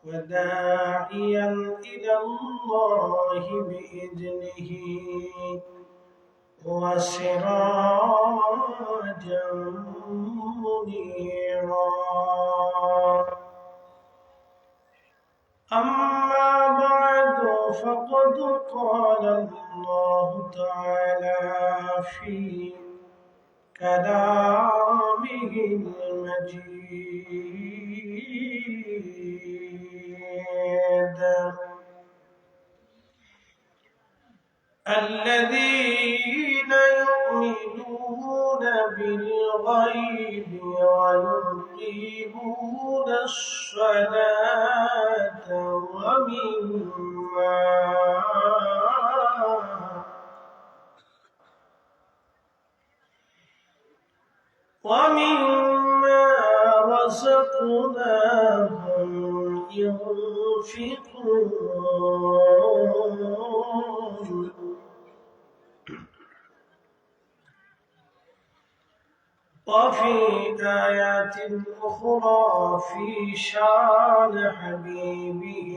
وداعيا إلى الله بإذنه وسراجا منيرا. أما بعد فقد قال الله تعالى في كلامه المجيد: الذين يؤمنون بالغيب ويقيمون الصلاة ومما رزقناهم ينفقون. وفي آيات أخرى في شان حبيبه: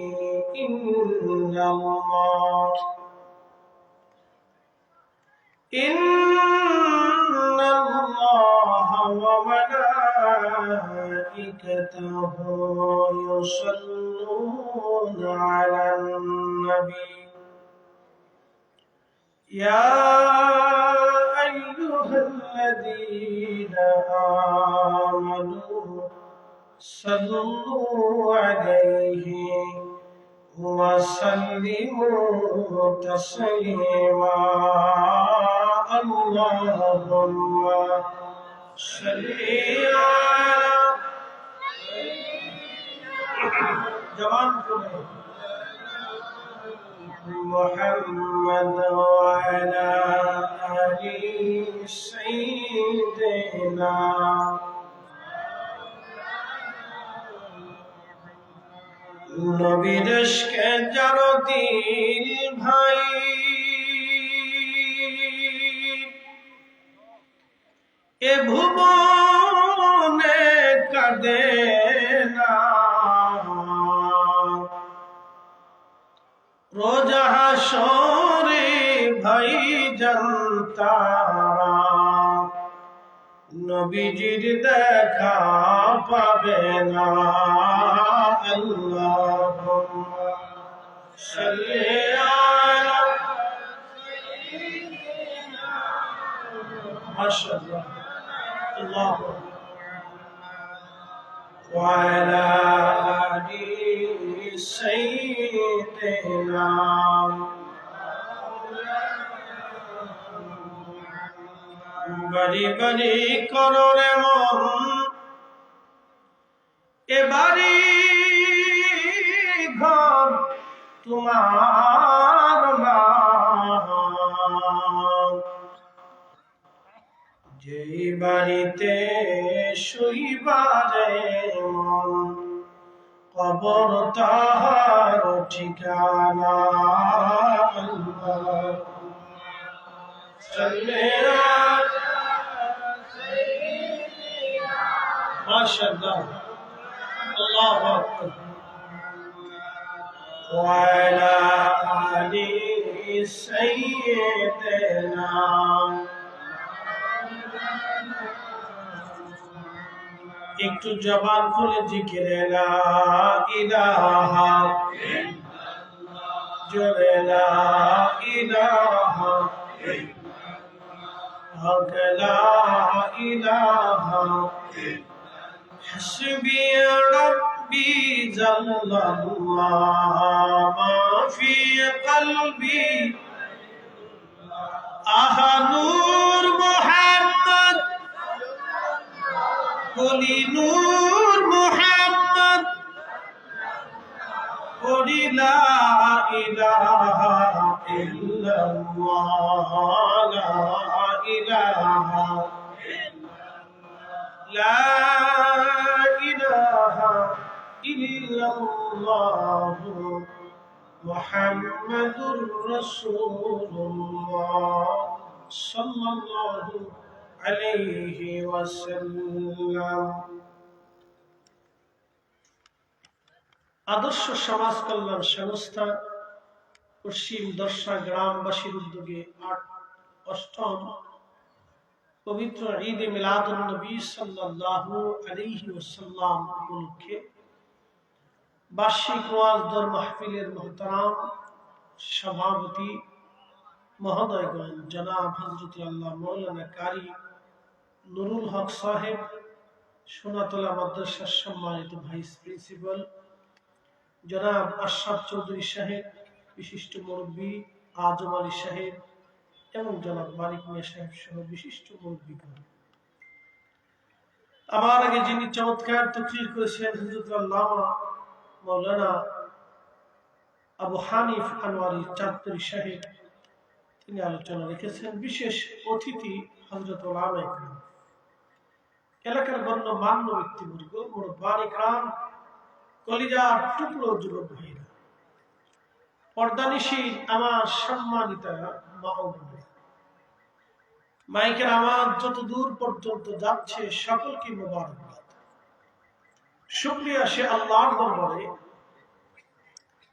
إن الله وملائكته يصلون على النبي يا أيها الذين آمنوا صلوا عليه وسلموا تسليما. اللهم صل على محمد وعلى آل سيدنا নবীর ইশকে যার দিল ভাই এ ভুবনে কাঁদে না, রোজ হাসরে ভাই জানতারা নবীজির দেখা পাবে না। আল্লাহুম্মা সাল্লি আলা সাইয়্যিদিনা মাশাআল্লাহ আল্লাহু ওয়া আলা আলি সাইয়্যিদিনা। বাড়ি বাড়ি করো রে মন, এ বাড়ি ঘর তোমার না, যেই বাড়িতে শুইবারে মন কবর তাহার ঠিকানা। মাশাআল্লাহ আল্লাহু আকবার। ওয়ালা আলি সাইয়্যিদিনা। একটু জবান খুলে জিকিরে লা ইলাহা ইল্লাল্লাহ, জোরে লা ইলাহা ইল্লাল্লাহ, লা ইলাহা حسبي ربي جل الله ما في قلبي نور محمد قولي نور محمد قولي لا إله إلا الله لا إله لا إله إلا الله محمد رسول الله صلى الله عليه وسلم. আদর্শ সমাজ কল্যাণ সংস্থা পশ্চিম দর্শা গ্রামবাসীর উদ্যোগে ৮ম পবিত্র ঈদে মিলাদুন নবী সাল্লাল্লাহু আলাইহি ওয়াসাল্লাম উপলক্ষে বার্ষিক ওয়াজ দর মাহফিলের মুহতারাম সভাপতি মহোদয়গণ জনাব হযরত আল্লাহ মাওলানা কারি নুরুল হক সাহেব, সোনাতলা মাদ্রাসার সম্মানিত ভাইস প্রিন্সিপাল জনাব আশরাফ চৌধুরী সাহেব, বিশিষ্ট মুরব্বী আজম আলী সাহেব এবং জনাব মালিক মিয়া সাহেব সহ বিশিষ্ট মুরব্বীগণ, আমার আগে যিনি চমৎকার তাকরীর করেছেন হযরত আল্লামা মাওলানা আবু হানিফ আনোয়ারি চাঁদপুরি সাহেব, তিনি আলোচনা রেখেছেন। বিশেষ অতিথি হযরত উলামা ইকরাম, এলাকার গণ্যমান্য ব্যক্তিবর্গ, মুরব্বান ইকরাম, কলিজার টুকরো যুবক ভাইরা, পর্দানিশীন আমার সম্মানিতা মা ও বোনেরা, মাইকের আওয়াজ যত দূর পর্যন্ত যাচ্ছে সকলকে মোবারকবাদ। শুকরিয়া সে আল্লাহর দরবারে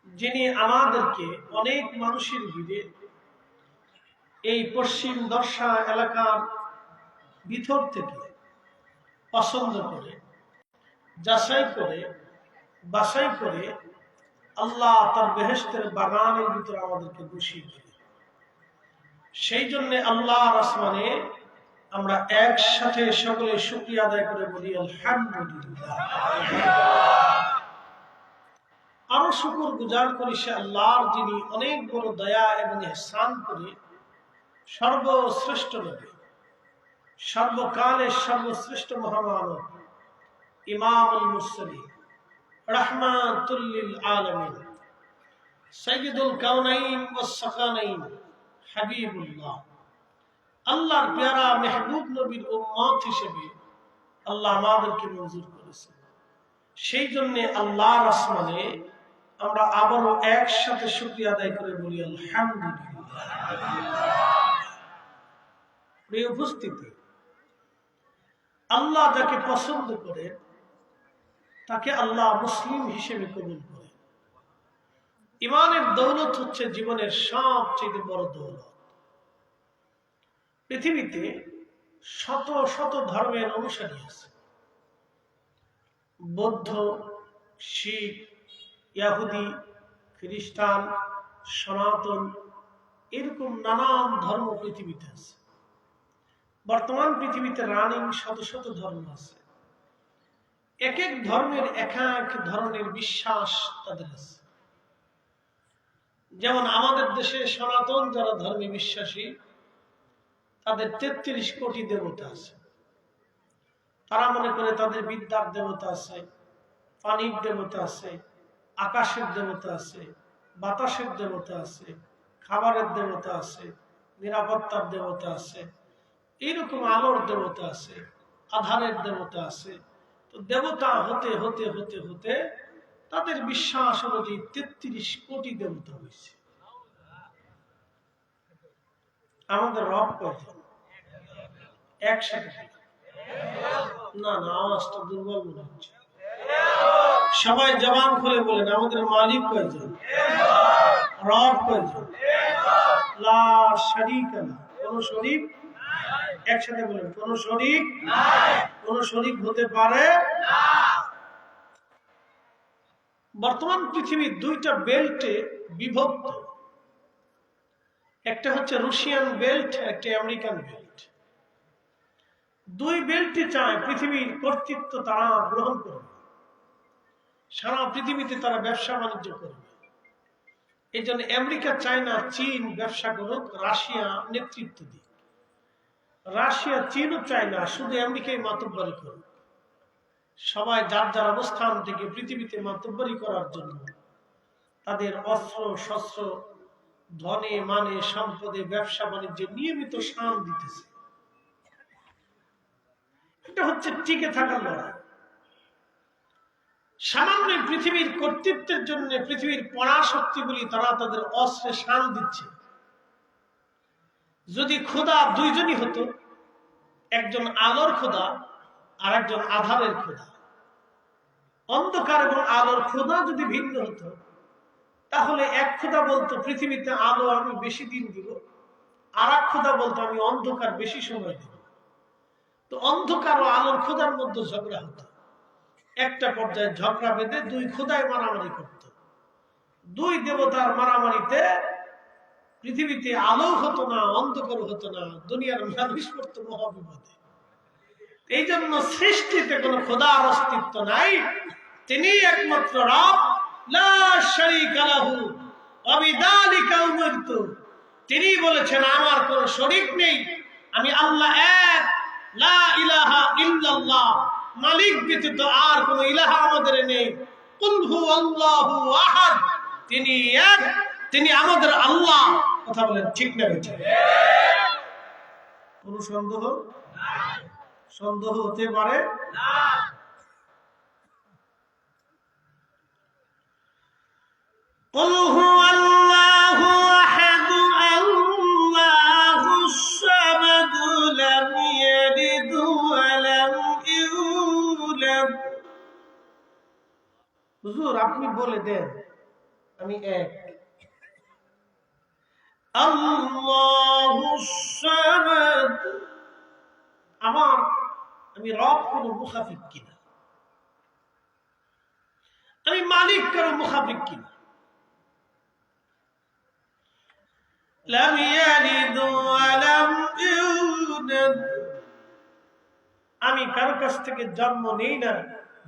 যিনি আমাদেরকে অনেক মানুষের ভিড়ে এই পশ্চিম দর্শা এলাকার ভিতর থেকে পছন্দ করে, যাচাই করে, বাছাই করে আল্লাহ তার বেহেশতের বাগানের ভিতরে আমাদেরকে বসিয়ে দিলেন। সেই জন্য আল্লাহর আসমানে আমরা একসাথে সকলে শুকরিয়া আদায় করে বলি আলহামদুলিল্লাহ। আরো শুকর গুজার করি সে আল্লাহর, যিনি অনেক বড় দয়া এবং ইহসান করে সর্বশ্রেষ্ঠ নবী, সর্বকালের সর্বশ্রেষ্ঠ মহামানব, ইমামুল মুরসালিন, রাহমাতুল লিল আলামিন, সাইয়্যিদুল কাউনাইন ওয়াস সাকানাইন, হাবিবুল্লাহ, আল্লাহর প্যারা মেহবুব নবীর উম্মত হিসেবে আল্লাহ আমাদেরকে মঞ্জুর করেছেন। সেই জন্য আল্লাহর আসমানে আমরা আবারও একসাথে শুকরিয়া আদায় করে বলি আলহামদুলিল্লাহ। প্রিয় উপস্থিতি, আল্লাহ যাকে পছন্দ করে তাকে আল্লাহ মুসলিম হিসেবে কবুল করে। ইমানের দৌলত হচ্ছে জীবনের সবচেয়ে বড় দৌলত। পৃথিবীতে শত শত ধর্মের অনুসারী আছে, বৌদ্ধ, শিখ, ইহুদি, খ্রিস্টান, সনাতন, এরকম নানান ধর্ম পৃথিবীতে আছে। বর্তমান পৃথিবীতে রানিং শত শত ধর্ম আছে। এক এক ধর্মের এক এক ধরনের বিশ্বাস তাদের আছে। যেমন আমাদের দেশে সনাতন যারা ধর্মে বিশ্বাসী, তাদের ৩৩ কোটি দেবতা আছে। তারা মনে করে তাদের বিদ্যার দেবতা আছে, পানির দেবতা আছে, আকাশের দেবতা আছে, বাতাসের দেবতা আছে, খাবারের দেবতা আছে, নিরাপত্তার দেবতা আছে, এইরকম আলোর দেবতা আছে, আধারের দেবতা আছে। তো দেবতা হতে হতে হতে হতে তাদের বিশ্বাস অনুযায়ী ৩৩ কোটি দেবতা হয়েছে। আমাদের রব কয়জন? একসাথে না না, আওয়াজটা দুর্বল মনে হচ্ছে। সবাই জবান খুলে বলেন, আমাদের মালিক কয়জন? রব কয়জন? লা শারীকা লাহু, কোন শরীক। একসাথে বলেন, কোন শরীক নাই, কোন শরীক হতে পারে না। বর্তমান পৃথিবী দুইটা বেল্টে বিভক্ত, একটা হচ্ছে রুশিয়ান বেল্ট, একটা আমেরিকান বেল্ট। দুই বেল্টে চায় পৃথিবীর কর্তৃত্ব তারা গ্রহণ করবে, সারা পৃথিবীতে তারা ব্যবসা বাণিজ্য করবে। এই জন্য আমেরিকা চায় না চীন ব্যবসা করুক, রাশিয়া নেতৃত্ব দিক। রাশিয়া চীনও চায় না শুধু আমেরিকায় মাতব্বরি করুক। সবাই যার যার অবস্থান থেকে পৃথিবীতে মাতব্বরি করার জন্য তাদের অস্ত্র শস্ত্র, ধনে মানে সম্পদে, ব্যবসা বাণিজ্যে নিয়মিত সান দিতেছে। এটা হচ্ছে টিকে থাকার লড়াই। সামান্য পৃথিবীর কর্তৃত্বের জন্য পৃথিবীর পরাশক্তিগুলি তারা তাদের অস্ত্রে সান দিচ্ছে। যদি খোদা দুইজনই হতো, একজন আলোর খোদা আর একজন আধারের খোদা, অন্ধকার এবং আলোর ক্ষুধা যদি ভিন্ন হতো, তাহলে এক ক্ষুধা বলতো পৃথিবীতে আলো আমি বেশি দিন দিব, আর এক ক্ষুধা বলতো আমি অন্ধকার বেশি সময় দিব। তো অন্ধকার ও আলোর ক্ষুধার মধ্যে ঝগড়া হতো। একটা পর্যায়ে ঝগড়া বেঁধে দুই ক্ষুধায় মারামারি করত। দুই দেবতার মারামারিতে পৃথিবীতে আলো হতো না, অন্ধকার হতো না, দুনিয়ার মানুষ পড়তো মহাবিপদে। এই জন্য সৃষ্টিতে কোনো খোদার অস্তিত্ব নাই, তিনি একমাত্র রব, লা শারীকা লাহু ওয়া বিযালিকা উমিরতু। তিনি বলেছেন আমার কোনো শরীক নেই, আমি আল্লাহ এক, লা ইলাহা ইল্লাল্লাহ, মালিক ব্যতীত আর কোনো ইলাহা আমাদের নেই। কুল হুয়াল্লাহু আহাদ, তিনি এক, তিনি আমাদের আল্লাহ। কথা বলেন ঠিক না বেঠিক? কোনো সন্দেহ সন্দেহ হতে পারে না। قل هو الله أحد الله الصمد لم يلد ولم يولد। হুজুর আপনি বলে দেন আমি এক। আল্লাহুস সামাদ, আমি রব কোন মুখাফিক কিনা, আমি মালিক কোন মুখাফিক কিনা। লাম ইয়ালিদ ওয়া লাম ইউলাদ, আমি কারো কাছ থেকে জন্ম নেই না,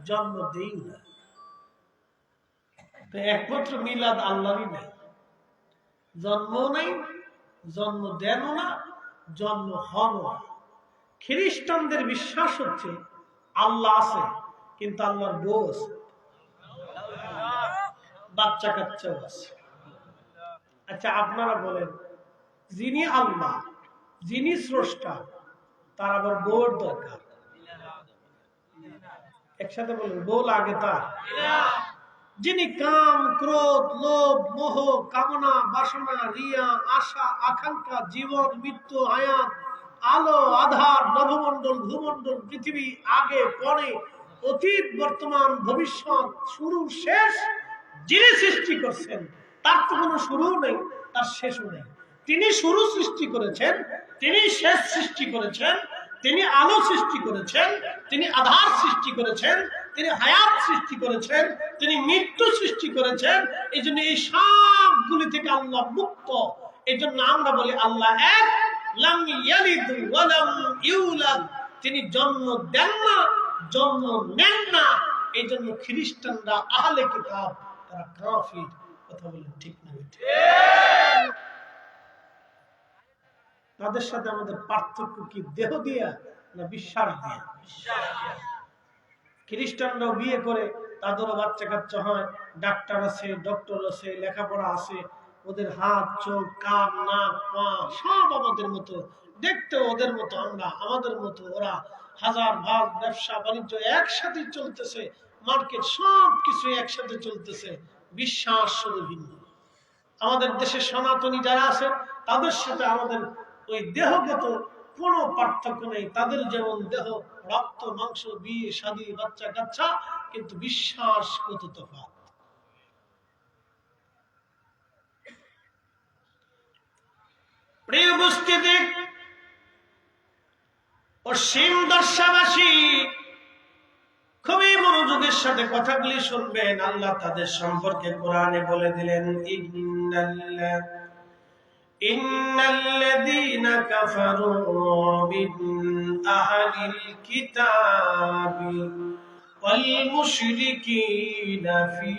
জন্ম দেই না। তো একমাত্র মিলাদ আল্লাহরই নাই, জন্ম নাই, জন্ম দেনও না, জন্ম হনও না। খ্রিস্টানদের বিশ্বাস হচ্ছে আল্লাহ আছে, কিন্তু আল্লাহর বউ আছে, বাচ্চা কাচ্চাও আছে। আচ্ছা আপনারা বলেন, যিনি আল্লাহ, যিনি স্রষ্টা, তার আবার বউর দরকার? একসাথে বলেন, বউ লাগে তার? যিনি কাম, ক্রোধ, লোভ, মোহ, কামনা, বাসনা, রিয়া, আশা, আকাঙ্ক্ষা, জীবন, মৃত্যু, হায়াত, আলো, আধার, নভমণ্ডল, ভূমণ্ডল, পৃথিবী, আগে পরে, অতীত, বর্তমান, ভবিষ্যৎ, শুরু শেষ, যিনি সৃষ্টি করছেন তার তো কোনো শুরু নেই, তার শেষও নেই। তিনি শুরু সৃষ্টি করেছেন, তিনি শেষ সৃষ্টি করেছেন, তিনি আলো সৃষ্টি করেছেন, তিনি আধার সৃষ্টি করেছেন, তিনি হায়াত সৃষ্টি করেছেন, তিনি মৃত্যু সৃষ্টি করেছেন। এই জন্য এই সবগুলি থেকে আল্লাহ মুক্ত। এই জন্য আমরা বলি আল্লাহ এক, লাম ইয়ালিদ ওয়া লাম ইউলাদ, তিনি জন্ম দেন না, জন্ম নেন না। এই জন্য খ্রিস্টানরা আহলে কিতাব, তারা কাফির। কথা বলেন ঠিক না? তাদের সাথে আমাদের পার্থক্য কি দেহ দিয়া না বিশ্বাস দিয়া? খ্রিস্টানরাও বিয়ে করে, তাদেরও বাচ্চা কাচ্চা হয়, ডাক্তার আছে, ডক্টর আছে, লেখাপড়া আছে, ওদের হাত, চোখ, কান, নাক, পা সব আমাদের মতো, দেখতে ওদের মতো, আমরা আমাদের মতো, ওরা হাজার ভাগ ব্যবসা বাণিজ্য একসাথে চলতেছে, মার্কেট সব কিছু একসাথে চলতেছে, বিশ্বাস শুধু ভিন্ন। আমাদের দেশে সনাতনী যারা আছে তাদের সাথে আমাদের ওই দেহগত কোনো পার্থক্য নেই। তাদের যেমন দেহ, রক্ত, মাংস, বিয়ে শাদী, বাচ্চা কাচ্চা, কিন্তু বিশ্বাস কত তফাৎ। প্রিয় উপস্থিতি, পশ্চিম দর্শাবাসী খুবই মনোযোগের সাথে কথাগুলি শুনবেন। আল্লাহ তাদের সম্পর্কে কোরআনে বলে দিলেন, ইন্নাল্লাযীনা কাফারু মিন আহলিল কিতাবি ওয়াল মুশরিকিনা ফি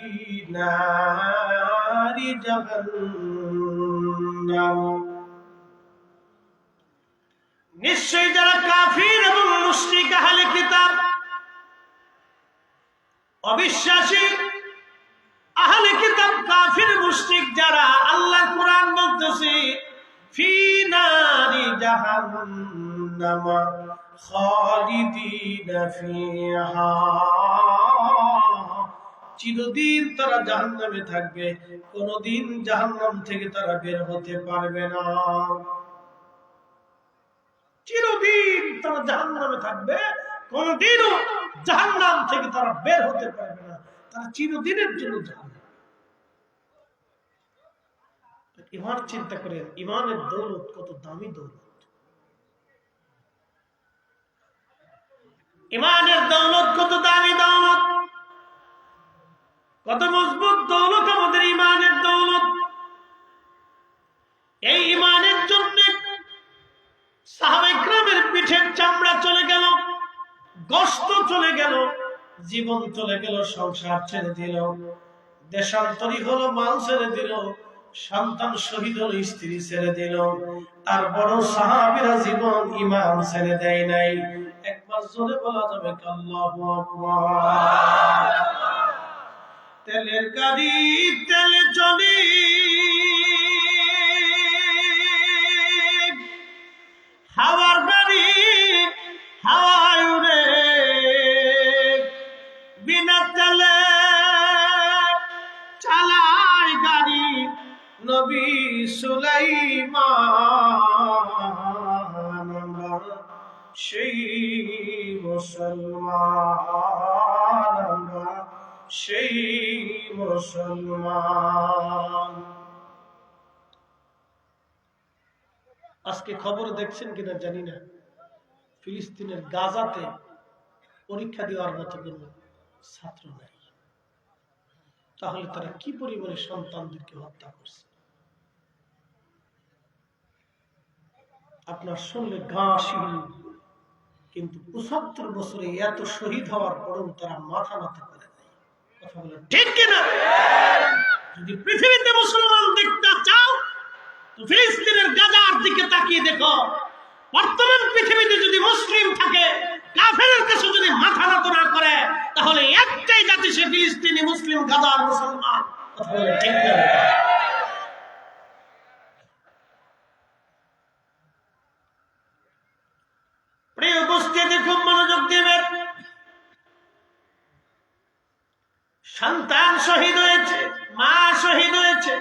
নারি জাহান্নাম। নিশ্চয়ই যারা কাফির এবং মুশরিক, আহলে কিতাব, অবিশ্বাসী, আহলে কিতাব, কাফির, মুশরিক যারা, আল্লাহ কোরআন বলতেছে ফি নারি জাহান্নাম খালিদিনা ফিহা, চিরদিন তারা জাহান্নামে থাকবে, কোনদিন জাহান্নাম থেকে তারা বের হতে পারবে না। চিরদিন তারা জাহান্নামে থাকবে, কোনদিনও জাহান্নাম থেকে তারা বের হতে পারবে না, তারা চিরদিনের জন্য জাহান্নাম। ইমান চিন্তা করেন, ইমানের দৌলত কত দামি দৌলত, ইমানের দৌলত কত দামি দৌলত, কত মজবুত দৌলত আমাদের ইমানের দৌলত। এই ইমানের জন্য সাহাবায়ে কেরামের পিঠের চামড়া চলে গেল, গোশত চলে গেল, জীবন চলে গেল, সংসার ছেড়ে দিল, দেশান্তরী হলো, মাল ছেড়ে দিল, সন্তান শহীদ হলো, স্ত্রী ছেড়ে দিল। আর বড় সাহাবীরা জীবন ইমান ছেড়ে দেয় নাই। একবার জোরে বলা যাবে আল্লাহু আকবার। তেলের গাড়ি তেলে চলে, হাওয়ার গাড়ি হাওয়ায় উড়ে, বিনা তেলে চালায় গাড়ি নবী সুলাইমান। আমরা সেই মুসলমান, আমরা সেই মুসলমান। আজকে খবর দেখছেন কিনা জানি না, ফিলিস্তিনের গাজাতে পরীক্ষা দেওয়ার মতো কোন ছাত্র নাই। তাহলে তারা কি পরিমাণে সন্তানদেরকে হত্যা করছে, আপনার শুনলে গা শিহরণ। কিন্তু ৭৫ বছরে এত শহীদ হওয়ার পরেও তারা মাথা নত করে নাই। কথা বলে ঠিক কিনা? যদি পৃথিবীতে মুসলমান দেখতে চাও তো ফিলিস্তিনের গাজার দিকে তাকিয়ে দেখো। বর্তমান পৃথিবীতে যদি মুসলিম থাকে, কাফেরের কাছে যদি মাথা নত না করে, তাহলে একটাই জাতি, সে ফিলিস্তিনি মুসলিম, গাজার মুসলমান। কথা বলে ঠিক কিনা? প্রিয় উপস্থিতি, খুব মনোযোগ দিবেন। সন্তান শহীদ হয়েছে, মা শহীদ হয়েছে,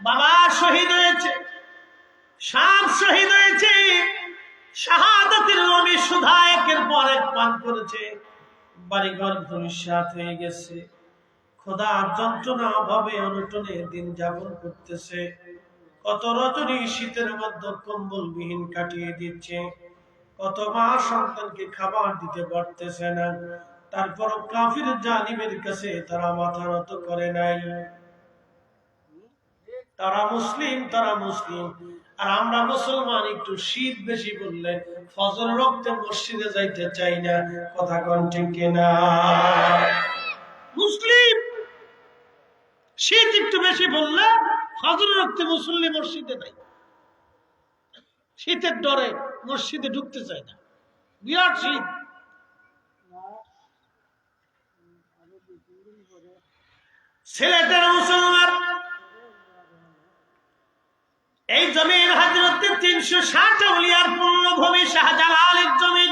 বাবা শহীদ হয়েছে, সাপ শহীদ হয়েছে, শাহাদাতের নবী সুধা একের পর এক পান করেছে, বাড়িঘর ধূলিসাৎ হয়ে গেছে, খোদার যন্ত্রণা অভাবে অনটনে দিন যাপন করতেছে, কত রজনী শীতের মধ্যে কম্বলবিহীন কাটিয়ে দিচ্ছে, কত মা সন্তানকে খাবার দিতে পারতেছে না, তারপরও কাফির জালিমের কাছে তারা মাথা নত করে নাই। তারা মুসলিম, তারা মুসলিম। আর আমরা মুসলমান একটু শীত বেশি বললে ফজর রক্তে মসজিদে যাইতে চাই না। কথা কোন ঠিক কিনা? মুসলিম শীত একটু বেশি বললে ফজর রক্তে মুসল্লি মসজিদে নাই, শীতের ডরে মসজিদে ঢুকতে চায় না, বিরাট শীত। সিলেটের মুসলমান এই জমির হযরত ৩৬০ আউলিয়ার পুণ্যভূমি শাহজালালের জমি।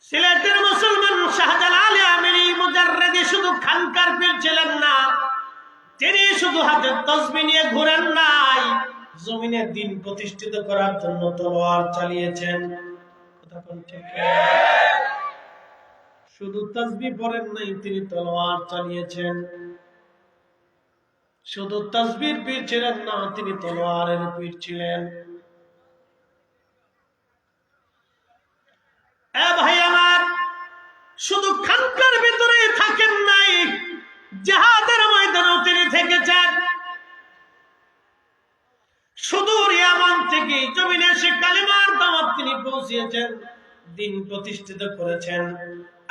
সিলেটের মুসলমান শাহজালাল আমিরি মুজাররিদি শুধু খানকার পীর ছিলেন না, তিনি শুধু হাতে তাসবিহ নিয়ে ঘুরেন নাই, জমিনে দ্বীন প্রতিষ্ঠিত করার জন্য তলোয়ার চালিয়েছেন। কথা কোন ঠিক? শুধু তাসবিহ পড়েন নাই, তিনি তলোয়ার চালিয়েছেন। শুধু তাসবিহর পীর ছিলেন না, তিনি তলোয়ারের পীর ছিলেন। এ ভাই আমার, শুধু খানকার ভিতরে থাকেন নাই, জিহাদের ময়দানেও তিনি থেকেছেন। সুদূর ইয়ামান থেকে জমিনে এসে কালিমার দাওয়াত তিনি পৌঁছিয়েছেন, দ্বীন প্রতিষ্ঠিত করেছেন।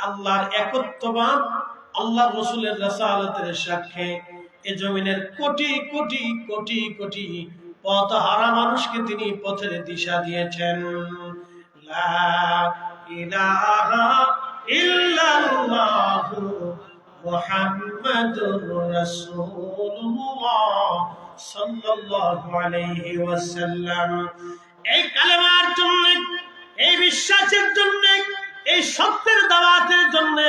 আল্লাহর একত্ববাদ, আল্লাহর রাসূলের রাসালাতের সাক্ষ্যে এই জমিনের কোটি কোটি কোটি কোটি পথহারা মানুষকে তিনি পথের দিশা দিয়েছেন। লা ইলাহা ইল্লাল্লাহু মুহাম্মাদুর রাসূলুল্লাহ সাল্লাল্লাহু আলাইহি ওয়াসাল্লাম। এই কালেমার জন্য, এই বিশ্বাসের জন্য, এই সত্যের দাওয়াতের জন্য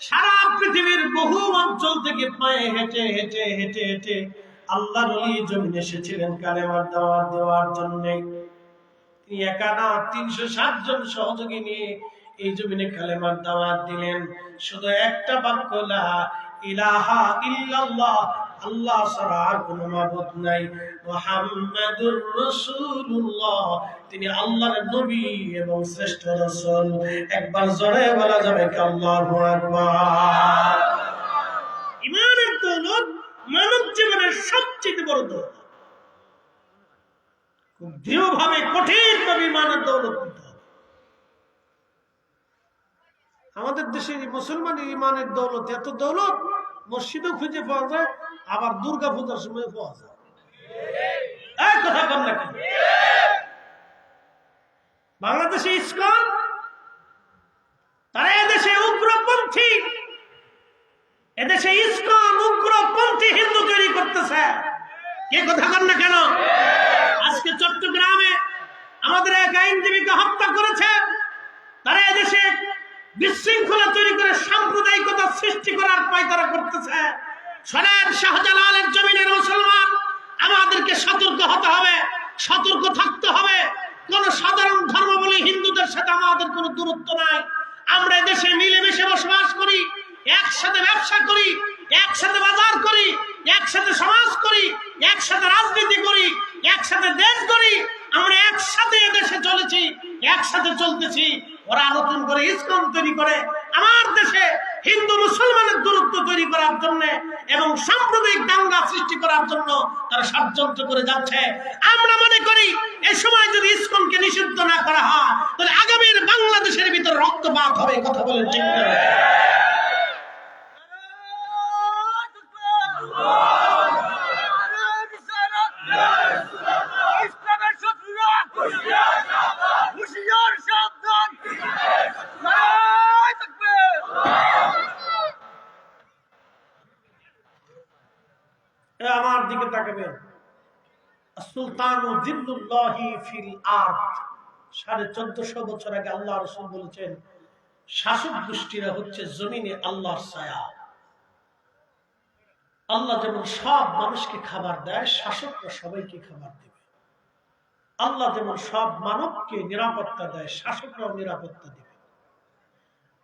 সারা পৃথিবীর বহু অঞ্চল থেকে পায়ে হেঁটে হেঁটে হেঁটে হেঁটে আল্লাহর ওলি জমিনে এসেছিলেন কালেমার দাওয়াত দেওয়ার জন্য। তিনি একা না, ৩৬০ জন সহযোগী নিয়ে এই জমিনে কালেমার দাওয়াত দিলেন। শুধু একটা বাক্য, লা ইলাহা ইল্লাল্লাহ, আল্লাহ ছাড়া আর কোনো মাবুদ নাই, মুহাম্মাদুর রাসূলুল্লাহ, তিনি আল্লাহর নবী এবং শ্রেষ্ঠ রাসূল। একবার জোরে বলা যাবে কি আল্লাহু আকবার? ঈমানের দৌলত মানব জীবনের সবচেয়ে বড় দৌলত। খুব দৃঢ়ভাবে কঠিনভাবে ঈমানের দৌলত নিতে হবে। আমাদের দেশে মুসলমানের ঈমানের দৌলত এত দৌলত, মসজিদও খুঁজে পাওয়া যায়, আবার দুর্গা পূজার সময় পাওয়া যায়। এক কথা কম নাকি? বাংলাদেশে ইসকন, তারা এদেশে উগ্রপন্থী, এদেশে ইসকন উগ্রপন্থী হিন্দু তৈরি করতেছে। কে কথা কন না কেন? আজকে চট্টগ্রামে আমাদের এক আইনজীবীকে হত্যা করেছে। তারা এদেশে বিশৃঙ্খলা তৈরি করে সাম্প্রদায়িকতা সৃষ্টি করার পায়তারা করতেছে। শোনেন, শাহজালালের জমিনের মুসলমান, আমাদেরকে সতর্ক হতে হবে, সতর্ক থাকতে হবে। কোন সাধারণ ধর্মাবলম্বী হিন্দুদের সাথে আমাদের কোনো দূরত্ব নাই। আমরা দেশে মিলেমিশে বসবাস করি, একসাথে ব্যবসা করি, একসাথে বাজার করি, একসাথে সমাজ করি, একসাথে রাজনীতি করি, একসাথে দেশ করি। আমরা একসাথে এদেশে চলেছি, একসাথে চলতেছি। ওরা নতুন করে ইসকন তৈরি করে আমার দেশে হিন্দু মুসলমানের দূরত্ব তৈরি করার জন্য এবং সাম্প্রদায়িক দাঙ্গা সৃষ্টি করার জন্য তারা ষড়যন্ত্র করে যাচ্ছে। আমরা মনে করি এই সময় যদি ইসকনকে নিষিদ্ধ না করা হয়, তাহলে আগামীর বাংলাদেশের ভিতর রক্তপাত হবে। কথা বলেন ঠিক না? আমার দিকে তাকাবেন। সুলতানু জিল্লুল্লাহি ফিল আরদ, 1450 বছর আগে আল্লাহ রাসূল বলেছেন, শাসক গোষ্ঠীরা হচ্ছে জমিনে আল্লাহর ছায়া। আল্লাহ যেমন সব মানুষকে খাবার দেয়, শাসকরা সবাইকে খাবার দেবে। আল্লাহ যেমন সব মানবকে নিরাপত্তা দেয়, শাসকরাও নিরাপত্তা দেবে।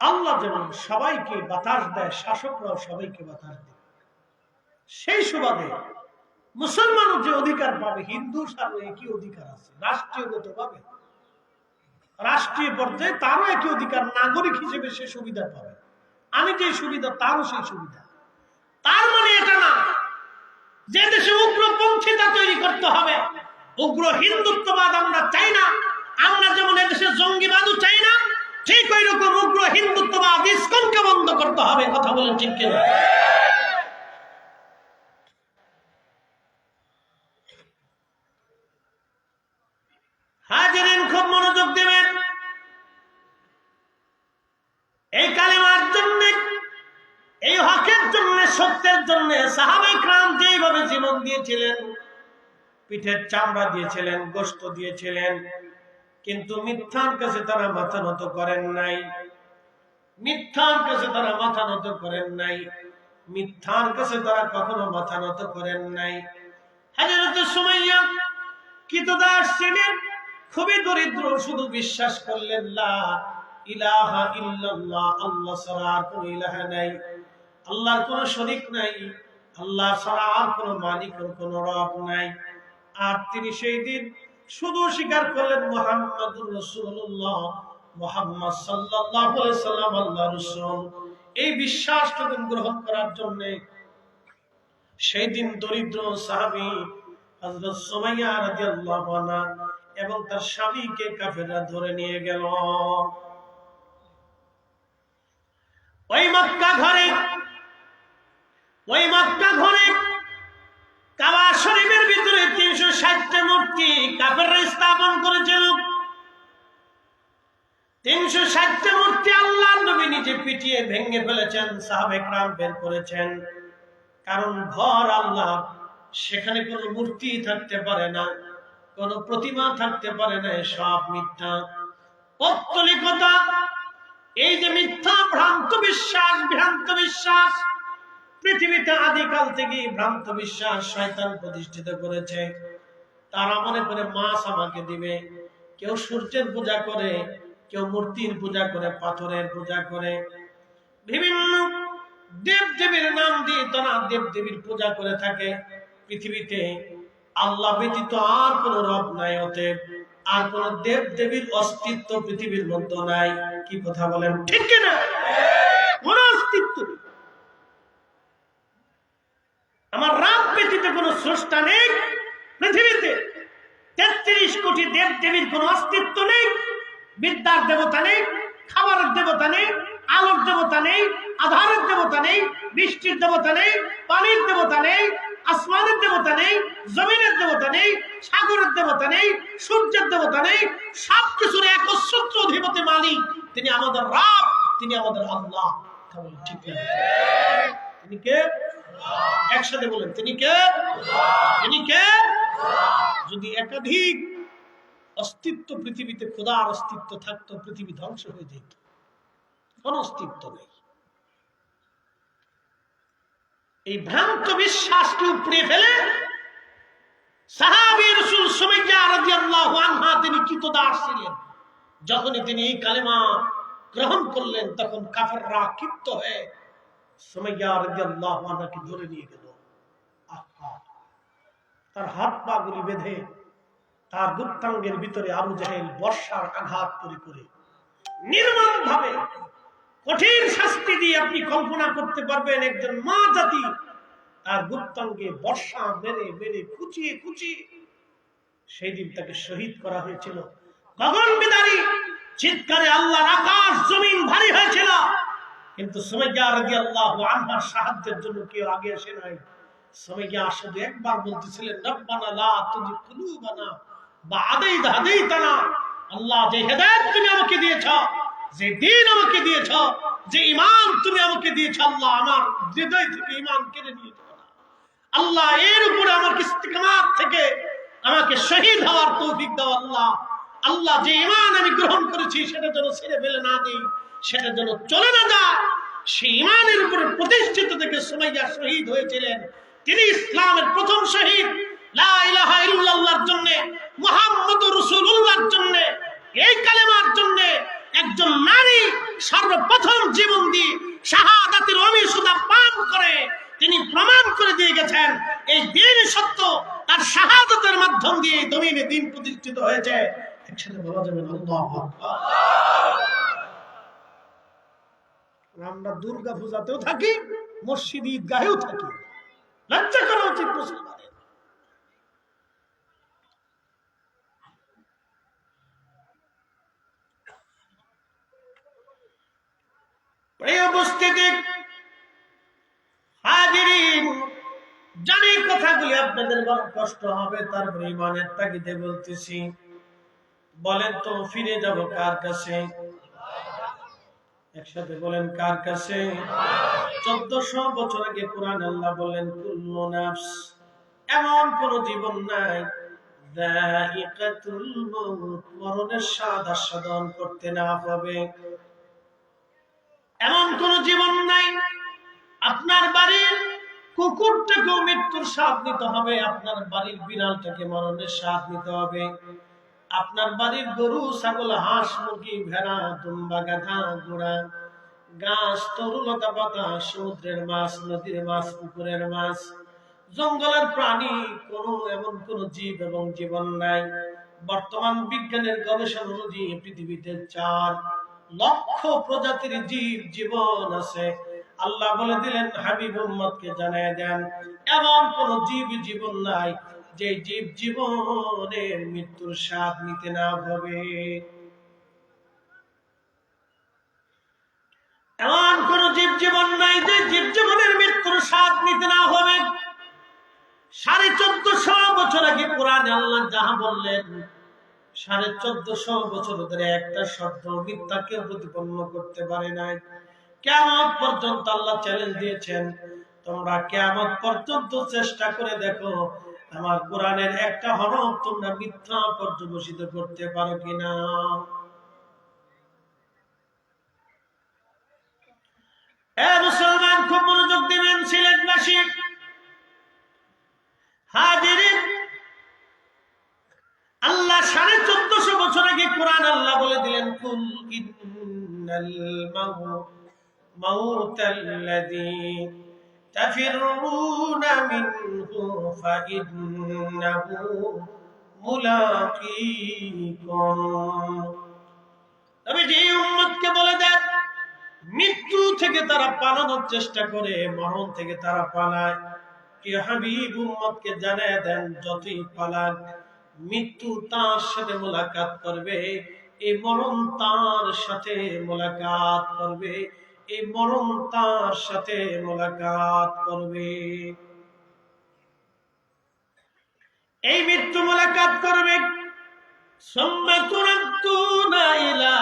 আল্লাহ যেমন সবাইকে বাতাস দেয়, শাসকরাও সবাইকে বাতাস দেবে। সেই সুবাদে মুসলমানও যে অধিকার পাবে, হিন্দু সাথে একই অধিকার আছে। রাষ্ট্রীয়গতভাবে রাষ্ট্রীয় পর্যায়ে তারও একই অধিকার, নাগরিক হিসেবে সে সুবিধা পাবে। আমি যে সুবিধা, তারও সেই সুবিধা। তার মানে এটা না যে দেশে উগ্রপন্থীতা তৈরি করতে হবে, উগ্র হিন্দুত্ববাদ আমরা চাই না। আমরা যেমন এদেশে জঙ্গিবাদও চাই না, ঠিক ওই রকম উগ্র হিন্দুত্ববাদ ইসকনকে বন্ধ করতে হবে। কথা বলেন ঠিক কিনা? হাজিরিন, খুব মনোযোগ দেবেন। এই কালেমার জন্য, এই হকের জন্য, সত্যের জন্য সাহাবায়ে কেরাম যেভাবে জীবন দিয়েছিলেন, পিঠের চামড়া দিয়েছিলেন, গোশত দিয়েছিলেন, কিন্তু মিথ্যার কাছে তারা মাথা নত করেন নাই। মিথ্যার কাছে তারা মাথা নত করেন নাই। মিথ্যার কাছে তারা কখনো মাথা নত করেন নাই। হযরত সুমাইয়া কৃতদাস ছিলেন, খুবই দরিদ্র, শুধু বিশ্বাস করলেন লা ইলাহা ইল্লাল্লাহ, আল্লাহ ছাড়া আর কোনো ইলাহা নাই, আল্লাহর কোনো শরীক নাই, আল্লাহ ছাড়া আর কোনো মালিক, কোনো রব নাই। আর তিনি সেই দিন শুধু স্বীকার করলেন মুহাম্মাদুর রাসূলুল্লাহ, মুহাম্মদ সাল্লাল্লাহু আলাইহি সাল্লাম আল্লাহর রাসূল। এই বিশ্বাসটুকু গ্রহণ করার জন্য সেই দিন দরিদ্র সাহাবী হযরত সুমাইয়া রাদিয়াল্লাহু আনহা এবং তার স্বামীকে কাফেররা ধরে নিয়ে গেল। ওই মক্কা ঘরে কাবা শরীফের ভিতরে 360টা মূর্তি কাফেররা স্থাপন করেছিল। 360টা মূর্তি আল্লাহর নবী নিজে পিটিয়ে ভেঙে ফেলেছেন, সাহাবায়ে কেরাম বের করেছেন। কারণ ঘর আল্লাহ, সেখানে কোনো মূর্তি থাকতে পারে না, কোন প্রতিমা থাকতে পারে না, সব মিথ্যা, পৌত্তলিকতা। এই যে মিথ্যা ভ্রান্ত বিশ্বাস পৃথিবীতে আদিকাল থেকে ভ্রান্ত বিশ্বাস শয়তান প্রতিষ্ঠিত করেছে। তারা মনে করে মাছ আমাকে দিবে, কেউ সূর্যের পূজা করে, কেউ মূর্তির পূজা করে, পাথরের পূজা করে, বিভিন্ন দেব দেবীর নাম দিয়ে তারা দেব দেবীর পূজা করে থাকে। পৃথিবীতে আল্লাহ ব্যতীত আর কোন রব নাই, অতএব আর কোন দেব দেবীর অস্তিত্ব পৃথিবীর মধ্যে নাই। কি কথা বলেন, ঠিক কিনা? কোন অস্তিত্ব নেই। আমার রব ব্যতীত কোন স্রষ্টা নেই পৃথিবীতে। 33 কোটি দেব দেবীর কোন অস্তিত্ব নেই। বিদ্যার দেবতা নেই, খাবারের দেবতা নেই, আলোর দেবতা নেই, আধারের দেবতা নেই, বৃষ্টির দেবতা নেই, পানির দেবতা নেই, আসমানের দেবতা নেই, জমিনের দেবতা নেই, সাগরের দেবতা নেই, সূর্যের দেবতা নেই। সবকিছুর একচ্ছত্র অধিপতি মালিক তিনি আমাদের রব, তিনি আমাদের আল্লাহ। ঠিক না? তিনি কে? একসাথে বলেন, তিনি কে? তিনি কে? যদি একাধিক অস্তিত্ব পৃথিবীতে, খোদার অস্তিত্ব থাকতো, পৃথিবী ধ্বংস হয়ে যেত। কোন অস্তিত্ব নেই। এই ভ্রান্ত বিশ্বাসকে উপড়ে ফেলে সাহাবী রাসূল সুমাইয়া রাদিয়াল্লাহু আনহা তিনি কৃতদাস ছিলেন। যখনই তিনি এই কালেমা গ্রহণ করলেন, তখন কাফেররা ক্ষিপ্ত হয়ে সুমাইয়া রাদিয়াল্লাহু আনহাকে ধরে নিয়ে গেল। তার হাত পা গুলি বেঁধে তার গুপ্তাঙ্গের ভিতরে আবু জাহেল বর্ষার আঘাত করে নির্মম ভাবে কঠিন শাস্তি দিয়ে আপনি কল্পনা করতে পারবেন, একজন মা জাতি তার গুপ্তাঙ্গে বর্ষা মেরে মেরে খুঁচিয়ে সেই দিন তাকে শহীদ করা হয়েছিল। গগন বিদারী চিৎকারে আল্লাহর আকাশ জমিন ভারী হয়েছিল, কিন্তু সুমাইয়া রাদিয়াল্লাহু আনহার সাহায্যের জন্য কেউ আগে আসে নাই। সুমাইয়া শুধু একবার বলতেছিলেন, রব্বানা লা তুযিগ কুলুবানা বা'দা ইয হাদাইতানা। আল্লাহ, যে হেদায়েত তুমি আমাকে দিয়েছো, যে দ্বীন আমাকে দিয়েছো, যে ঈমান তুমি আমাকে দিয়েছো, আল্লাহ আমার হৃদয় থেকে ঈমান কেড়ে নিয়ে যাও না। আল্লাহ, এর উপরে আমাকে ইস্তিকামাত থেকে আমাকে শহীদ হওয়ার তৌফিক দাও। আল্লাহ, আল্লাহ, যে ঈমান আমি গ্রহণ করেছি সেটা যেন ছেড়ে ফেলে না দেই, সেটা যেন চলে না যায়। সেই ঈমানের উপরে প্রতিষ্ঠিত থেকে সুমাইয়া শহীদ হয়েছিলেন। তিনি ইসলামের প্রথম শহীদ। লা ইলাহা ইল্লাল্লাহর জন্য, মুহাম্মদুর রাসূলুল্লাহর জন্য, এই কালেমার জন্য একজন নারী সর্বপ্রথম জীবন দিয়ে শাহাদাতের অমিশতা পান করে তিনি প্রমাণ করে দিয়ে গেছেন এই দ্বীন সত্য। তার শাহাদাতের মাধ্যম দিয়ে জমিনে দ্বীন প্রতিষ্ঠিত হয়েছে। একসাথে বলা যাবে আল্লাহু আকবার। আমরা দুর্গা পূজাতেও থাকি, মসজিদ ঈদগাহেও থাকি। লজ্জা করা উচিত মুসলমানের। প্রিয় উপস্থিতি, হাজিরিন, জানি কথাগুলি আপনাদের বড় কষ্ট হবে, তারপরে ঈমানের তাগিদে বলতেছি। বলেন তো, ফিরে যাব কার কাছে? একসাথে বলেন, কার কাছে? 1400 বছর আগে কোরআন আল্লাহ বলেন, কুল্লু নাফস, এমন কোন জীবন নাই, যায়িকাতুল মাউত, মরণের স্বাদ আস্বাদন করতে না হবে। এমন কোন জীবন নাই। আপনার বাড়ির কুকুরটাকেও মৃত্যুর স্বাদ নিতে হবে, আপনার বাড়ির বিড়ালটাকে মরণের স্বাদ নিতে হবে, আপনার বাড়ির গরু ছাগল হাঁস মুরগি ভেড়া দুম্বা গাধা ঘোড়া গাছ তরুলতা পাতা সমুদ্রের মাছ নদীর মাছ পুকুরের মাছ জঙ্গলের প্রাণী, এমন কোন জীব এবং জীবন নাই। বর্তমান বিজ্ঞানের গবেষণা অনুযায়ী পৃথিবীতে 4 লক্ষ প্রজাতির জীব জীবন আছে। আল্লাহ বলে দিলেন, হাবিব উম্মতকে জানায় দেন, এমন কোন জীব জীবন নাই যে জীব জীবনের মৃত্যুর স্বাদ নিতে না হবে। এমন কোন জীব জীবন নাই যে জীব জীবনের মৃত্যুর স্বাদ নিতে না হবে। 1450 বছর আগে কোরআনে আল্লাহ যাহা বললেন, 1450 বছর ধরে একটা শব্দ মিথ্যাকে প্রতিপন্ন করতে পারে নাই। কিয়ামত পর্যন্ত আল্লাহ চ্যালেঞ্জ দিয়েছেন, তোমরা কিয়ামত পর্যন্ত চেষ্টা করে দেখো আমার কোরআনের একটা হরফ তোমরা মিথ্যা পর্যবসিত করতে পারো কিনা। মুসলমান, খুব মনোযোগ দিবেন সিলেটবাসী, হাজিরিন। আল্লাহ 1450 বছর আগে কোরআন আল্লাহ বলে দিলেন কুল ইন্নাল মাউতাল্লাযী তাফিরুনা মিনহু ফাইন্নাহু মুলাকীকুম। তবে যে উম্মতকে বলে দেন মৃত্যু থেকে তারা পালানোর চেষ্টা করে, মরণ থেকে তারা পালায়, কি হাবিব উম্মতকে জানায় দেন যতই পালান মৃত্যু তার সাথে মোলাকাত করবে, এই মরণ তার সাথে মোলাকাত করবে, এই মরণ তার সাথে মোলাকাত করবে। এই মৃত্যু মোলাকাত করবে। সুম্মা তুরাদ্দুনা ইলা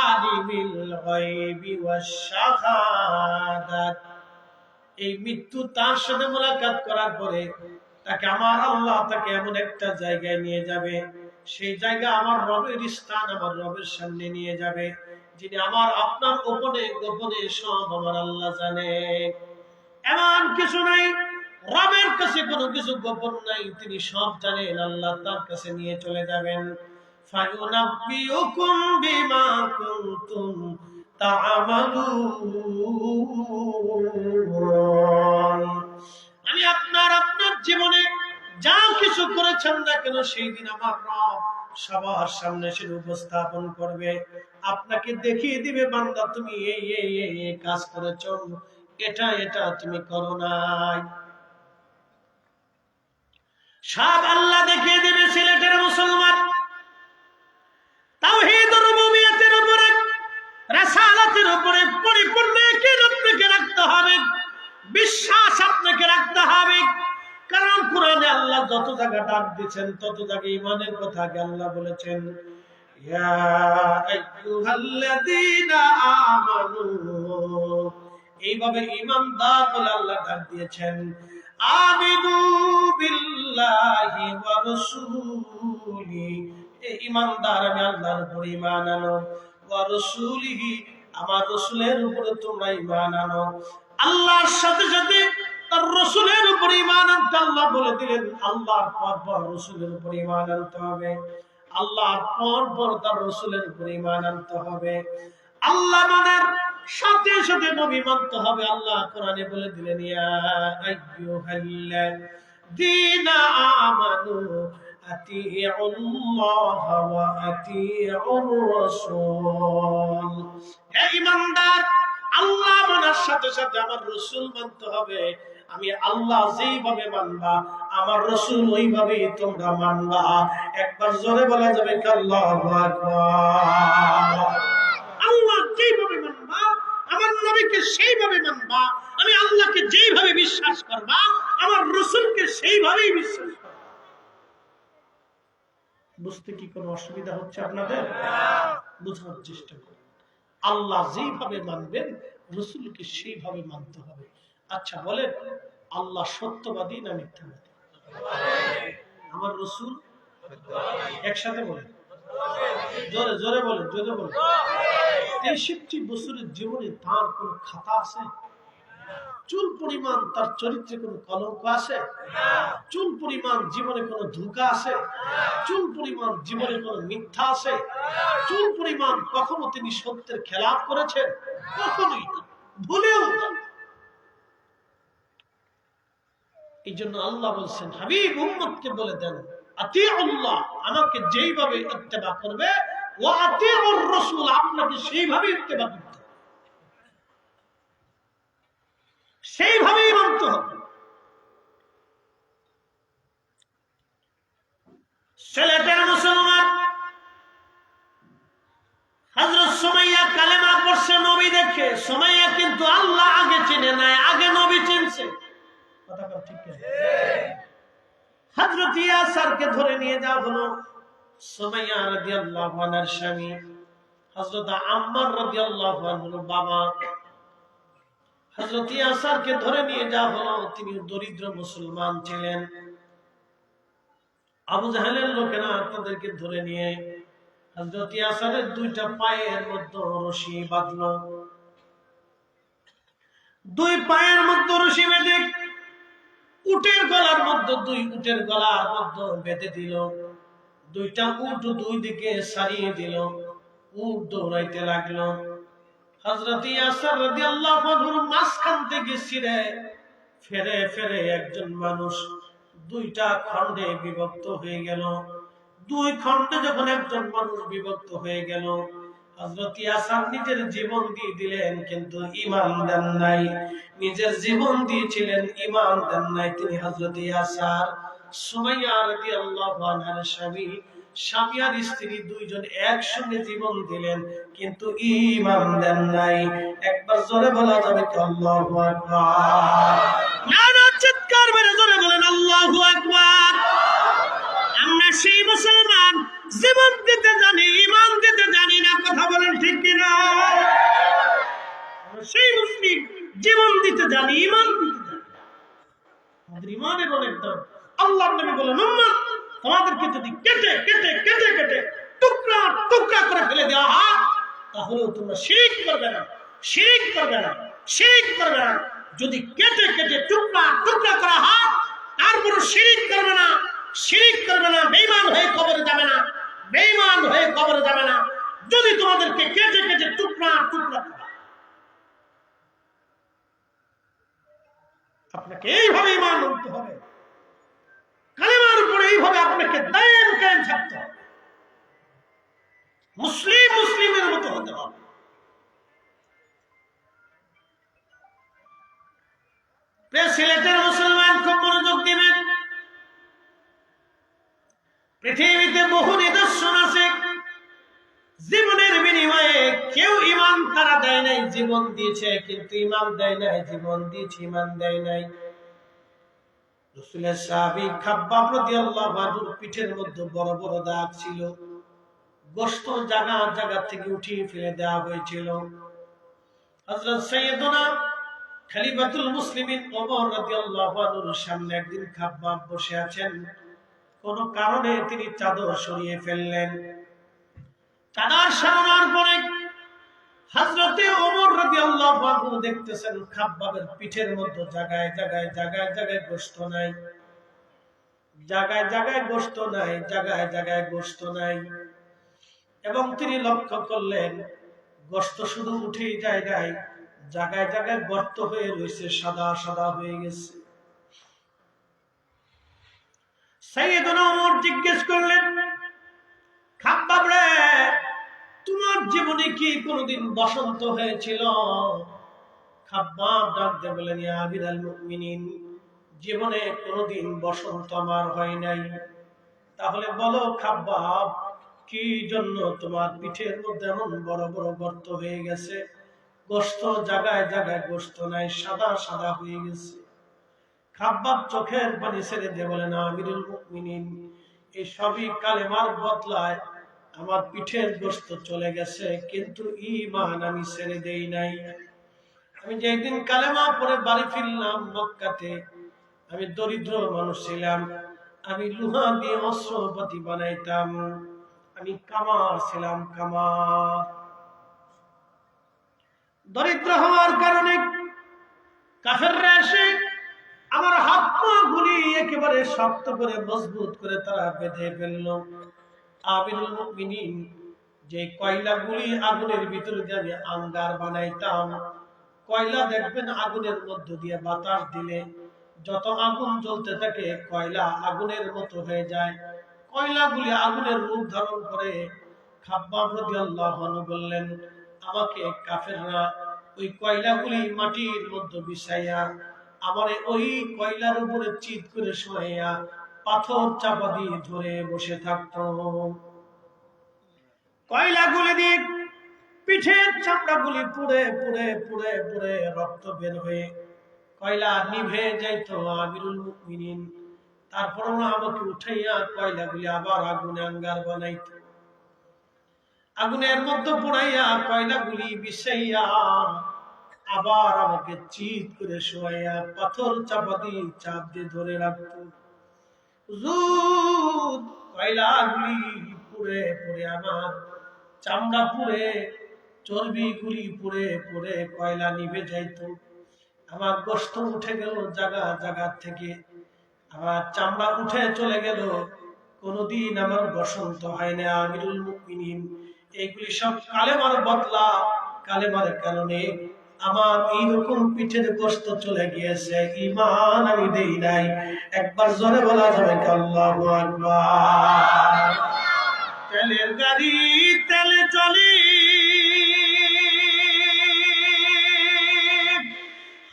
আলিমিল গায়বি ওয়াশ শাহাদাত। এই মৃত্যু তার সাথে মোলাকাত করার পরে তাকে আমার আল্লাহ তাকে এমন একটা জায়গায় নিয়ে যাবে, সেই জায়গা আমার রবের স্থান, আমার রবের সামনে নিয়ে যাবে, যিনি আমার আপনার গোপনে গোপনে সব আমার আল্লাহ জানে। এমন কিছু নাই, রবের কাছে কোনো কিছু গোপন নাই, তিনি সব জানেন। আল্লাহ তার কাছে নিয়ে চলে যাবেন। ফায়ুনাব্বিউকুম বিমা কুনতুম তা'মালুন। আমি আপনার জীবনে যা কিছু করেছেন না কেন সেই দিন আমার রব সবার সামনে সেটা উপস্থাপন করবে, আপনাকে দেখিয়ে দিবে বান্দা তুমি এই এই এই কাজ করেছো, এটা এটা তুমি করো নাই। সব আল্লাহ দেখিয়ে দিবে। সিলেটের মুসলমান তাওহীদ রুবুবিয়্যাতের উপরে, রাসালাতের উপরে পরিপূর্ণ ঈমান আপনাকে রাখতে হবে, বিশ্বাস আপনাকে রাখতে হবে। কারণ কোরআনে আল্লাহ যত জায়গা ডাক দিয়েছেন তত জায়গায় ঈমানের কথা আল্লাহ বলেছেন, ইয়া আইয়ুহাল্লাযীনা আমানু। এইভাবে ঈমানদার বলে আল্লাহ ডাক দিয়েছেন। আমিনু বিল্লাহি ওয়া রাসূলি, এই ঈমানদার আমি আল্লাহর উপর ঈমান আনো, ওয়া রাসূলিহি আমার রাসূলের উপরে তোমরা ঈমান আনো। আল্লাহর সাথে সাথে তার রাসূলের উপর ঈমান আনতে আল্লাহ বলে দিলেন। আল্লাহর পর পর রাসূলের উপর ঈমান আনতে হবে, আল্লাহর পর পর তার রাসূলের উপর ঈমান আনতে হবে। আল্লাহ মানার সাথে সাথে নবী মানতে হবে। আল্লাহ কোরআনে বলে দিলেন, ইয়া আইয়ুহাল্লাযীনা আমানু আতিউল্লাহ ওয়া আতিউর রাসূল। হে ঈমানদার, আল্লাহ মানার সাথে সাথে আমার রাসূল মানতে হবে। আমি আল্লাহ যেইভাবে মানবা আমার রাসূল ওইভাবেই তোমরা মানবা। একবার জোরে বলা যাবে আল্লাহু আকবার। আল্লাহ যেইভাবে মানবা আমার নবীকে সেইভাবে মানবা, আমি আল্লাহকে যেইভাবে বিশ্বাস করবা আমার রাসূলকে সেইভাবেই বিশ্বাস করবা। বুঝতে কি কোনো অসুবিধা হচ্ছে আপনাদের? বুঝার চেষ্টা করুন। আল্লাহ যেইভাবে মানবেন রাসূলকে সেইভাবে মানতে হবে। আচ্ছা বলেন, আল্লাহ সত্যবাদী না মিথ্যাবাদী? আমার রাসূল একসাথে বলেন, জোরে জোরে বলেন, জোরে বলেন। 63 বছরের জীবনে তার কোন খাতা আছে? চুল পরিমাণ তার চরিত্রে কোন কলঙ্ক আছে? চুল পরিমাণ জীবনে কোন ধোঁকা আছে? চুল পরিমাণ জীবনে কোন মিথ্যা আছে? চুল পরিমাণ কখনো তিনি সত্যের খেলাপ করেছেন? কখনোই না, ভুলেও না। এই জন্য আল্লাহ বলছেন, হাবিব উম্মতকে বলে দেন, আতিউল্লাহ আমাকে যেইভাবে ইত্তেবা করবে, ওয়া আতিউর রাসূল আপনাকে সেইভাবে ইত্তেবা করতে হবে, সেইভাবেই মানতে হবে। সিলেটের মুসলমান হযরত সুমাইয়া কালেমা পড়ছে নবী দেখে। সুমাইয়া কিন্তু আল্লাহ আগে চিনে নাই, আগে নবী চিনছে। কথা বল ঠিক আছে? হযরত ইয়াসারকে ধরে নিয়ে যাওয়া হলো। সুমাইয়া রাদিয়াল্লাহু আনহার স্বামী হযরত আম্মার রাদিয়াল্লাহু আনহুর বাবা। হযরত ইয়াসারকে ধরে নিয়ে যাওয়া হলো। তিনি দরিদ্র মুসলমান ছিলেন। আবু জাহেলের লোকেরা তাদেরকে ধরে নিয়ে হযরত ইয়াসারের দুইটা পায়ের মধ্যে রশি বাঁধলো। দুই পায়ের মধ্যে রশি বেঁধে উটের গলার মধ্যে, দুই উটের গলার মধ্যে বেঁধে দিল। দুইটা উট দুই দিকে সারিয়ে দিল, উট দৌড়াইতে লাগলো। হযরত ইয়াসির রাদিয়াল্লাহু আনহুর মাঝখান থেকে ছিঁড়ে ফেরে ফেরে একজন মানুষ দুইটা খণ্ডে বিভক্ত হয়ে গেল। দুই খণ্ডে যখন একজন মানুষ বিভক্ত হয়ে গেল, হযরত ইয়াসির নিজের জীবন দিয়ে দিলেন, কিন্তু ঈমান দেন নাই। নিজের জীবন দিয়েছিলেন, ঈমান দেন নাই। তিনি হযরত ইয়াসির সুমাইয়া রাদিয়াল্লাহু আনহার স্বামী আর স্ত্রী দুইজন একসঙ্গে জীবন দিলেন, কিন্তু ঈমান দেন নাই। একবার জোরে বলা যাবে কি আল্লাহু আকবার? নারা চিৎকার মেরে জোরে বলেন আল্লাহু আকবার। আমরা সেই মুসলমান, জীবন দিতে জানি, ঈমান দিতে জানি না। কথা বলেন ঠিক কিনা? আমরা সেই মুসলিম, জীবন দিতে জানি, ঈমান দিতে জানি। আমাদের ঈমানের অনেক দাম। আল্লাহর নবী বলেন, উম্মত তোমাদেরকে যদি কেটে কেটে কেটে কেটে টুকরা টুকরা করে ফেলে দেওয়া হয়, তাহলেও তোমরা শিরক করবে না, শিরক করবে না, শিরক করবে না। যদি কেটে কেটে টুকরা টুকরা করা হয়, তারপর শিরক করবে না, শিরক করবে না, বেঈমান হয়ে কবরে যাবে না, বেঈমান হয়ে কবরে যাবে না। যদি তোমাদেরকে কেটে কেটে টুকরা টুকরা করা, আপনাকে এইভাবে ঈমান আনতে হবে, কালেমার উপরে এইভাবে আপনাকে দায়েম কায়েম থাকতে হবে, মুসলিম মুসলিমের মতো হতে হবে। সিলেটের মুসলমান খুব মনোযোগ দিবেন। পৃথিবীতে বহু নিদর্শন আছে, জীবনের বিনিময়ে কেউ ঈমান তারা দেয় নাই, জীবন দিয়েছে কিন্তু ঈমান দেয় নাই, জীবন দিয়েছে ঈমান দেয় নাই। রাসূলের সাহাবী খাব্বাব রাদিয়াল্লাহু আনহুর পিঠের মধ্যে বড় বড় দাগ ছিল, গোশত জায়গা জায়গা থেকে উঠিয়ে ফেলে দেওয়া হয়েছিল। হযরত সাইয়েদনা খলিফাতুল মুসলিমিন ওমর রাদিয়াল্লাহু আনহুর সামনে একদিন খাব্বাব বসে আছেন, কোন কারণে তিনি চাদর সরিয়ে ফেললেন। চাদর সরানোর পরে হযরতে ওমর রাদিয়াল্লাহু আনহু দেখতেছেন খাব্বাবের পিঠের মধ্যে জায়গায় জায়গায় জায়গায় জায়গায় গোশত নাই, জায়গায় জায়গায় গোশত নাই, জায়গায় জায়গায় গোশত নাই। এবং তিনি লক্ষ্য করলেন গোশত শুধু উঠেই জায়গায় জায়গায় জায়গায় গর্ত হয়ে রয়েছে, সাদা সাদা হয়ে গেছে। সাইয়েদনা ওমর জিজ্ঞেস করলেন, খাব্বাব রে, তোমার জীবনে কি কোনদিন বসন্ত হয়েছিল? খাব্বাব ডাক দিয়ে বলেন, ইয়া আমিরাল মুমিনিন, জীবনে কোনদিন বসন্ত আমার হয় নাই। তাহলে বলো খাব্বাব, কি জন্য তোমার পিঠের মধ্যে এমন বড় বড় গর্ত হয়ে গেছে? গোশত জায়গায় জায়গায় গোশত নাই, সাদা সাদা হয়ে গেছে। খাব্বাব চোখের পানি ছেড়ে দিয়ে বলেন, আমিরুল মুমিনিন, এই সবই কালেমার বদলায় আমার পিঠের গোশত চলে গেছে, কিন্তু ঈমান আমি ছেড়ে দেই নাই। আমি যেদিন কালেমা পড়ে বাড়ি ফিরলাম মক্কাতে, আমি দরিদ্র মানুষ ছিলাম, আমি লোহা দিয়ে অস্ত্রপাতি বানাইতাম, আমি কামার ছিলাম, কামার। দরিদ্র হওয়ার কারণে কাফেররা এসে আমার হাত পা গুলি একেবারে শক্ত করে মজবুত করে তারা বেঁধে ফেলল। আমিরুল মুমিনিন, যে কয়লা গুলি আগুনের ভিতরে দিয়ে আমি আঙ্গার বানাইতাম, কয়লা দেখবেন আগুনের মধ্য দিয়ে বাতাস দিলে যত আগুন জ্বলতে থাকে কয়লা আগুনের মতো হয়ে যায়, কয়লাগুলি আগুনের রূপ ধারণ করে। খাব্বাব রাদিয়াল্লাহু আনহু বললেন, আমাকে কাফেররা ওই কয়লাগুলি মাটির মধ্যে বিছাইয়া আমারে ওই কয়লার উপরে চিৎ করে শোয়াইয়া পাথর চাপা দিয়ে ধরে বসে থাকতো। কয়লাগুলি দিয়ে পিঠের চামড়াগুলি পুড়ে পুড়ে পুড়ে পুড়ে রক্ত বের হয়ে কয়লা নিভে যাইতো। আমিরুল মুমিনিন, তারপর আমাকে উঠাইয়া কয়লাগুলি আবার আগুনে আঙ্গার বানাইতো, আগুনের মধ্যে পোড়াইয়া কয়লাগুলি বিছাইয়া আবার আমাকে চিৎ করে শোয়াইয়া পাথর চাপা দিয়ে চাপ দিয়ে ধরে রাখতো। হুজুর, কয়লাগুলি পুড়ে পুড়ে আমার চামড়া পুড়ে, চর্বিগুলি পুড়ে পুড়ে কয়লা নিভে যাইতো, আমার গোশত উঠে গেল জায়গা জায়গা থেকে, আমার চামড়া উঠে চলে গেল, কোনদিন আমার বসন্ত হয় না আমিরুল মুমিনিন। এগুলি সব কালেমার বদলা। কালেমার কারণে আমার এইরকম পিঠের গোশত চলে গিয়েছে, ঈমান আমি দেই নাই। একবার জোরে বলা যাবে কি আল্লাহু আকবার। তেলের গাড়ি তেলে চলি,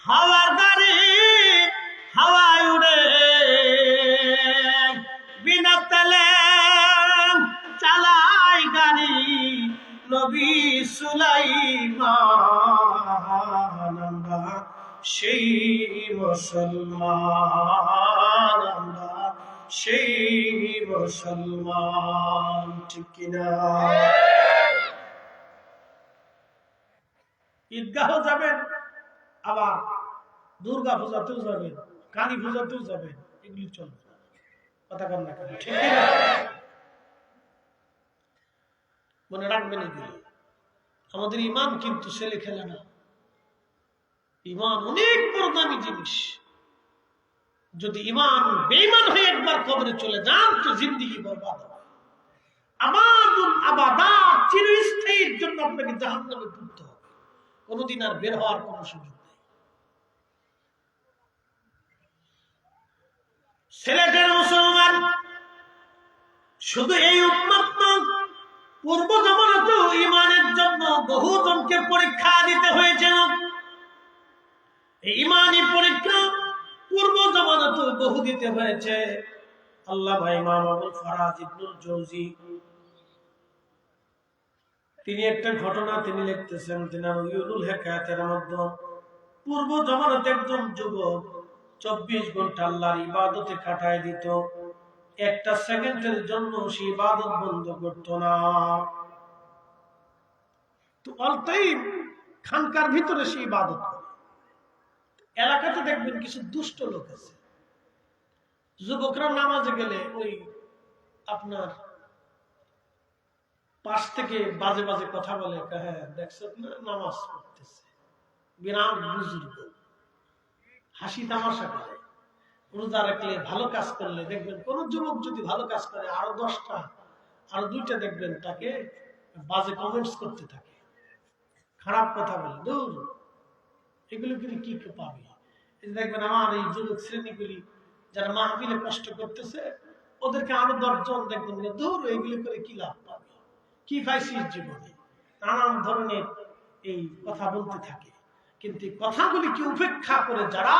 হাওয়ার গাড়ি হাওয়ায় উড়ে, বিনা তেলে চালাই গাড়ি নবী সুলাইমান। আমরা সেই মুসলমান, আমরা সেই মুসলমান, ঠিক কিনা? ঈদগাহ যাবেন, আবার দুর্গা পূজাতেও যাবেন, কালী পূজাতেও যাবেন, এগুলি চলবে না। কথা কম না কেন, ঠিক কিনা? মনে রাখবেন এগুলি। আমাদের ঈমান কিন্তু ছেলে খেলে না। ঈমান অনেক বড় দামি জিনিস। যদি ঈমান বেঈমান হয়ে একবার কবরে চলে যান তো জিন্দেগি বরবাদ হবে। আমাদুল আবাদাত, চিরস্থায়ীর জন্য আপনাকে জাহান্নামে পড়তে হবে। কোনদিন আর বের হওয়ার কোনো সুযোগ নেই। সিলেটের মুসলমান শুধু এই উম্মত নয়, পূর্ব জমানাতেও ঈমানের জন্য বহু জনকে পরীক্ষা দিতে হয়েছিল। এই ঈমানি পরীক্ষা পূর্ব জমানাতেও বহু দিতে হয়েছে। আল্লামা ইমাম আবুল ফারাজ ইবনুল জৌজি তিনি একটা ঘটনা তিনি লিখতেছেন, তিনি ইউনুল হিকায়াতের মধ্যে, পূর্ব জমানাতে একজন যুবক 24 ঘন্টা আল্লাহর ইবাদতে কাটায় দিত। একটা সেকেন্ডের জন্য সে ইবাদত বন্ধ করত না। তো অল টাইম খানকার ভিতরে সে ইবাদত করে। এলাকাতে দেখবেন কিছু দুষ্ট লোক আছে, যুবকরা নামাজে গেলে ওই আপনার পাশ থেকে বাজে বাজে কথা বলে, হ্যাঁ দেখছ না নামাজ পড়তেছে, বিরাট বুজুর্গ, হাসি তামাশা করে। রোজা রাখলে, ভালো কাজ করলে দেখবেন কোন যুবক যদি ভালো কাজ করে আরো 10টা আরো 2টা দেখবেন তাকে বাজে কমেন্টস করতে থাকে, খারাপ কথা বলে। দূর, এগুলো কিন্তু কি পাবে? দেখবেন আমার এই যুবক শ্রেণীগুলি যারা মাহফিলে কষ্ট করতেছে, ওদেরকে আরো 10 জন দেখবেন দূর, এগুলো করে কি লাভ পাবে, কি পাইছিস জীবনে, নানান ধরনের এই কথা বলতে থাকে। কিন্তু কথাগুলি কি উপেক্ষা করে যারা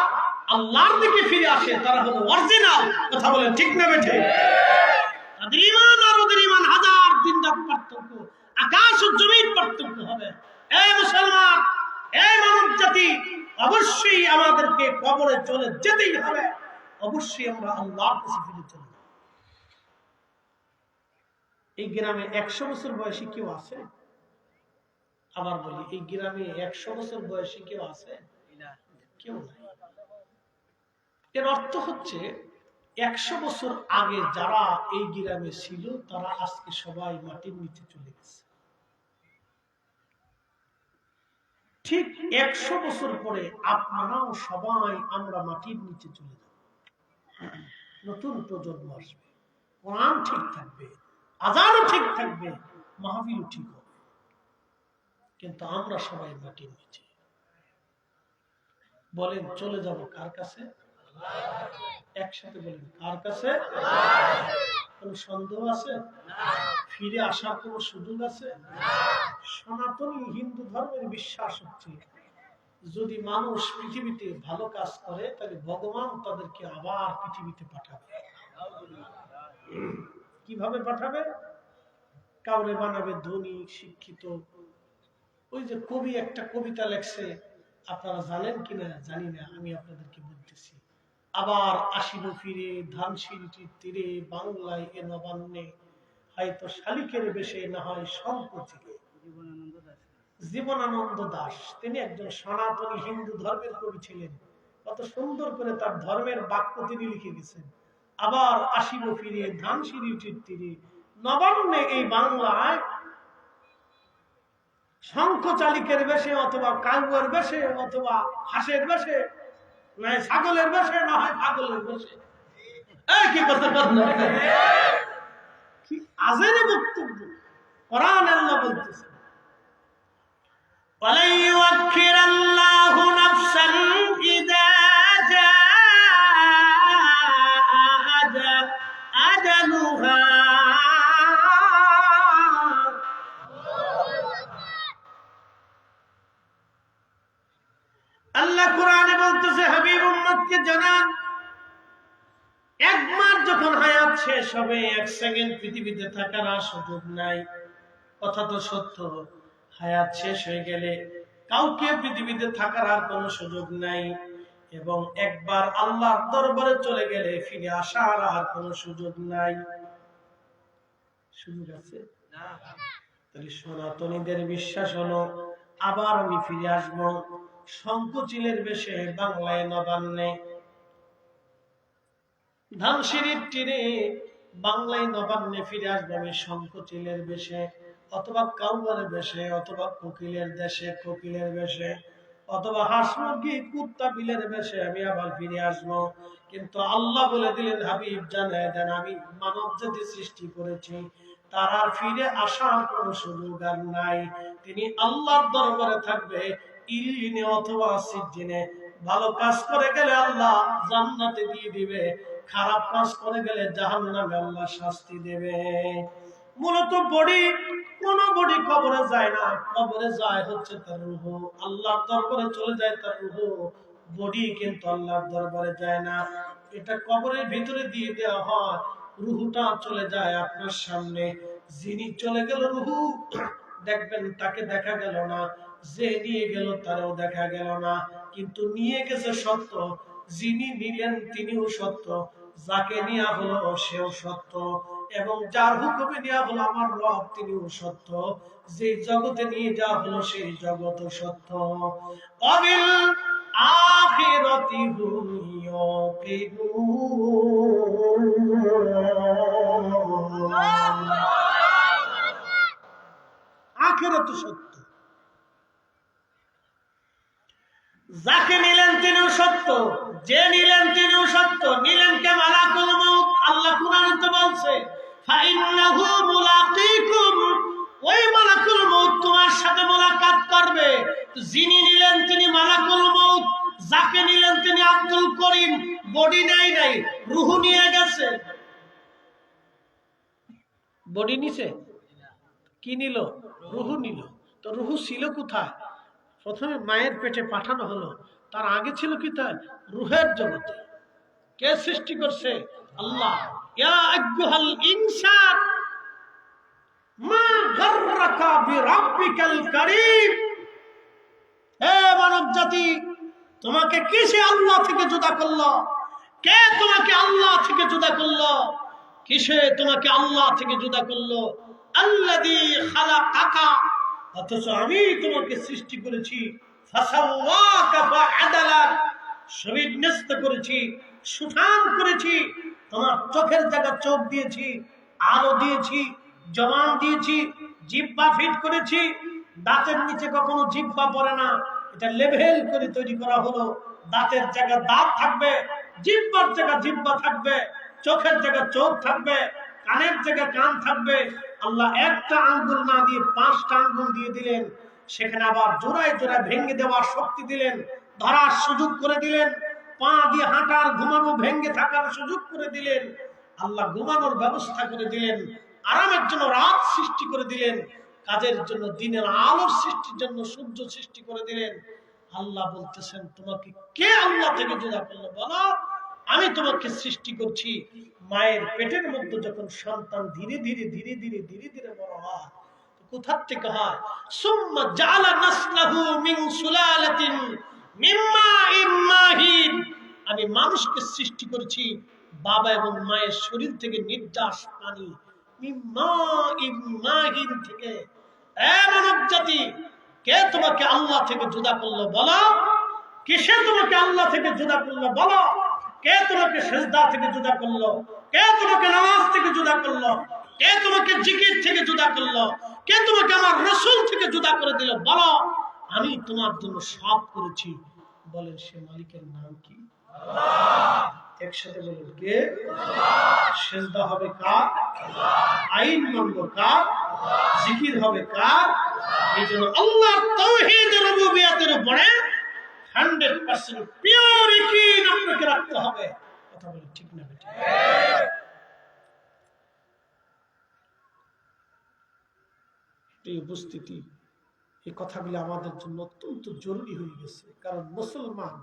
আল্লাহর দিকে ফিরে আসে তারা হলো অরিজিনাল। কথা বলেন ঠিক না বেঠে? তাদের ঈমান আর ওদের ঈমান হাজার দিন রাত পার্থক্য, আকাশ ও জমির পার্থক্য হবে। এই মুসলমান, এই মানব জাতি, অবশ্যই আমাদেরকে কবরে চলে যেতেই হবে। অবশ্যই আমরা আল্লাহর কাছে ফিরে চলব। এই গ্রামে 100 বছর বয়সী কেউ আছে? আবার বলি, এই গ্রামে 100 বছর বয়সী কেউ আছে? কেউ নাই। এর অর্থ হচ্ছে 100 বছর আগে যারা এই গ্রামে ছিল তারা আজকে সবাই মাটির নিচে চলে গেছে। ঠিক 100 বছর পরে আপনারাও সবাই আমরা মাটির নিচে চলে যাব। নতুন প্রজন্ম আসবে, কোরআন ঠিক থাকবে, আযানও ঠিক থাকবে, মাহফিলও ঠিক হবে, কিন্তু আমরা সবাই মাটির নিচে। বলেন চলে যাব কার কাছে? একসাথে বলেন, কার কাছে? কোন সন্দেহ আছে? ফিরে আসার কোন সুযোগ আছে? সনাতনী হিন্দু ধর্মের বিশ্বাস হচ্ছে যদি মানুষ পৃথিবীতে ভালো কাজ করে তাহলে ভগবান তাদেরকে আবার পৃথিবীতে পাঠাবে। কিভাবে পাঠাবে? কাউরে বানাবে ধনী, শিক্ষিত। ওই যে কবি একটা কবিতা লেখছে, আপনারা জানেন কিনা জানি না, আমি আপনাদেরকে বলতেছি। আবার আসিব ফিরে ধানসিঁড়িটির তীরে, বাংলায় এ নবান্নে, হয়তো শালিকের বেশে না হয় সম্পত্তিকে। জীবনানন্দ দাশ তিনি একজন সনাতনী হিন্দু ধর্মের কবি ছিলেন। কত সুন্দর করে তার ধর্মের বাক্য তিনি লিখে গেছেন। আবার আসিব ফিরে ধানসিঁড়িটির তীরে, নবান্নে এই বাংলায়, শঙ্খ চালিকের বেশে অথবা কাঙ্গুয়ার বেশে অথবা হাঁসের বেশে, না ছাগলের বেশে না হয় পাগলের বেশে। কি কথা বললেন? কি আজের বক্তব্য! কোরআন আল্লাহ বলতেছে ওয়ালাই ইউআখিরাল্লাহু নাফসান ইযা জাআ আজালুহা। আল্লাহ কোরআনে বলতেছে, হাবিব উম্মতকে জানান, একবার যখন হায়াত শেষ হবে, 1 সেকেন্ড পৃথিবীতে থাকার আর সুযোগ নাই। কথা তো সত্য, হায়াত শেষ হয়ে গেলে কাউকে পৃথিবীতে থাকার আর কোনো সুযোগ নাই, এবং একবার আল্লাহর দরবারে চলে গেলে ফিরে আসার আর কোনো সুযোগ নাই। সুযোগ আছে না? তাহলে সনাতনীদের বিশ্বাস হলো আবার আমি ফিরে আসবো শঙ্কুচিলের বেশে, বাংলায় নবান্নে, ধানসিঁড়ির তীরে বাংলায় নবান্নে ফিরে আসবো আমি শঙ্কুচিলের বেশে, অথবা কাউয়ার বেশে, অথবা কোকিলের দেশে কোকিলের বেশে, অথবা হাঁস মুরগি কুত্তা বিলের বেশে আমি আবার ফিরে আসবো। কিন্তু আল্লাহ বলে দিলেন, হাবিব জানায় দেন, আমি মানব জাতি সৃষ্টি করেছি, তার আর ফিরে আসার কোনো সুযোগ আর নাই। তিনি আল্লাহর দরবারে থাকবে ইলিনে অথবা সিজ্জিনে। ভালো কাজ করে গেলে আল্লাহ জান্নাতে দিয়ে দিবে, খারাপ কাজ করে গেলে জাহান্নামে আল্লাহ শাস্তি দেবে। মূলত কোন বডি কবরে যায় না, কবরে যায় হচ্ছে তার রূহ, আল্লাহর দরবারে চলে যায় তার রূহ। বডি কিন্তু আল্লাহর দরবারে যায় না, এটা কবরের ভিতরে দিয়ে দেওয়া হয়, রূহটা চলে যায় আপনার সামনে। যিনি চলে গেল রূহ, দেখবেন তাকে দেখা গেল না, যে নিয়ে গেল তারও দেখা গেল না। কিন্তু নিয়ে গেছে সত্য, যিনি নিলেন তিনিও সত্য, যাকে নেওয়া হলো সেও সত্য, এবং যার হুকুমে নেওয়া হলো আমার রব তিনিও সত্য, যে জগতে নিয়ে যাওয়া হলো সেই জগৎও সত্য। অবিল আখিরাতি হুম ইউকিনুন। আখিরাত সত্য, যাকে নিলেন তিনিও সত্য, যে নিলেন তিনিও সত্য। নিলেন কে? মালাকুল মউত। আল্লাহ কুরআনে তো বলছে, ফাইন্নাহু মুলাকীকুম, ওই মালাকুল মউত তোমার সাথে মোলাকাত করবে। যিনি নিলেন তিনি মালাকুল মউত, যাকে নিলেন তিনি আব্দুল করিম। বডি নাই, রূহ নিয়ে গেছে। বডি নিছে, কি নিল? রূহ নিল। তো রূহ ছিল কোথায়? প্রথমে মায়ের পেটে পাঠানো হলো, তার আগে ছিল কি? তার রূহের জগতে। কে সৃষ্টি করছে? আল্লাহ। ইয়া আইয়ুহাল ইনসান মা গাররাকা বিরাব্বিকাল কারীম, হে মানব জাতি, তোমাকে কিসে আল্লাহ থেকে জুদা করলো? কে তোমাকে আল্লাহ থেকে জুদা করলো? কিসে তোমাকে আল্লাহ থেকে জুদা করলো? আল্লাযী খালাকাকা, অথচ আমি তোমাকে সৃষ্টি করেছি, ফাসাওয়াকা ফাআদালাক, সুবিন্যস্ত করেছি, সুঠাম করেছি। তোমার চোখের জায়গায় চোখ দিয়েছি, আলো দিয়েছি, জবান দিয়েছি, জিহ্বা ফিট করেছি। দাঁতের নিচে কখনো জিহ্বা পড়ে না, এটা লেভেল করে তৈরি করা হলো। দাঁতের জায়গায় দাঁত থাকবে, জিহ্বার জায়গায় জিহ্বা থাকবে, চোখের জায়গায় চোখ থাকবে, কানের জায়গায় কান থাকবে। আল্লাহ একটা আঙ্গুল না দিয়ে 5টা আঙ্গুল দিয়ে দিলেন, সেখানে আবার জোড়ায় জোড়ায় ভেঙে দেওয়ার শক্তি দিলেন, ধরার সুযোগ করে দিলেন, পা দিয়ে হাঁটার, ঘুমানো, ভেঙে থাকার সুযোগ করে দিলেন। আল্লাহ ঘুমানোর ব্যবস্থা করে দিলেন, আরামের জন্য রাত সৃষ্টি করে দিলেন, কাজের জন্য দিনের আলোর সৃষ্টির জন্য সূর্য সৃষ্টি করে দিলেন। আল্লাহ বলতেছেন, তোমাকে কে আল্লাহ থেকে জুদা করলো? বলো, আমি তোমাকে সৃষ্টি করছি। মায়ের পেটের মধ্যে যখন সন্তান ধীরে ধীরে ধীরে ধীরে ধীরে ধীরে বড় হয়, কোথার থেকে হয়? সুম্মা জাআলা নাসলাহু মিন সুলালাতিন মিন মাইন মাহিন, আমি মানুষকে সৃষ্টি করেছি বাবা এবং মায়ের শরীর থেকে নির্যাস পানি, মিন মাইন মাহিন থেকে। এ মানব জাতি, কে তোমাকে আল্লাহ থেকে জুদা করলো? বলো, কিসে তোমাকে আল্লাহ থেকে জুদা করলো? বলো, কে তোমাকে সিজদা থেকে জুদা করলো? কে তোমাকে নামাজ থেকে জুদা করলো? কে তোমাকে জিকির থেকে জুদা করলো? কে তোমাকে আমার রাসূল থেকে জুদা করে দিল? বলো, আমি তোমার জন্য সব করেছি। বলেন, সে মালিকের নাম কি? আল্লাহ। একসাথে বলুন, কে? সিজদা হবে কার? আইন মানব কার, জিকির হবে কার। এই জন্য আল্লাহর তাওহীদ রুবুবিয়তের উপরে 100% পিওর ইয়াকিন আপনাকে রাখতে হবে। কথা বলি ঠিক না বেঠিক? এই উপস্থিতি, এই কথাগুলো আমাদের জন্য অত্যন্ত জরুরি হয়ে গেছে। কারণ মুসলমান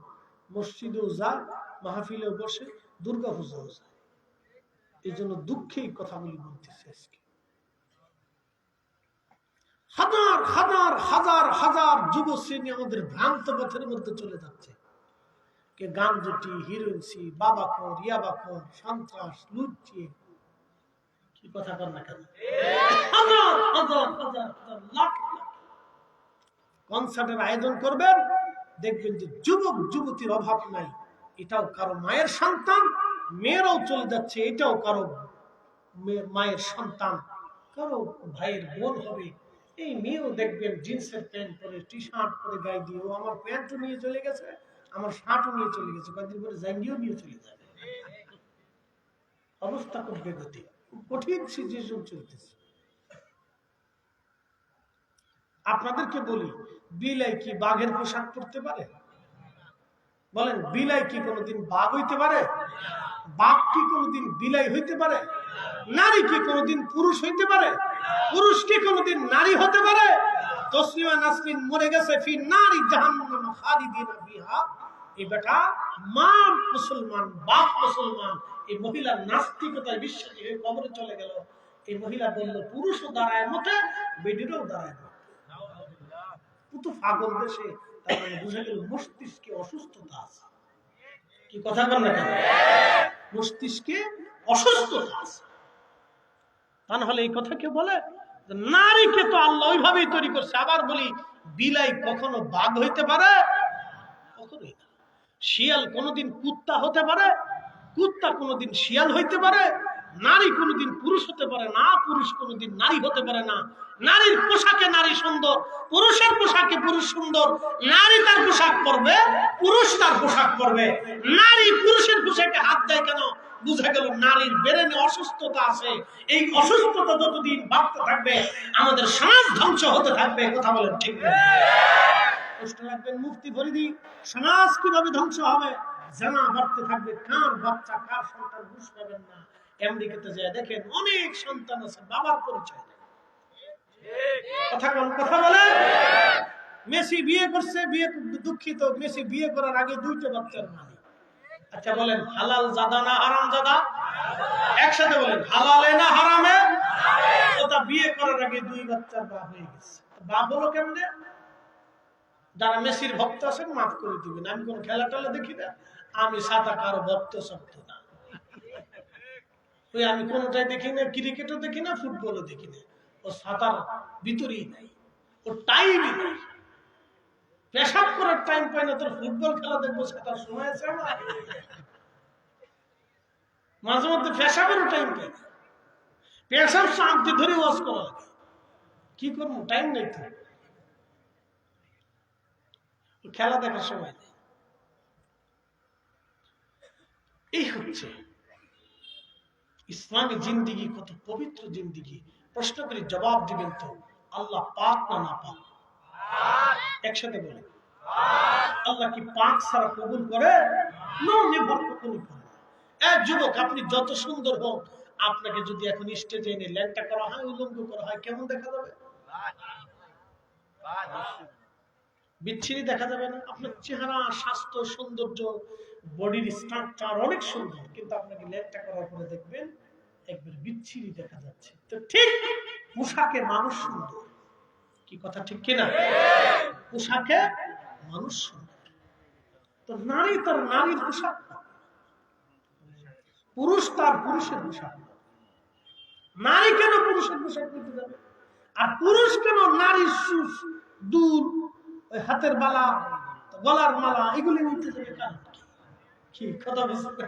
মসজিদেও যায়, মাহফিলেও বসে, দুর্গা পূজাও যায়। এই জন্য দুঃখে এই কথাগুলি বলতেছে। আজকে হাজার হাজার হাজার হাজার যুব শ্রেণী আমাদের ভ্রান্ত পথের মধ্যে চলে যাচ্ছে। কে গাঞ্জটি, হিরোইনসি, বাবাখোর, ইয়াবাখোর, সন্ত্রাস, লুচ্চি, কি কথা কর না কেন, হাজার হাজার হাজার হাজার লাখ কনসার্টের আয়োজন করবেন, দেখবেন যে যুবক যুবতীর অভাব নাই। এটাও কারো মায়ের সন্তান, মেয়েরাও চলে যাচ্ছে, এটাও কারো মায়ের সন্তান, কারো ভাইয়ের বোন হবে। এই মেয়েও দেখবেন জিন্সের প্যান্ট পরে, টি শার্ট পরে গায়ে দিয়ে, ও আমার প্যান্টও নিয়ে চলে গেছে, আমার শার্টও নিয়ে চলে গেছে, কয়েকদিন পরে জাঙ্গিও নিয়ে চলে যাবে। অবস্থা খুব বেগতি, কঠিন সিচুয়েশন চলতেছে। আপনাদেরকে বলি, বিলাই কি বাঘের পোশাক পরতে পারে? বলেন, বিলাই কি কোনোদিন বাঘ হইতে পারে? বাঘ কি কোনোদিন বিলাই হইতে পারে? নারী কি কোনোদিন পুরুষ হইতে পারে? পুরুষ কি কোনোদিন নারী হতে পারে? তসলিমা নাসরিন মরে গেছে, ফি নারি জাহান্নাম খালিদিনা ফিহা। এই বেটা মা মুসলমান, বাপ মুসলমান, এই মহিলা নাস্তিকতায় বিশ্বাসী হয়ে কবরে চলে গেল। এই মহিলা বলল, পুরুষও দাঁড়ায় মতে, বেডিরও দাঁড়ায় মতে। কত পাগল দেশে! তার মানে বুঝা গেল মস্তিষ্কে অসুস্থতা আছে। কি কথা বল না কেন? মস্তিষ্কে অসুস্থতা আছে। তা না হলে এই কথা কেউ বলে? নারীকে তো আল্লাহ ওইভাবেই তৈরি করছে। আবার বলি, বিলাই কখনো বাঘ হইতে পারে? কখনোই না। শিয়াল কোনোদিন কুত্তা হতে পারে? কুত্তা কোনোদিন শিয়াল হইতে পারে? নারী কোনোদিন পুরুষ হতে পারে না, পুরুষ কোনোদিন নারী হতে পারে না। নারীর পোশাকে নারী সুন্দর, পুরুষের পোশাকে পুরুষ সুন্দর। নারী তার পোশাক পরবে, পুরুষ তার পোশাক পরবে। নারী পুরুষের পোশাকে হাত দেয় কেন? বুঝা গেল নারীর ব্রেনে অসুস্থতা আছে। এই অসুস্থতা যতদিন বাড়তে থাকবে, আমাদের সমাজ ধ্বংস হতে থাকবে। কথা বলেন ঠিক না? প্রশ্ন রাখবেন, মুফতি ফরিদি, সমাজ কিভাবে ধ্বংস হবে? জানা বাড়তে থাকবে, কার বাচ্চা কার সন্তান বুঝ পাবেন না। আমেরিকাতে যায় দেখেন, অনেক সন্তান আছে, বাবার পরিচয় নেই। কথা বলেন। মেসি বিয়ে করছে, বিয়ে, দুঃখিত, মেসি বিয়ে করার আগে 2টা বাচ্চার মালিক। আচ্ছা বলেন, হালাল জাদা না হারাম জাদা? একসাথে বলেন, হালালে না হারামে? ওটা বিয়ে করার আগে 2 বাচ্চার বাপ হয়ে গেছে। বাপ হলো কেমনে? যারা মেসির ভক্ত আছেন মাফ করে দিবেন, আমি কোন খেলা টেলা দেখি না, আমি সাদা কারো ভক্ত শক্ত না। ওই আমি কোনটাই দেখি না, ক্রিকেটও দেখি না, ফুটবলও দেখি না। ও সাঁতার ভিতরেই নাই, ওর টাইমই নেই। পেশাব করার টাইম পাই না, তোর ফুটবল খেলা দেখবো, সাঁতার সময় আছে আমার? মাঝে মধ্যে পেশাবেরও টাইম পাই না। পেশাব শান্তি ধরে ওয়াজ করা লাগে, কি করবো, টাইম নেই তো। খেলা দেখার সময় নেই। এই হচ্ছে ইসলামী জিন্দিগি, কত পবিত্র জিন্দিগি। প্রশ্ন করি, জবাব দিবেন তো? আল্লাহ পাক না না পাক? একসাথে বলে, আল্লাহ কি পাক ছাড়া কবুল করে? নির্ভর কখনই করে না। এক যুবক, আপনি যত সুন্দর হোক, আপনাকে যদি এখন স্টেজে এনে ল্যাংটা করা হয়, উলঙ্গ করা হয়, কেমন দেখা যাবে? বিচ্ছিরি দেখা যাবে না? আপনার চেহারা, স্বাস্থ্য, সৌন্দর্য, বডির স্ট্রাকচার অনেক সুন্দর, কিন্তু আপনাকে ল্যাংটা করার পরে দেখবেন একবার বিচ্ছিরি দেখা যাচ্ছে। তো ঠিক পোশাকে মানুষ সুন্দর। কি কথা ঠিক কিনা? পোশাকে মানুষ সুন্দর। তো নারী তার নারীর পোশাক, পুরুষ তার পুরুষের পোশাক। নারী কেন পুরুষের পোশাক নিতে যাবে? আর পুরুষ কেন নারীর দুল, হাতের বালা, গলার মালা এগুলি নিতে যাবে? কারণ কি? কথা বুঝতে,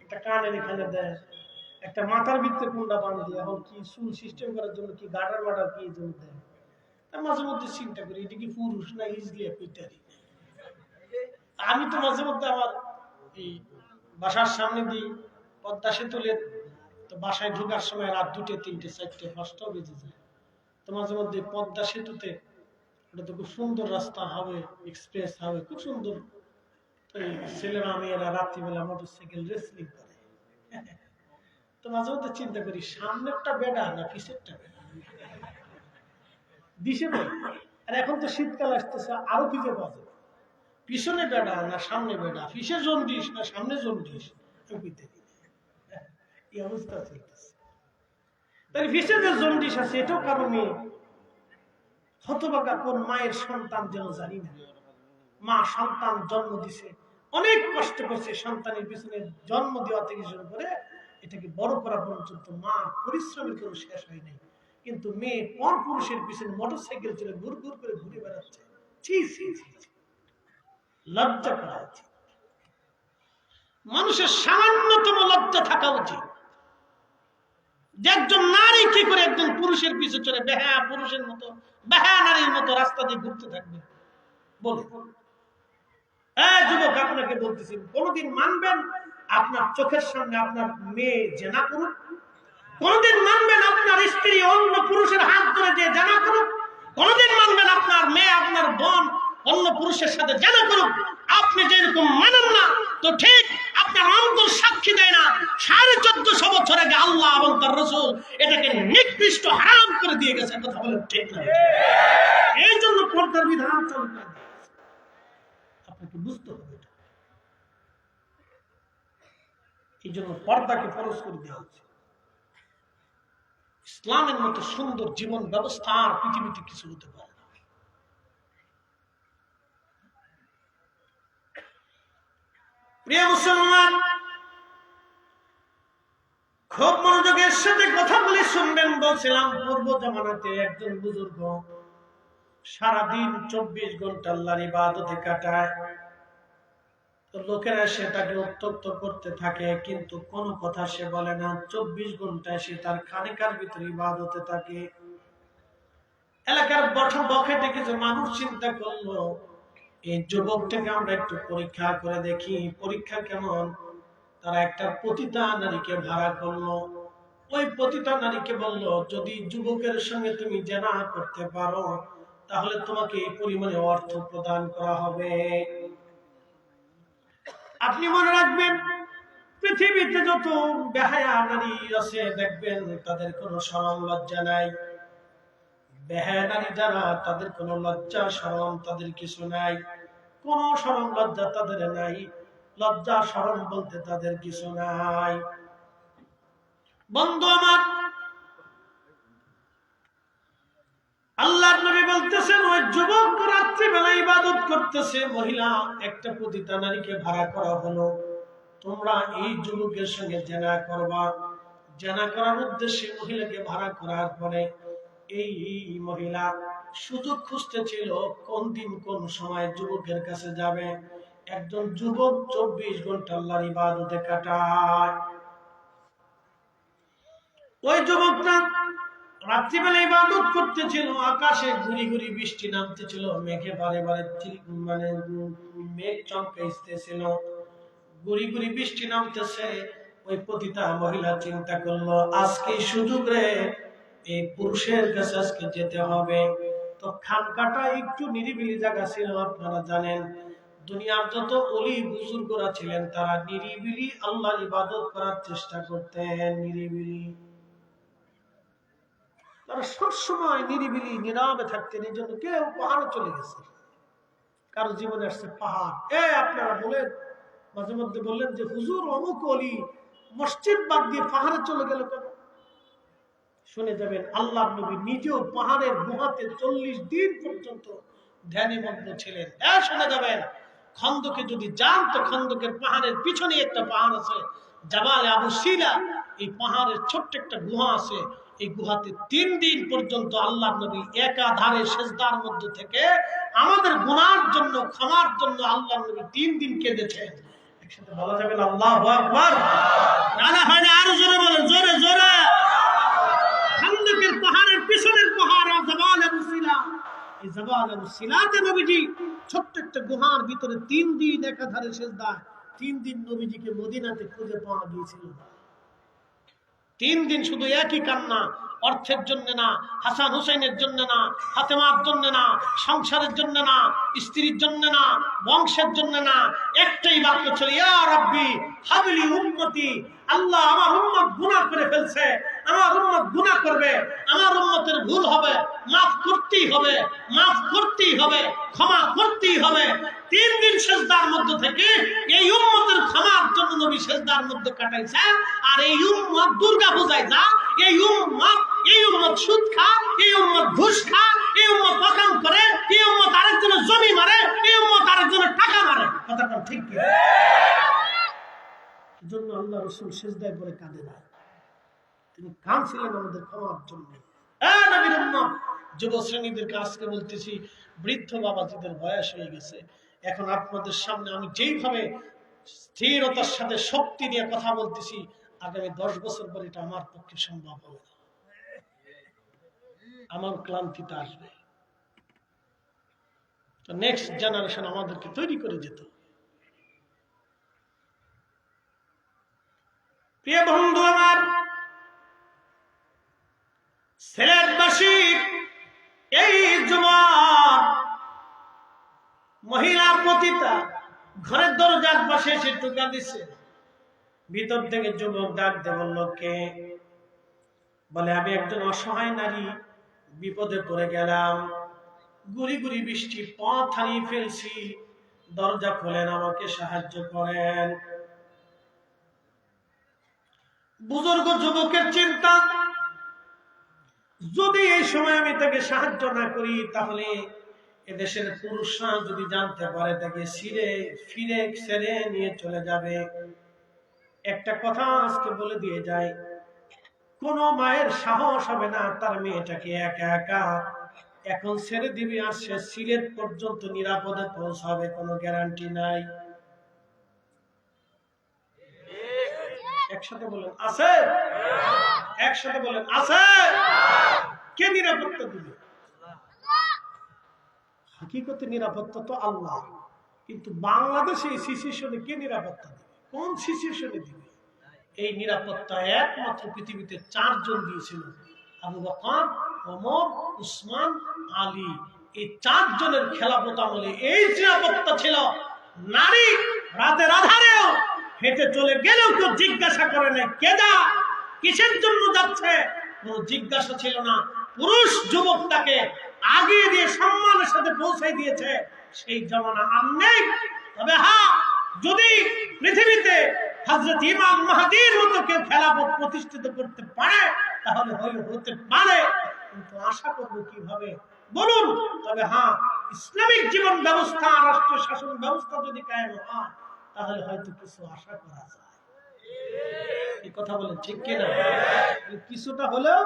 একটা কানের এখানে দেয়, একটা মাথার ভিতরে কুন্ডা বাঁধে, এখন কি চুল সিস্টেম করার জন্য কি গাডার মাডার কি জন্য দেয়? মাঝে মধ্যে চিন্তা করি, এটা কি পুরুষ না ইজলি পিটারি? আমি তো মাঝে মধ্যে আমার এই বাসার সামনে দিই পদ্মা সেতুলের তো বাসায় ঢোকার সময় রাত 2টে 3টে 4টে 5টাও বেজে যায়। তো মাঝে মধ্যে পদ্মা সেতুতে, ওটা তো খুব সুন্দর রাস্তা হবে, এক্সপ্রেস হবে, খুব সুন্দর। তো এই ছেলেরা মেয়েরা রাত্রিবেলা মোটরসাইকেল রেসলিং করে। তো মাঝে মধ্যে চিন্তা করি, সামনেরটা বেডা না পিছেরটা বেডা, দিশে নেই। আর এখন তো শীতকাল আসতেছে, আরো খুঁজে পাওয়া যাবে, পিছনে বেডা না সামনে বেডা, পিছে জন্ডিস না সামনে জন্ডিস, এই অবস্থা চলতেছে। তাই পিছে যে জন্ডিস আছে এটাও কারো মেয়ে, হতভাগা কোন মায়ের সন্তান যেন জানি না। মা সন্তান জন্ম দিছে, অনেক কষ্ট করছে সন্তানের পিছনে, জন্ম দেওয়া থেকে শুরু করে এটাকে বড় করা পর্যন্ত মা পরিশ্রমের কোনো শেষ হয় নাই। কিন্তু মেয়ে পর পুরুষের পিছনে মোটরসাইকেল চলে ঘুর ঘুর করে ঘুরে বেড়াচ্ছে। ছি ছি ছি, লজ্জা করা উচিত। মানুষের সামান্যতম লজ্জা থাকা উচিত যে একজন নারী কি করে একজন পুরুষের পিছনে চলে বেহায়া পুরুষের মতো, বেহায়া নারীর মতো রাস্তা দিয়ে ঘুরতে থাকবে। বলে যুবক, আপনাকে বলতেছি, কোনদিন মানবেন আপনার চোখের সামনে আপনার মেয়ে জেনা করুক? কোনদিন মানবেন আপনার স্ত্রী অন্য পুরুষের হাত ধরে যে জেনা করুক? কোনদিন মানবেন আপনার মেয়ে আপনার বোন অন্য পুরুষের সাথে জেনা করুক? আপনি যেরকম মানেন না, তো ঠিক আপনার অন্তর সাক্ষী দেয় না 1450 বছর আগে আল্লাহ এবং তার রাসূল এটাকে নিকৃষ্ট হারাম করে দিয়ে গেছে। কথা বলেন ঠিক না? এই জন্য পর্দার বিধান চালু করে আপনাকে বুঝতে হবে। এই জন্য পর্দাকে ফরজ করে দেওয়া হচ্ছে। ইসলামের মতো সুন্দর জীবন ব্যবস্থা আর পৃথিবীতে কিছু হতে পারে না। প্রিয় মুসলমান, খুব মনোযোগের সাথে কথা বলে শুনবেন। বলছিলাম পূর্ব জামানাতে একজন বুজুর্গ সারাদিন 24 ঘন্টা আল্লাহর ইবাদতে কাটায়। তো লোকেরা সেটাকে উত্তক্ত করতে থাকে, কিন্তু কোনো কথা সে বলে না। 24 ঘন্টায় সে তার খানিকার ভিতরে ইবাদতে থাকে। এলাকার বখেটে কিছু মানুষ চিন্তা করলো, এই যুবকটাকে আমরা একটু পরীক্ষা করে দেখি, পরীক্ষা কেমন। তারা একটা পতিতা নারীকে ভাড়া করলো। ওই পতিতা নারীকে বলল, যদি যুবকের সঙ্গে তুমি জেনা করতে পারো তাহলে তোমাকে এই পরিমাণে অর্থ প্রদান করা হবে। আপনি মনে রাখবেন, পৃথিবীতে যত বেহায়া নারী আছে দেখবেন তাদের কোনো শরম লজ্জা নাই। বেহায়া নারী যারা, তাদের কোনো লজ্জা শরম তাদের কিছু নাই, কোনো শরম লজ্জা তাদের নাই, লজ্জা শরম বলতে তাদের কিছু নাই। বন্ধু আমার, আল্লাহর নবী বলতেছেন, ওই যুবক রাত্রিবেলা ইবাদত করতেছে, মহিলা একটা পতিতা নারীকে ভাড়া করা হলো, তোমরা এই যুবকের সঙ্গে জেনা করবা। জেনা করার উদ্দেশ্যে মহিলাকে ভাড়া করার পরে এই মহিলা সুযোগ খুঁজতেছিল কোন দিন কোন সময় যুবকের কাছে যাবে। একজন যুবক 24 ঘন্টা আল্লাহর ইবাদতে কাটায়। ওই যুবকটা রাত্রিবেলা ইবাদত করতেছিল, আকাশে ঘুরি ঘুরি বৃষ্টি নামতেছিল, মেঘে বারে বারে মানে মেঘ চমকাইতেছিল, ঘুরি ঘুরি বৃষ্টি নামতেছে। ওই পতিতা মহিলা চিন্তা করলো, আজকে সুযোগ রে, এই পুরুষের কাছে আজকে যেতে হবে। তো খানকাটা একটু নিরিবিলি জায়গা ছিল। আপনারা জানেন দুনিয়ার যত ওলি বুজুর্গরা ছিলেন তারা নিরিবিলি আল্লাহর ইবাদত করার চেষ্টা করতেন, নিরিবিলি। তারা সবসময় নিরিবিলি নীরবে থাকতেন। এই জন্য কেউ পাহাড়ে চলে গেছে, কারো জীবনে আসছে পাহাড়। আপনারা বলেন, মাঝে মধ্যে বললেন যে হুজুর অমুক অলি মসজিদ বাদ দিয়ে পাহাড়ে চলে গেল কেন? শুনে যাবেন, আল্লাহ নবী নিজেও পাহাড়ের গুহাতে 40 দিন পর্যন্ত ধ্যানে মগ্ন ছিলেন। শুনে যাবেন, খন্দকে যদি যান তো খন্দকের পাহাড়ের পিছনে একটা পাহাড় আছে, জাবাল আবু সিলা। এই পাহাড়ের ছোট্ট একটা গুহা আছে। এই গুহাতে 3 দিন পর্যন্ত আল্লাহ নবী একাধারে সেজদার মধ্যে থেকে আমাদের গুনার জন্য, ক্ষমার জন্য আল্লাহ নবী 3 দিন কেঁদেছেন। একসাথে বলা যাবে না আল্লাহু আকবার? না না হয় না, আরো জোরে বলেন, জোরে জোরে। খন্দকের পাহাড়ের পিছনের পাহাড় জাবাল আবু সিলা। এই জাবাল আবু সিলাতে নবীজি ছোট্ট একটা গুহার ভিতরে 3 দিন একাধারে সেজদা। 3 দিন নবীজিকে মদিনাতে খুঁজে পাওয়া গিয়েছিল। 3 দিন শুধু একই কান্না, অর্থের জন্য না, হাসান হুসাইনের জন্য না, ফাতেমার জন্য না, সংসারের জন্য না, স্ত্রীর জন্য না, বংশের জন্য না, একটাই বাক্য ছিল, ইয়া রাব্বি হাবলি উম্মতি। আল্লাহ, আমার উম্মত গুনাহ করে ফেলছে, আমার উম্মত গুনাহ করবে, আমার উম্মতের ভুল হবে, মাফ করতেই হবে, মাফ করতেই হবে, ক্ষমা করতেই হবে। 3 দিন সেজদার মধ্যে থেকে এই উম্মতের ক্ষমার জন্য নবী সেজদার মধ্যে কাটাইছেন। আর এই উম্মত দুর্গা পূজায় যা, এই উম্মত সুদ খা, এই উম্মত ঘুষ খা, এই উম্মত অকাম করে, এই উম্মত আরেকজনের জমি মারে, এই উম্মত আরেকজনের টাকা মারে। কথাটা ঠিক কি? এজন্য আল্লাহ রাসূল সিজদায় পড়ে কাঁদে না, তিনি কাঁদছিলেন আমাদের ক্ষমার জন্য। নবীর উম্মত, যুব শ্রেণীদেরকে আজকে বলতেছি, বৃদ্ধ বাবাজিদের বয়স হয়ে গেছে, এখন আপনাদের সামনে আমি যেইভাবে স্থিরতার সাথে শক্তি নিয়ে কথা বলতেছি, আগামী 10 বছর পর এটা আমার পক্ষে সম্ভব হবে না। আমার ক্লান্তিটা আসবে। তো নেক্সট জেনারেশন আমাদেরকে তৈরি করে যেত। প্রিয় বন্ধু আমার, সিলেটবাসী এই যুবক মহিলা পতিতা ঘরের দরজার পাশে এসে টোকা দিছে। ভিতর থেকে যুবক ডাকতে বলল, কে? বলে, আমি একজন অসহায় নারী, বিপদে পড়ে গেলাম, গুড়ি গুড়ি বৃষ্টি, পথ হারিয়ে ফেলছি, দরজা খোলেন, আমাকে সাহায্য করেন। বুজুর্গ যুবকের চিন্তা, যদি এই সময় আমি তাকে সাহায্য না করি, তাহলে এদেশের পুরুষরা যদি জানতে পারে, তাকে ফিরে ছেড়ে নিয়ে চলে যাবে। একটা কথা আজকে বলে দিয়ে যায়, কোন মায়ের সাহস হবে না তার মেয়েটাকে একা একা এখন ছেড়ে দিবে, আর সে সিলেট পর্যন্ত নিরাপদে পৌঁছাবে, কোনো গ্যারান্টি নাই। একসাথে বলেন আছে? একসাথে বলেন আছে? কে নিরাপত্তা দিবে? হাকিকতে নিরাপত্তা তো আল্লাহ, কিন্তু বাংলাদেশে এই সিচুয়েশনে কে নিরাপত্তা দিবে? কোন সিচুয়েশনে দিবে? এই নিরাপত্তা একমাত্র পৃথিবীতে 4 জন দিয়েছিল, আবু বকর, ওমর, উসমান, আলী। এই 4 জনের খেলাফত আমলে এই নিরাপত্তা ছিল। নারী রাতের আধারেও হেঁটে চলে গেলেও কেউ জিজ্ঞাসা করে নাই, কে যা, কিসের জন্য যাচ্ছে, কোনো জিজ্ঞাসা ছিল না। পুরুষ যুবকটাকে আগিয়ে দিয়ে সম্মানের সাথে পৌঁছাই দিয়েছে। সেই জামানা আর নেই। তবে হ্যাঁ, যদি পৃথিবীতে হযরত ইমাম মাহদীর মতো কেউ খেলাফত প্রতিষ্ঠিত করতে পারে, তাহলে হতে পারে, কিন্তু আশা করব কিভাবে বলুন? তবে হ্যাঁ, ইসলামিক জীবন ব্যবস্থা, রাষ্ট্র শাসন ব্যবস্থা যদি কায়েম হয়, তাহলে হয়তো কিছু আশা করা যায়। এই কথা বলেন ঠিক কিনা? কিছুটা হলেও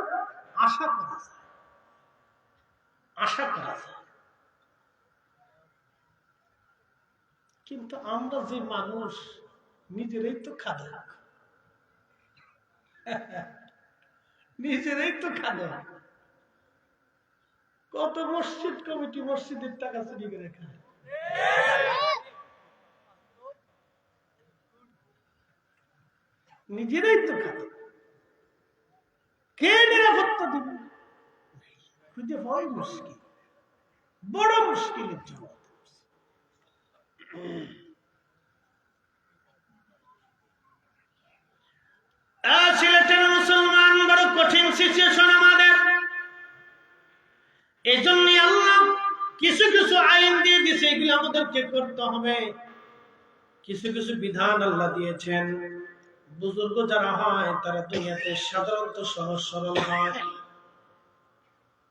আশা করা যায়, আশা করা যায়। কিন্তু আমরা যে মানুষ, নিজেরাই তো খাদক, নিজেরাই তো খাদক। কত মসজিদ কমিটি মসজিদের টাকা চুরি করে খায়। নিজেরাই তো খাদক। কে নিরাপত্তা দিবে? খুঁজে পাওয়াই মুশকিল, বড় মুশকিলের জন্য। সিলেটের মুসলমান, বড় কঠিন সিচুয়েশন আমাদের। এই জন্যই আল্লাহ কিছু কিছু আইন দিয়ে দিয়েছে, এগুলো আমাদেরকে করতে হবে। কিছু কিছু বিধান আল্লাহ দিয়েছেন। বুজুর্গ যারা হয় তারা দুনিয়াতে সাধারণত সহজ সরল হয়।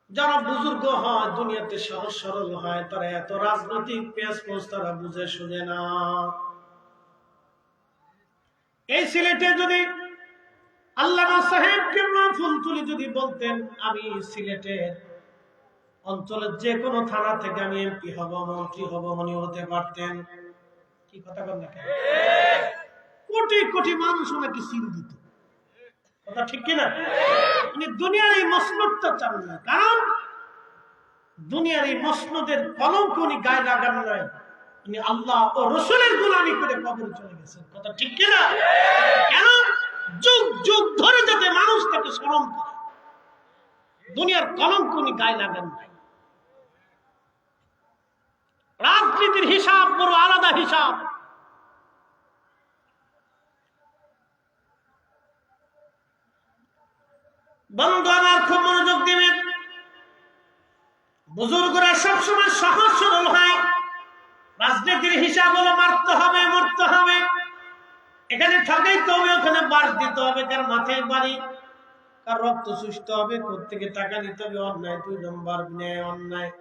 যারা বুজুর্গ হয় দুনিয়াতে সহজ সরল হয়, তারা এত রাজনৈতিক পেঁয়াজ তারা বুঝে শুনে না। এই সিলেটে যদি আল্লামা সাহেব কেবলা ফুলতুলি যদি বলতেন, আমি সিলেটের অঞ্চলের যে কোনো থানা থেকে আমি এমপি হব, মন্ত্রী হব, উনি হতে পারতেন। কি কথা বল না? কোটি কোটি মানুষ ওনাকে চিন দিত। কথা ঠিক কিনা? উনি দুনিয়ার এই মসনদটা চান না, কারণ দুনিয়ার এই মসনদের কলঙ্ক উনি গায়ে লাগান নাই। উনি আল্লাহ ও রসুলের গোলামি করে কবরে চলে গেছেন। কথা ঠিক কিনা? কেন? যুগ যুগ ধরে ভিতরে যাতে মানুষ তাকে স্মরণ করে। দুনিয়ার কলঙ্ক উনি গায়ে লাগান নাই। রাজনীতির হিসাব বড় আলাদা হিসাব। বন্ধু আমার খুব মনোযোগ দিবেন। বুজুর্গরা সবসময় সহজ সরল হয়। রাজনীতির হিসাব হলো মারতে হবে, মরতে হবে, এখানে ঠকাইতে হবে, ওখানে বাস দিতে হবে, কার মাথায় বাড়ি, কার রক্ত চুষতে হবে, কোত্থেকে টাকা নিতে হবে, অন্যায় 2 নম্বর, ন্যায় অন্যায়।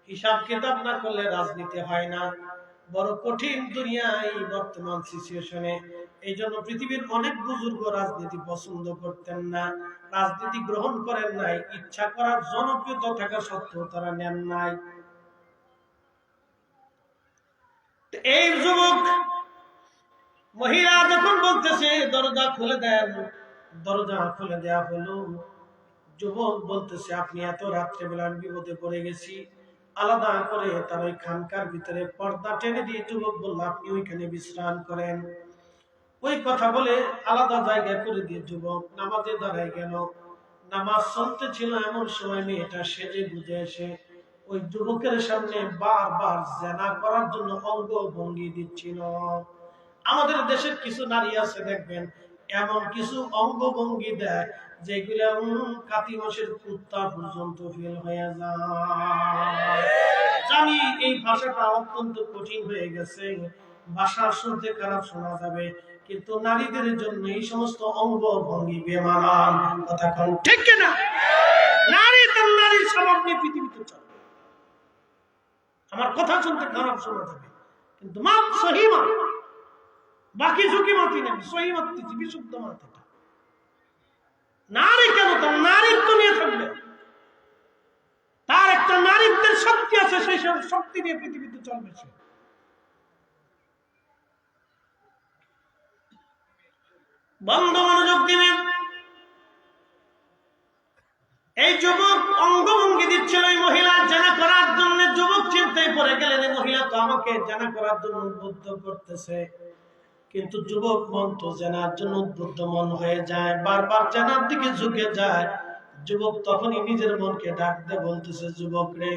হিসাব কিতাব না করলে রাজনীতি হয় না। বড় কঠিন দুনিয়া এই বর্তমান সিচুয়েশনে। এই জন্য পৃথিবীর অনেক বুজুর্গ রাজনীতি পছন্দ করতেন না, রাজনীতি গ্রহণ করেন নাই, ইচ্ছা করার জনপ্রিয়তা থাকা সত্ত্বেও তারা নেন নাই। এই যুবক মহিলা যখন বলতেছে দরজা খুলে দেন, দরজা খুলে দেয়া হলো। যুবক বলতেছে আপনি এত রাত্রেবেলা বিপদে পড়ে গেছি। আলাদা করে তার ওই খানকার ভিতরে পর্দা টেনে দিয়ে যুবক বলল আপনি ওইখানে বিশ্রাম করেন। ওই কথা বলে আলাদা জায়গায় করে দিয়ে যুবক নামাজে দাঁড়ায় গেল। নামাজ চলতে ছিল, এমন সময় মেয়েটা সেজে বুঝে এসে ওই যুবকের সামনে বারবার জেনা করার জন্য অঙ্গ ভঙ্গি দিচ্ছিল। আমাদের দেশের কিছু নারী আছে দেখবেন এমন কিছু অঙ্গ ভঙ্গি দেয় যেগুলা কাতি মাসের কুত্তা পর্যন্ত ফেল হয়ে যায়। জানি এই ভাষাটা অত্যন্ত কঠিন হয়ে গেছে, ভাষা শুনতে খারাপ শোনা যাবে, কিন্তু নারীদের জন্য এই সমস্ত অঙ্গ ভঙ্গি বেমানান। কথা কোন ঠিক কিনা? নারী তার নারীর স্বভাব নিয়ে পৃথিবীতে চলে। আমার কথা শুনতে খারাপ শোনা যাবে, কিন্তু মা সহিমা, বাকি ঝুঁকি মাতি নেই, সহিমত বিশুদ্ধ মাত। নারী কেন? তার নারীত্ব নিয়ে থাকবে, তার একটা নারীত্বের শক্তি আছে, সেই সব শক্তি নিয়ে পৃথিবীতে চলবে সে। বন্ধু মনোযোগ দিবেন। এই যুবক অঙ্গভঙ্গি দিচ্ছিল এই মহিলা জানা করার জন্য। যুবক চিন্তায় পড়ে গেলেন এই মহিলা তো আমাকে জানা করার জন্য উদ্বুদ্ধ করতেছে, কিন্তু যুবক মন তো জানার জন্য উদ্বুদ্ধ মন হয়ে যায়, বারবার জানার দিকে ঝুঁকে যায়। যুবক তখনই নিজের মনকে ডাক দিয়ে বলতেছে যুবক রে,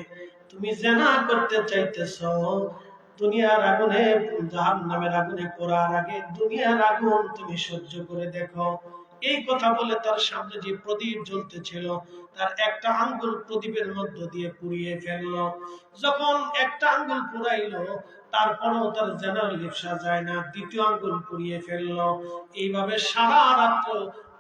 তুমি জানা করতে চাইতেছ, দুনিয়ার আগুনে, জাহান্নামের আগুনে পড়ার আগে দুনিয়ার আগুন তুমি সহ্য করে দেখো। এই কথা বলে তার সামনে যে প্রদীপ জ্বলতেছিল তার একটা আঙ্গুল প্রদীপের মধ্য দিয়ে পুড়িয়ে ফেললো। যখন একটা আঙ্গুল পুড়াইলো তারপরেও তার জেনার লিপসা যায় না, দ্বিতীয় আঙ্গুল পুড়িয়ে ফেললো। এইভাবে সারা রাত্র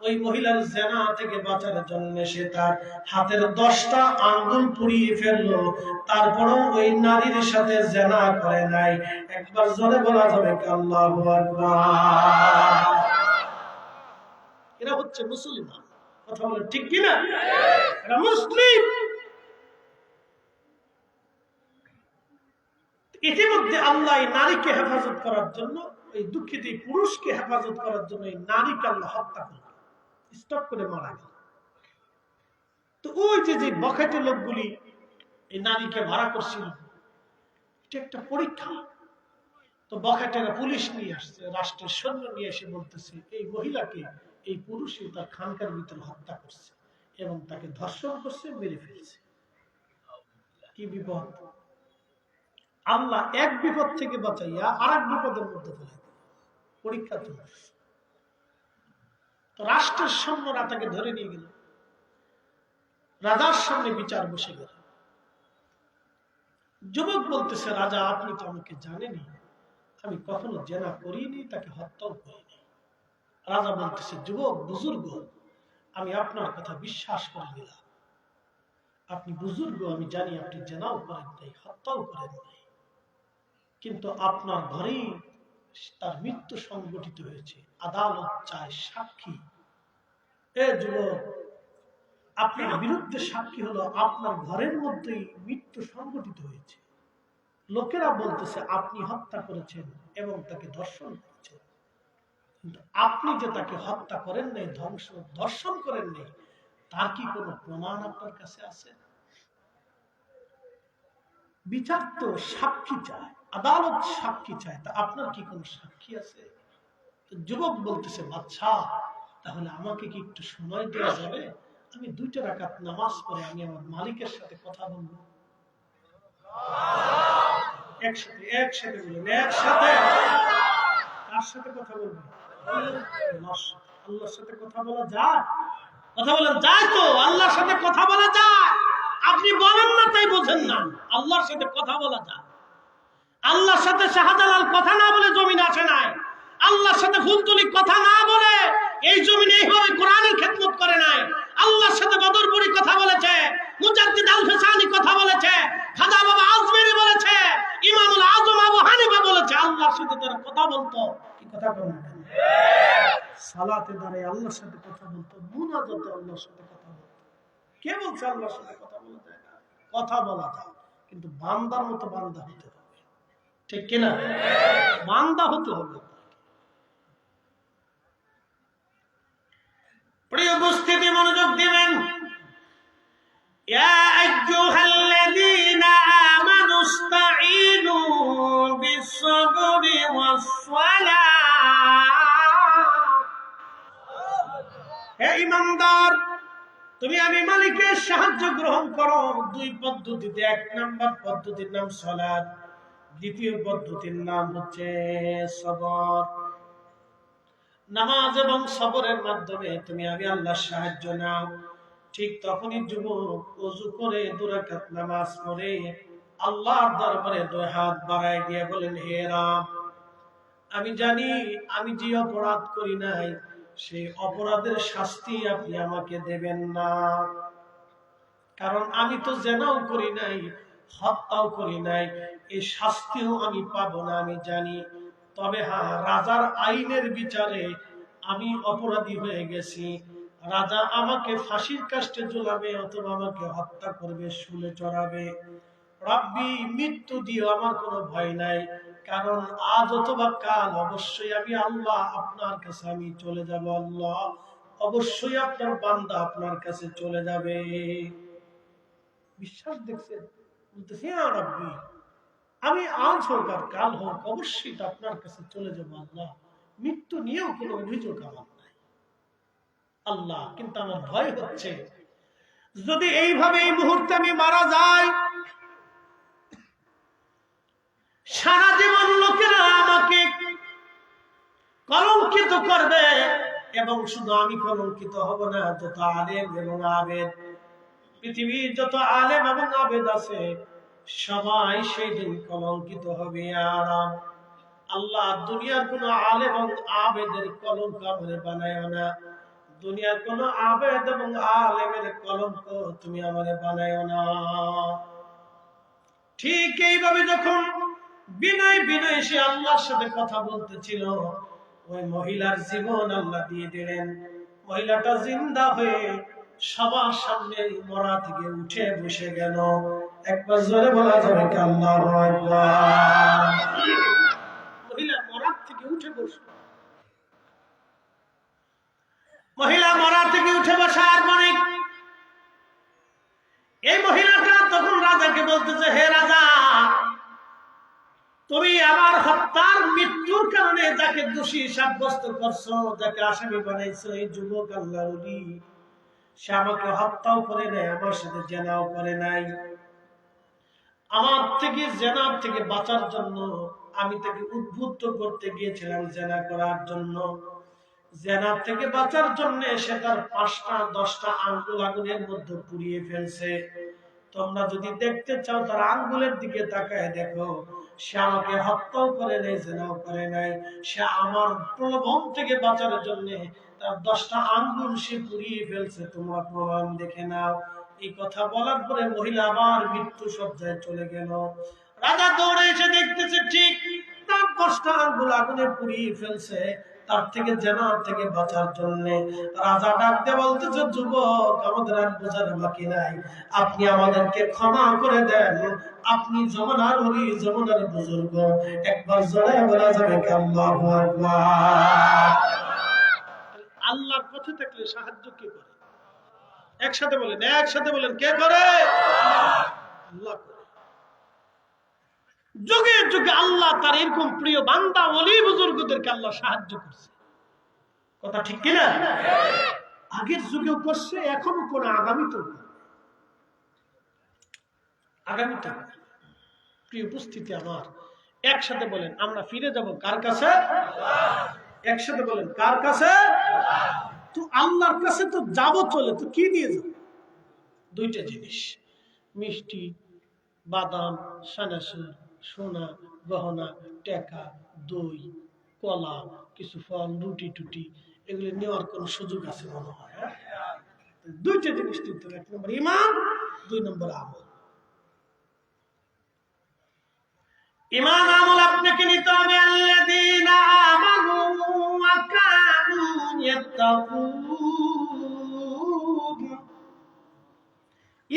ওই মহিলার জেনা থেকে বাঁচার জন্য সে তার হাতের 10টা আঙ্গুল পুড়িয়ে ফেললো, তারপরেও ওই নারীর সাথে জেনা করে নাই। একবার জোরে বলা যাবে কি আল্লাহু আকবার? এরা হচ্ছে মুসলমান। কথা বলে ঠিক কিনা? এরা মুসলিম। ইতিমধ্যে আল্লাহ নারীকে হেফাজত করার জন্য, এই দুঃখিত পুরুষকে হেফাজত করার জন্য এই নারীকে আল্লাহ হত্যা করল, স্টপ করে মারা গেল। তো ওই যে বখাটে লোকগুলি এই নারীকে ভাড়া করছিল, এটা একটা পরীক্ষা। তো বখাটেরা পুলিশ নিয়ে আসছে, রাষ্ট্রের সৈন্য নিয়ে এসে বলতেছে এই মহিলাকে এই পুরুষই তার খানকার ভিতরে হত্যা করছে এবং তাকে ধর্ষণ করছে, মেরে ফেলছে। কি বিপদ! আল্লাহ এক বিপদ থেকে বাঁচাইয়া আর এক বিপদের মধ্যে ফেলে দিল। পরীক্ষা চলছে। তো রাষ্ট্রের সৈন্যরা তাকে ধরে নিয়ে গেল, রাজার সামনে বিচার বসে গেল। যুবক বলতেছে রাজা আপনি তো আমাকে জানেনি, আমি কখনো জেনা করিনি, তাকে হত্যাও করিনি। রাজা বলতেছে যুবক বুজুর্গ, আমি আপনার কথা বিশ্বাস করে নিলাম, আপনি বুজুর্গ, আমি জানি আপনি জেনাও করেন নাই, হত্যাও করেন নাই, কিন্তু আপনার ঘরেই তার মৃত্যু সংঘটিত হয়েছে, আদালত চায় সাক্ষী। এ যুবক, আপনার বিরুদ্ধে সাক্ষী হলো আপনার ঘরের মধ্যেই মৃত্যু সংঘটিত হয়েছে। লোকেরা বলতেছে আপনি হত্যা করেছেন এবং তাকে ধর্ষণ করেছেন, কিন্তু আপনি যে তাকে হত্যা করেন নাই, ধর্ষণ করেন নাই, তার কি কোনো প্রমাণ আপনার কাছে আছে? বিচার তো সাক্ষী চায়, আদালত সাক্ষী চায়, তা আপনার কি কোনো সাক্ষী আছে? যুবক বলতেছে বাদশাহ, তাহলে আমাকে কি একটু সময় দেওয়া যাবে? আমি 2টা রাকাত নামাজ পড়ে আমি আমার মালিকের সাথে কথা বলবো। একসাথে একসাথে বলুন, একসাথে। কার সাথে কথা বলবো? আল্লাহর সাথে কথা বলা যায়? কথা বলেন, যায় তো? আল্লাহর সাথে কথা বলা যায়। আপনি বলেন না তাই বোঝেন না, আল্লাহর সাথে কথা বলা যায়। আল্লাহর সাথে শাহজালাল কথা না বলে জমিন আসে নাই। আল্লাহর সাথে ফুলতলি কথা না বলে এই জমিনে এইভাবে কোরআনের খেদমত করে নাই। আল্লাহর সাথে বদরপুরি কথা বলেছে, মুজাদ্দিদ আল ফিসানি কথা বলেছে, খাজা বাবা আজমেরি বলেছে, ইমামুল আজম আবু হানিফা বলেছে। আল্লাহর সাথে তারা কথা বলতো। কি কথা বলেন? সালাতে দাঁড়িয়ে আল্লাহর সাথে কথা বলতো, মুনাজাতে আল্লাহর সাথে কথা বলতো। কে বলছে আল্লাহর সাথে কথা বলা যায় না? কথা বলা যায়, কিন্তু বান্দার মতো বান্দা হতে হবে। ঠিক কিনা? বান্দা হতে হবে। প্রিয় উপস্থিতি, মনোযোগ দিবেন। ইয়া আইয়ুহাল্লাযীনা আমানু ইসতাঈনু বিস-সাবরি ওয়াস-সালাহ। হে ঈমানদার, তুমি আমি মালিকের সাহায্য গ্রহণ করো 2 পদ্ধতিতে। 1 নাম্বার পদ্ধতির নাম সালাত, দ্বিতীয় পদ্ধতির নাম হচ্ছে সবর। নামাজ এবং সবরের মাধ্যমে তুমি আমি আল্লাহর সাহায্য নাও। ঠিক তখনই যুবক ওযু করে 2 রাকাত নামাজ পড়ে আল্লাহর দরবারে 2 হাত বাড়ায় দিয়ে বলেন, হে রব, আমি জানি আমি যে অপরাধ করি নাই সেই অপরাধের শাস্তি আপনি আমাকে দেবেন না। কারণ আমি তো জিনাও করি নাই, হত্যাও করি নাই, এই শাস্তিও আমি পাবো না আমি জানি। তবে হ্যাঁ, রাজার আইনের বিচারে আমি অপরাধী হয়ে গেছি। রাজা আমাকে ফাঁসির কাস্টে ঝুলাবে অথবা আমাকে হত্যা করবে, শুলে চড়াবে। রব্বি, মৃত্যু দিও, আমার কোনো ভয় নাই। কারণ আজ অথবা কাল অবশ্যই আমি আল্লাহ আপনার কাছে আমি চলে যাব। আল্লাহ, অবশ্যই আপনার বান্দা আপনার কাছে চলে যাবে। বিশ্বাস দেখছেন? বলতেছি, হ্যাঁ রব্বি, আমি আজ হোক আর কাল হোক অবশ্যই তো আপনার কাছে চলে যাবো। আল্লাহ, মৃত্যু নিয়েও কোনো অভিযোগ আমার নাই আল্লাহ, কিন্তু আমার ভয় হচ্ছে যদি এইভাবে এই মুহূর্তে আমি মারা যাই, সারা জীবন লোকেরা আমাকে কলঙ্কিত করবে। এবং শুধু আমি কলঙ্কিত হব না, যত আলেম এবং আবেদ, পৃথিবীর যত আলেম এবং আবেদ আছে সবাই সেই দিন কলঙ্কিত হবে। আর আল্লাহ, দুনিয়ার কোন আলেম এবং আবেদের কলঙ্ক আমারে বানায় না। দুনিয়ার কোন আবেদ এবং আলেমের কলঙ্ক তুমি আমারে বানায় না। ঠিক এইভাবে যখন বিনয় বিনয় সে আল্লাহর সাথে কথা বলতেছিল, ওই মহিলার জীবন আল্লাহ দিয়ে দিলেন। মহিলাটা জিন্দা হয়ে সবার সামনে মরা থেকে উঠে বসে গেল। একবার জোরে বলা যাবে কি আল্লাহু আকবার? মহিলা মরা থেকে উঠে বসল। মহিলা মরা থেকে উঠে বসার পরে এই মহিলাটা তখন রাজাকে বলতেছে, হে রাজা, তুমি আমার হত্যার মৃত্যুর কারণে যাকে দোষী সাব্যস্ত করছো, যাকে আসামি বানাইছো, এই যুবক আল্লাহর ওলি, সে আমাকে হত্যাও করে নাই, আমার সাথে জেনাও করে নাই। আমার থেকে জেনার থেকে বাঁচার জন্য আমি তাকে উদ্বুদ্ধ করতে গিয়েছিলাম জেনা করার জন্য। জেনার থেকে বাঁচার জন্য সে তার 5টা 10টা আঙ্গুল আগুনের মধ্যে পুড়িয়ে ফেলছে। তোমরা যদি দেখতে চাও তার আঙ্গুলের দিকে তাকায় দেখো, সে আমাকে হত্যাও করে নাই, জেনাও করে নাই। সে আমার প্রলোভন থেকে বাঁচার জন্য তার 10টা আঙ্গুল সে পুড়িয়ে ফেলছে, তোমরা প্রমাণ দেখে নাও। এই কথা বলার পরে মহিলা আবার মৃত্যু সজ্জায় চলে গেল। রাজা দৌড়ে এসে দেখতেছে ঠিক তার 10টা আঙ্গুল আগুনে পুড়িয়ে ফেলছে। তার থেকে জেনার থেকে বাঁচার জন্য রাজা ডাকতে বলতেছে, যুবক, আমাদের আর বোঝার বাকি নাই, আপনি আমাদেরকে ক্ষমা করে দেন, আপনি জমানার ওলি, জমানার বুজুর্গ। একবার জোরে বলা যাবে কি আল্লাহু আকবার? আল্লাহর পথে থাকলে সাহায্য কে করে? একসাথে বলেন, একসাথে বলেন, কে করে? আল্লাহ করে। যুগে যুগে আল্লাহ তার এরকম প্রিয় বান্দা ওলি বুজুর্গদেরকে আল্লাহ সাহায্য করছে। কথা ঠিক কিনা? আগের যুগেও করছে, এখনো করে, আগামীতেও আগামীতে। প্রিয় উপস্থিতি আমার, একসাথে বলেন আমরা ফিরে যাব কার কাছে? একসাথে বলেন কার কাছে? তো আল্লাহর কাছে তো যাব, চলে তো কি দিয়ে যাব? দুইটা জিনিস, মিষ্টি, বাদাম, সানাসুর, সোনা, গহনা, টাকা, দই, কলা, কিছু ফল, রুটি টুটি, এগুলো নেওয়ার কোন সুযোগ আছে মনে হয়? দুইটা জিনিস নিতে হবে, এক নম্বর ঈমান, দুই নম্বর আমল। ঈমান আমল আপনাকে নিতে হবে। আল্লাযীনা আমানু ওয়া কানু ইয়াত্তাকুন।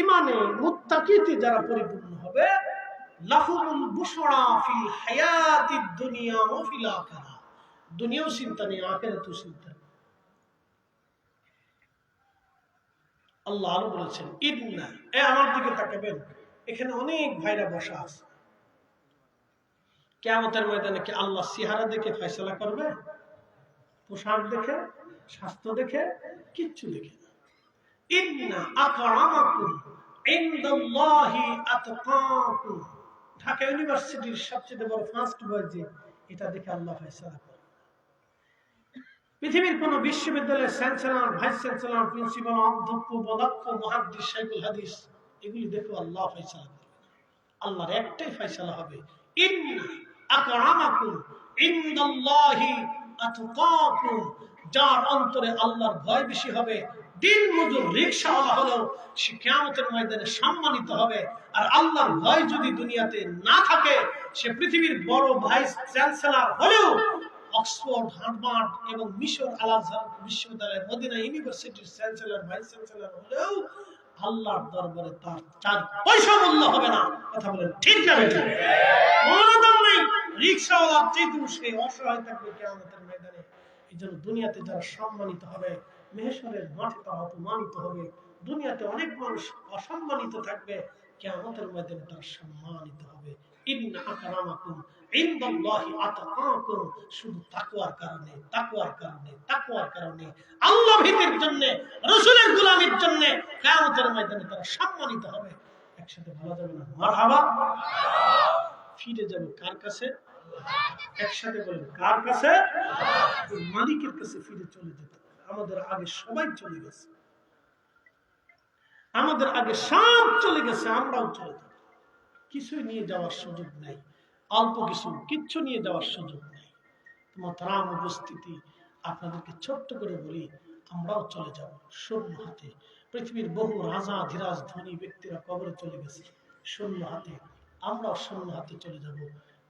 ঈমানে মুত্তাকিতে যারা পরিপূর্ণ হবে, লাহুমুল বুশরা ফিল হায়াতিদ দুনিয়া ওয়া ফিল আখিরাহ। দুনিয়াও চিন্তা নেই, আখিরাতও চিন্তা নেই। আল্লাহ আরো বলেছেন ইন্না, আমার দিকে তাকাবেন, এখানে অনেক ভাইরা বসা আছে। কিয়ামতের ময়দানে কি আল্লাহ চেহারা দেখে ফয়সালা করবে? পোশাক দেখে, স্বাস্থ্য দেখে? কিচ্ছু দেখে না। ইন্না আকরামাকুম ইনদাল্লাহি আতকাকুম। ঢাকা ইউনিভার্সিটির সবচেয়ে বড় ফার্স্ট বয় যে, এটা দেখে আল্লাহ ফয়সালা করে। পৃথিবীর কোন বিশ্ববিদ্যালয়ের চ্যান্সেলর, ভাইস চ্যান্সেলর, প্রিন্সিপাল, অধ্যক্ষ, পদার্থ, মুহাদ্দিস, শাইখুল হাদিস, এগুলি দেখো আল্লাহ ফয়সালা করে। আল্লাহর একটাই ফয়সালা হবে, ইন্না আকরামাকুম ইনদাল্লাহি আতকাকুম। যার অন্তরে আল্লাহর ভয় বেশি হবে, দিন মজুর রিকশাওয়ালা হলেও সে কিয়ামতের ময়দানে সম্মানিত হবে। আর আল্লাহর ভয় যদি দুনিয়াতে না থাকে, সে পৃথিবীর বড় ভাইস চ্যান্সেলর হলেও, অক্সফোর্ড, হার্ভার্ড এবং মিশর আল আজহার বিশ্ববিদ্যালয়, মদিনা ইউনিভার্সিটির চ্যান্সেলর, ভাইস চ্যান্সেলর হলেও আল্লাহর দরবারে তার 4 পয়সা মূল্য হবে না। কথা বলেন ঠিক না বেঠিক? মনোদম নেই, রিকশাওয়ালার চেয়ে সে অসহায় থাকবে কিয়ামতের ময়দানে। এইজন্য দুনিয়াতে যারা সম্মানিত হবে, মেহশরের মাঠে তারা অপমানিত হবে। দুনিয়াতে অনেক মানুষ অসম্মানিত থাকবে, কিয়ামতের ময়দানে তারা সম্মানিত হবে। ইন্না আকরামাকুম ইনদাল্লাহি আতকাকুম। শুধু তাকওয়ার কারণে, তাকওয়ার কারণে, তাকওয়ার কারণে, আল্লাহ ভীতির জন্য, রাসূলের গোলামির জন্য কিয়ামতের ময়দানে তারা সম্মানিত হবে। একসাথে বলা যাবে না মারহাবা? ফিরে যাব কার কাছে? একসাথে বলেন কার কাছে? মালিকের কাছে ফিরে চলে যেতে হবে। আমাদের আগে সবাই চলে গেছে, আমাদের আগে সব চলে গেছে, আমরাও চলে যাব। কিছুই নিয়ে যাওয়ার সুযোগ নাই, অল্প কিছু, কিচ্ছু নিয়ে যাওয়ার সুযোগ নেই। মোহতারাম উপস্থিতি, আপনাদেরকে ছোট্ট করে বলি, আমরাও চলে যাব শূন্য হাতে। পৃথিবীর বহু রাজা ধীরাজ ধনী ব্যক্তিরা কবরে চলে গেছে শূন্য হাতে, আমরাও শূন্য হাতে চলে যাব।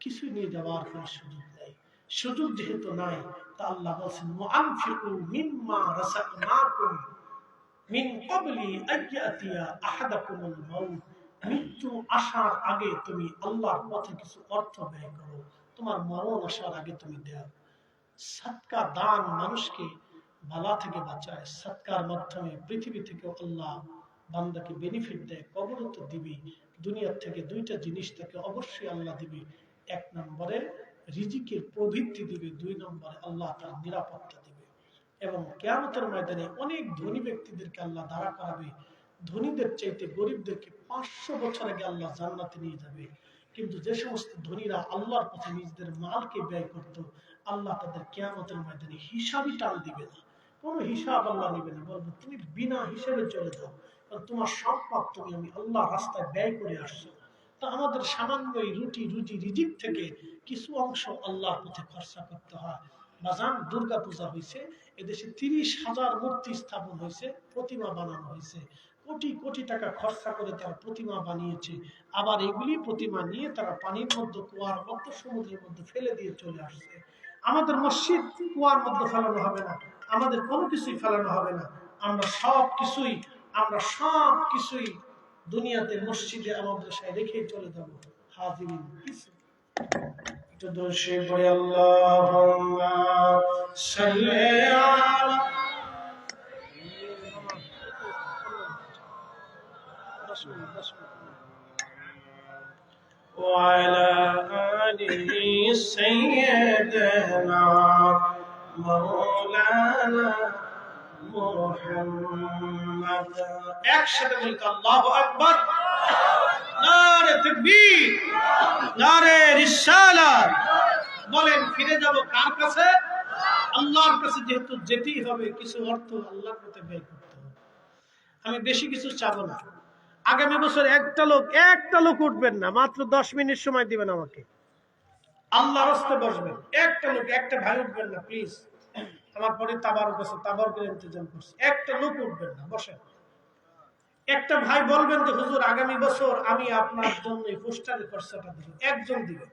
কিছুই নিয়ে যাওয়ার কোনো সুযোগ নেই। সুযোগ যেহেতু নাই, তা আল্লাহ বলছেন ওয়ানফিকু মিম্মা রাযাকনাকুম মিন ক্বাবলি আইয়াতিয়া আহাদাকুমুল মাউত। মৃত্যু আসার আগে তুমি আল্লাহর পথে কিছু অর্থ ব্যয় করো, তোমার মরণ আসার আগে তুমি দাও। সাদকা দান মানুষকে বালা থেকে বাঁচায়। সাদকার মাধ্যমে পৃথিবী থেকে আল্লাহ বান্দাকে বেনিফিট দেয়, কবরে তো দিবি, দুনিয়ার থেকে দুইটা জিনিস থেকে অবশ্যই আল্লাহ দিবি। এক নম্বরে রিজিকের প্রবৃত্তি দিবে, দুই নম্বরে আল্লাহ তার নিরাপত্তা দিবে। এবং কিয়ামতের ময়দানে অনেক ধনী ব্যক্তিদেরকে আল্লাহ দাঁড়া করাবে। ধনীদের চাইতে গরিবদেরকে 500 বছর আগে আল্লাহ জান্নাতে নিয়ে যাবে। কিন্তু যে সমস্ত ধনীরা আল্লাহর পথে নিজেদের মালকে ব্যয় করত, আল্লাহ তাদের কিয়ামতের ময়দানে হিসাবই টাল দিবে না, কোনো হিসাব আল্লাহ নেবে না। বলবো তুমি বিনা হিসাবে চলে যাও, কারণ তোমার সম্পদ তুমি আমি আল্লাহ রাস্তায় ব্যয় করে আসছো। তা আমাদের সামান্য এই রুটি রুজি রিজিক থেকে কিছু অংশ আল্লাহর পথে খরচা করতে হয়। বাজান, দুর্গা পূজা হয়েছে, এদেশে 30,000 মূর্তি স্থাপন হয়েছে, প্রতিমা বানানো হয়েছে, কোটি কোটি টাকা খরচা করে তারা প্রতিমা বানিয়েছে। আবার এগুলি প্রতিমা নিয়ে তারা পানির মধ্যে, কুয়ার মধ্যে, সমুদ্রের মধ্যে ফেলে দিয়ে চলে আসছে। আমাদের মসজিদ কুয়ার মধ্যে ফেলানো হবে না, আমাদের কোনো কিছুই ফেলানো হবে না। আমরা সব কিছুই দুনিয়াতে মসজিদে আমাদের সাথে রেখে চলে যাবো। হাজিরিন, একটু দোষে পড়ে আল্লাহুম্মা সাল্লি আলা وعلى آل سيدنا مولانا محمد একসাথে বলি আল্লাহু আকবার নারে তাকবীর নারে রিসালাত বলেন ফিরে যাব কার কাছে আল্লাহর কাছে যেহেতু যেতেই হবে কিছু অর্থ আল্লাহর পথে ব্যয় করতে হবে আমি বেশি কিছু চাবো না আগামী বছর একটা লোক উঠবেন না মাত্র 10 মিনিট সময় দিবেন আমাকে আল্লাহর রাস্তায় বসবেন একটা ভাই উঠবেন না প্লিজ আমার পরে তাবারকের ইন্তজাম করছি একটা লোক উঠবেন না বসেন একটা ভাই বলবেন যে হুজুর আগামী বছর আমি আপনার জন্য পোস্টারের খরচাটা দিব একজন দিবেন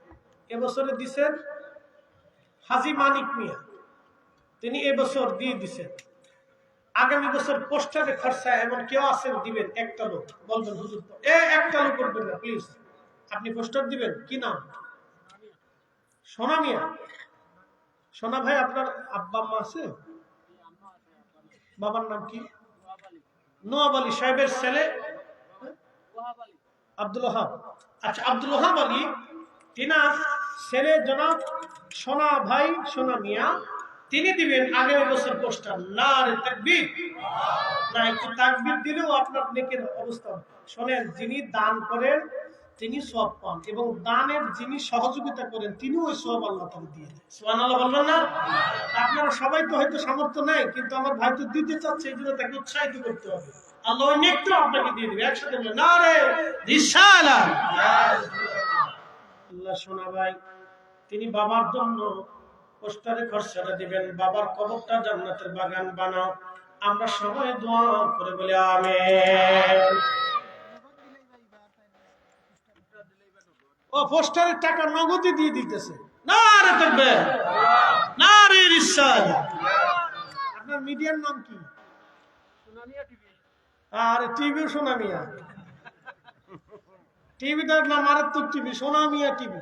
এবছরে দিবেন হাজী মানিক মিয়া তিনি এবছর দিয়ে দিবেন আগামী বছর পোস্টারের খরচা এমন কেউ আছেন দিবেন একটা লোক বলবেন হুজুর একটা লোক উঠবেন না প্লিজ আপনি পোস্টার দিবেন কি নাম সোনা মিয়া সোনা ভাই আপনার আব্বা আম্মা আছে বাবার নাম কি নওয়াব আলী সাহেবের ছেলে আব্দুল ওহাব আচ্ছা আব্দুল ওহাব আলী তিনার ছেলে জনাব সোনা ভাই সোনা মিয়া তিনি দিবেন আগামী বছর পোস্টার নারে তাকবীর না একটু তাকবীর দিলেও আপনার নেকের অবস্থা শোনেন যিনি দান করেন তিনি সওয়াব পান এবং দানের যিনি সহযোগিতা করেন তিনিও ওই সওয়াব আল্লাহ তাআলা দিয়ে দেন সুবহানাল্লাহ বলবেন না আপনারা সবাই তো হয়তো সামর্থ্য নাই কিন্তু আমার ভাই তো দিতে চাচ্ছে এইজন্য তাকে উৎসাহিত করতে হবে আল্লাহ ওই নেকটা আপনাকে দিয়ে দিবে একসাথে বলেন নারে রিসালাত আল্লাহ সোনা ভাই তিনি বাবার জন্য পোস্টারে খরচাটা দিবেন বাবার কবরটা জান্নাতের বাগান বানাও আমরা সবাই দোয়া করে বলি আমিন ও পোস্টারের টাকা নগদে দিয়ে দিতেছে নারে তাকবীর নারে রিসালাত আপনার মিডিয়ার নাম কি সোনামিয়া টিভি আরে টিভি সোনামিয়া টিভিটার নাম মারাত্মক টিভি সোনামিয়া টিভি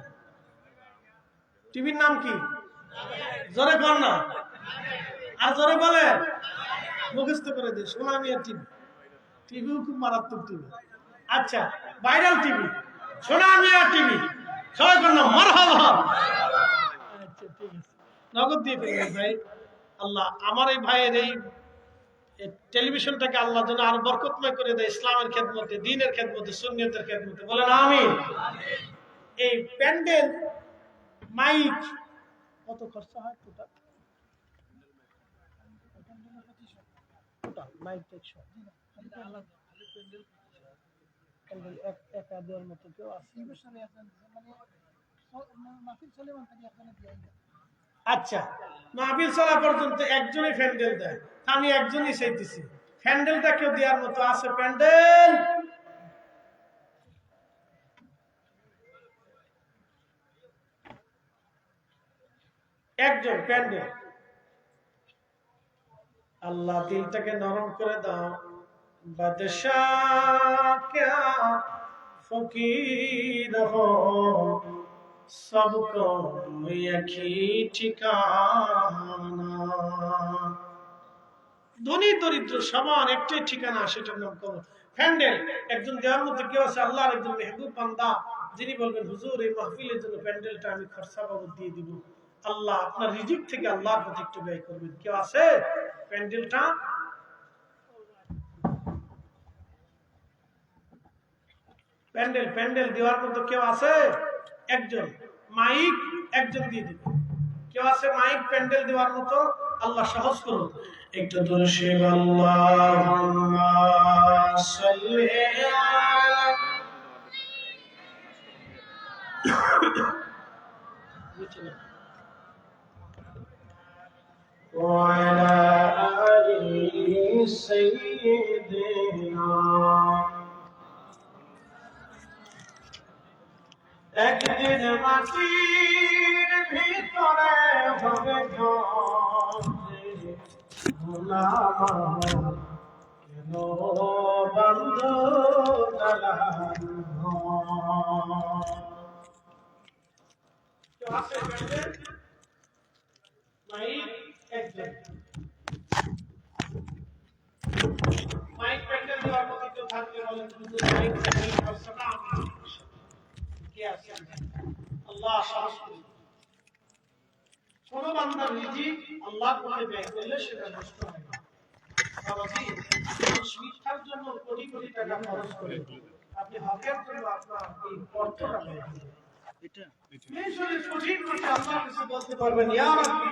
টিভির নাম কি জোরে কর না আর জোরে বলে মুখস্থ করে দে সোনামিয়া টিভি টিভিও খুব মারাত্মক টিভি আচ্ছা ভাইরাল টিভি সোনামিয়া টিভি সবাই কর না মারহাবা আচ্ছা ঠিক আছে নগদ দিয়ে ফেলবেন ভাই আল্লাহ আমার এই ভাইয়ের এই টেলিভিশনটাকে আল্লাহ যেন আরো বরকতময় করে দেয় ইসলামের খেদমতে দ্বীনের খেদমতে সুন্নিয়তের খেদমতে বলেন আমিন এই প্যান্ডেল মাইক কত খরচা হয় টোটাল মাইক 100 একা দেওয়ার মতো কেউ আছে আচ্ছা মাহফিল চলা পর্যন্ত একজনই প্যান্ডেল দেয় আমি একজনই চাইতেছি প্যান্ডেলটা কেউ দেওয়ার মতো আছে প্যান্ডেল একজন প্যান্ডেল আল্লাহ দিলটাকে নরম করে দাও বাদশাহ क्या फकीर हो सबको एक ही ठिकाना ধনী দরিদ্র সবার একটাই ঠিকানা সেটার নাম কবর প্যান্ডেল একজন দেওয়ার মধ্যে কেউ আছে আল্লাহর একজন মেহবুব বান্দা যিনি বলবেন হুজুর এই মাহফিলের জন্য প্যান্ডেলটা আমি খরচা বাবদ দিয়ে দিব আল্লাহ আপনার রিজিক থেকে আল্লাহর প্রতি একটু ব্যয় করবেন কেউ আছে প্যান্ডেলটা প্যান্ডেল দেওয়ার মতো কেউ আছে একজন মাইক একজন দিয়ে দিবে কেউ আছে মাইক প্যান্ডেল দেওয়ার মতো আল্লাহ সহজ করুন একটু দর্শে আল্লাহুম্মা সাল্লি وعلى آل سيدنا একদিন মাটির ভিতরে হবে কেন বন্ধ মাইক প্যান্ডেল দেওয়ার মতো কেউ থাকলে বলেন মাইক প্যান্ডেল খরচাটা আমি আল্লাহ সাহস কোন বান্দার রিজিক আল্লাহ করে ব্যয় করলে সেটা নষ্ট হয় না। বাবাজি, মানুষ মিথ্যার জন্য কোটি কোটি টাকা খরচ করে, আপনি হকের জন্য আপনার এই অর্থটা ব্যয় করবেন। এই শরীর কঠিন করতে আল্লাহর কাছে বলতে পারবেন, ইয়া রাব্বি,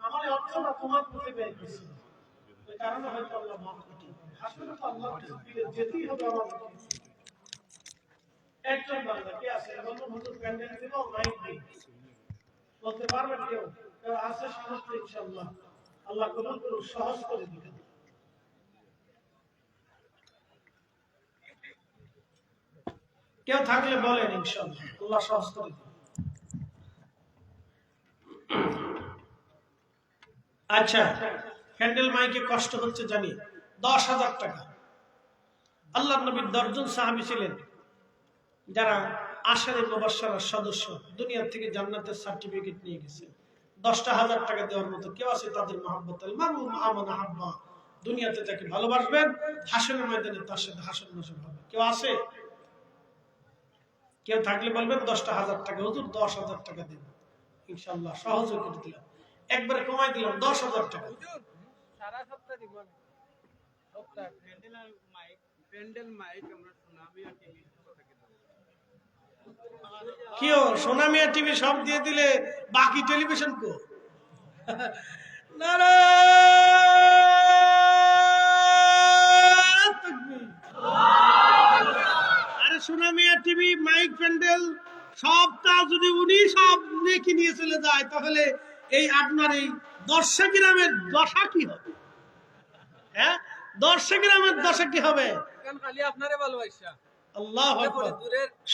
আমার এই অর্থটা তোমার প্রতি ব্যয় করছি, এই কারণে হয়তো আল্লাহ মাফ করতে পারেন। আসলে তো আল্লাহর কাছে ফিরে যেতেই হবে আমাদের। একজন বান্দা কে আছে বলুন, হুজুর প্যান্ডেল দিব মাইক নেই, বলতে পারবেন কেউ? কেউ আছে সামর্থ্য? ইনশাআল্লাহ আল্লাহ কবুল করুন, সহজ করে দিবেন। কেউ থাকলে বলেন, ইনশাআল্লাহ আল্লাহ সহজ করে দিবেন। আচ্ছা, ক্যান্ডেল মাইকে কষ্ট হচ্ছে জানি, 10,000 টাকা। আল্লাহ নবীর 10 জন সাহাবী ছিলেন যারা আশারে মুবাশশারার সদস্য, দুনিয়া থেকে জান্নাতের সার্টিফিকেট নিয়ে গেছে। 10,000 টাকা দেওয়ার মতো কেউ আছে তাদের মহব্বত? মারুম আমানা হাব্বা, দুনিয়াতে যাকে ভালোবাসবেন হাসরের ময়দানে তার সাথে হাসর নাসর হবে। কেউ আছে? কেউ থাকলে বলবেন 10,000 টাকা। হুজুর 10,000 টাকা দেব, ইনশাআল্লাহ সহজ করে দিলাম, একবারে কমাই দিলাম 10,000 টাকা। সারা সপ্তাহ দিব আমি, সপ্তাহ প্যান্ডেল মাইক আমরা সুনামি আর টিভি কেউ সোনামিয়া টিভি সব দিয়ে দিলে বাকি টেলিভিশন কো? নারায়ণ তাকবীর। আরে সোনামিয়া টিভি মাইক প্যান্ডেল সবটা যদি উনি সব নেকি নিয়ে চলে যায়, তাহলে এই আপনার এই 10 গ্রামের দশা কি হবে? হ্যাঁ, 10 গ্রামের দশা কি হবে? কেন খালি আপনারে ভালোবাসা। আল্লাহু আকবার।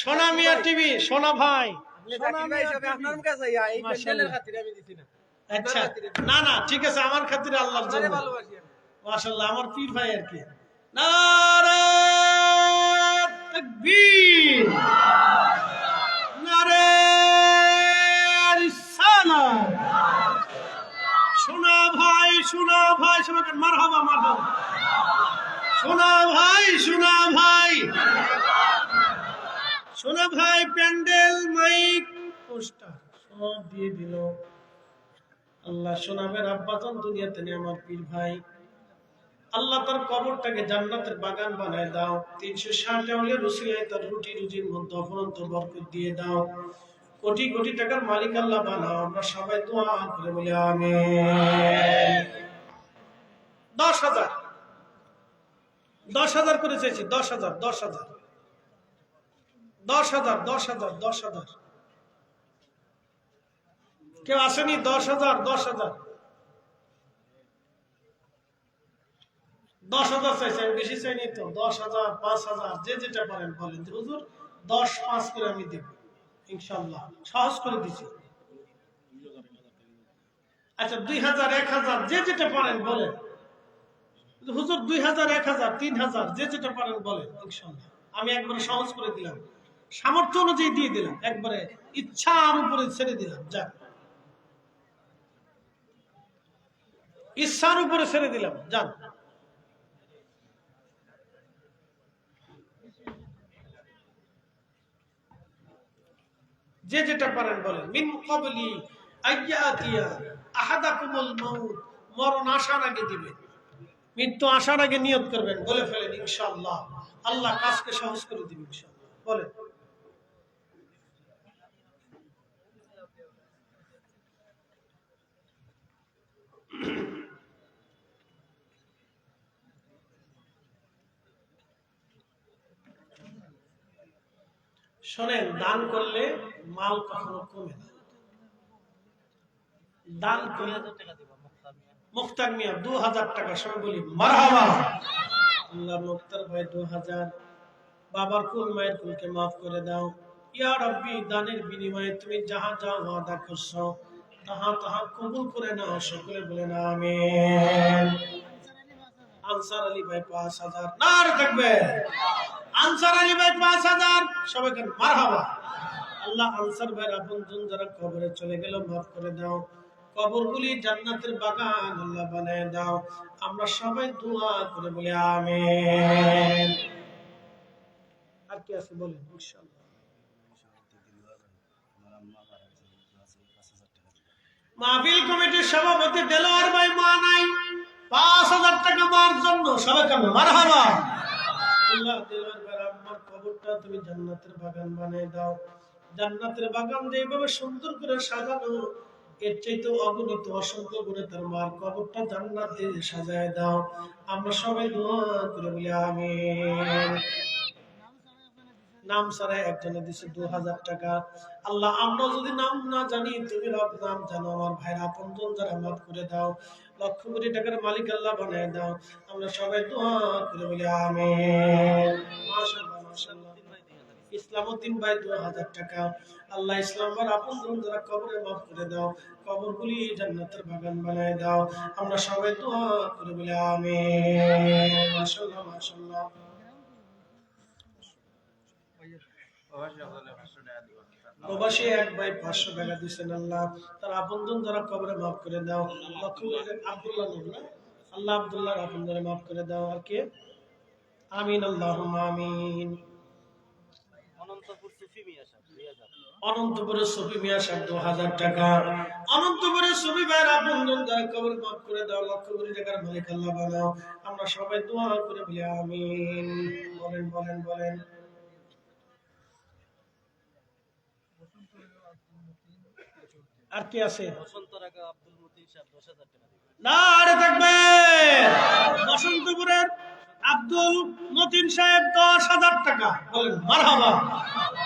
সোনামিয়া টিভি, সোনা ভাই, আপনি জাকির ভাই হিসেবে আপনার কাছে এই প্যান্ডেলের খাতিরে আমি দিছি না। আচ্ছা, না না ঠিক আছে, আমার খাতিরে আল্লাহর আপনারে জন্য। ভালোবাসি আমি। মাশাআল্লাহ, আমার পীর ভাই আর কি। নারায়ে তাকবীর, নারায়ে রিসালাত। সোনা ভাই, সোনা ভাই, সবাই মারহাবা মারহাবা। সোনা ভাই, সোনা ভাই, সোনা ভাই প্যান্ডেল মাইক পোস্টার সব দিয়ে দিল। আল্লাহ শোনাবেন আব্বাজান দুনিয়াতে নেই আমার পীর ভাই, আল্লাহ তার কবরটাকে জান্নাতের বাগান বানায় দাও। 360 আউলিয়ার রুসিলায় তার রুটি রুজির মধ্যে অফুরন্ত বরকত দিয়ে দাও। কোটি কোটি টাকার মালিক আল্লাহ বানাও। আমরা সবাই দোয়া করে বলি আমিন। 10,000 10,000 করে চাইছি, 10,000 10,000 10,000 10,000 10,000। কেউ আসেনি? 10,000 10,000 10,000 চাইছে, আমি বেশি চাইনি তো। 10,000 5,000 যে যেটা পারেন বলেন যে হুজুর 10 5 করে আমি দেব, ইনশাআল্লাহ সহজ করে দিছি। আচ্ছা 2,000 1,000 যে যেটা পারেন বলেন হুজুর, 2,000 1,000 3,000 যে যেটা পারেন বলেন, ইনশাআল্লাহ আমি একবারে সহজ করে দিলাম, সামর্থ্য অনুযায়ী দিয়ে দিলাম, একবারে ইচ্ছার উপরে ছেড়ে দিলাম। যাক, ইচ্ছার উপরে ছেড়ে দিলাম, যান। যে যেটা পারেন বলেন। মিন ক্বাবলি আইয়াতিয়া আহাদাকুমুল মাউত, মরণ আসার আগে দিবেন, মৃত্যু আসার আগে নিয়ত করবেন, বলে ফেলেন ইনশাআল্লাহ, আল্লাহ কাজকে সহজ করে দিবেন ইনশাআল্লাহ। বলেন শোনেন, দান করলে মাল কখনো কমে না। দান করলে মুখতার মিয়া 2,000 টাকা, সবাই বলি মারহাবা। আল্লাহ মুখতার ভাই 2,000, বাবার কুল মায়ের কুলকে মাফ করে দাও। ইয়া রাব্বি, দানের বিনিময়ে তুমি যাহা যা ওয়াদা করছো তাহা তাহা কবুল করে নাও, সকলে বলেন আমিন। আনসার আলী ভাই 5,000, নারে তাকবীর। আনসার আলী ভাই 5,000, সবাই বলেন মারহাবা। আল্লাহ আনসার ভাইয়ের আপনজন যারা কবরে চলে গেল মাফ করে দাও, কবরগুলি জান্নাতের বাগান আল্লাহ বানায় দাও। আমরা সবাই দোয়া করে বলি আমিন। আর কি আছে বলেন ইনশাআল্লাহ। মাহফিল কমিটির সভাপতি দেলোয়ার ভাই মা নাই 5,000 টাকা মার জন্য সবাই কেন মারহাবা। আল্লাহ দেলোয়ার ভাই আম্মার কবরটা তুমি জান্নাতের বাগান বানিয়ে দাও। জান্নাতের বাগান যেভাবে সুন্দর করে সাজানো, এর চাইতে অগণিত অসংখ্য গুণে তার মার কবরটা জান্নাত দিয়ে সাজায় দাও। আমরা সবাই দোয়া করে বলি আমিন। নাম ছাড়া একজনে দিছে 2,000 টাকা। আল্লাহ আমরা যদি নাম না জানি, তুমি রব নাম জানো। আমার ভাইরা আপনজন যারা মাফ করে দাও। লক্ষ কোটি টাকার মালিক আল্লাহ বানায় দাও। আমরা সবাই দোয়া করে বলি আমিন। মাশাআল্লাহ মাশাআল্লাহ। ইসলামউদ্দিন ভাই 2,000 টাকা। আল্লাহ ইসলাম ভাই আপনজন যারা কবরে মাফ করে দাও, কবরগুলি জান্নাতের বাগান বানায় দাও। আমরা সবাই দোয়া করে বলি আমিন। মাশাআল্লাহ মাশাআল্লাহ। প্রবাসী এক ভাই 500 টাকা দিচ্ছেন। আল্লাহ তার আপনজন যারা কবরে মাফ করে দাও। আব্দুল্লাহ নূর না? আল্লাহ আব্দুল্লাহ আপনজনে মাফ করে দাও। আর কে? আমিন আল্লাহুম্মা আমিন। অনন্তপুরের সুফি মিয়া সাহেব 2,000 টাকা। অনন্তপুরের সুফি ভাইয়ের আপনজন যারা কবরে মাফ করে দাও, লক্ষ কোটি টাকার মালিক আল্লাহ বানাও। আমরা সবাই দোয়া করে বলি আমিন। বলেন বলেন বলেন। আর কি আছে? নারে তাকবীর। বসন্তপুরের আব্দুল মতিন সাহেব 10,000 টাকা। বলেন মারহাবা।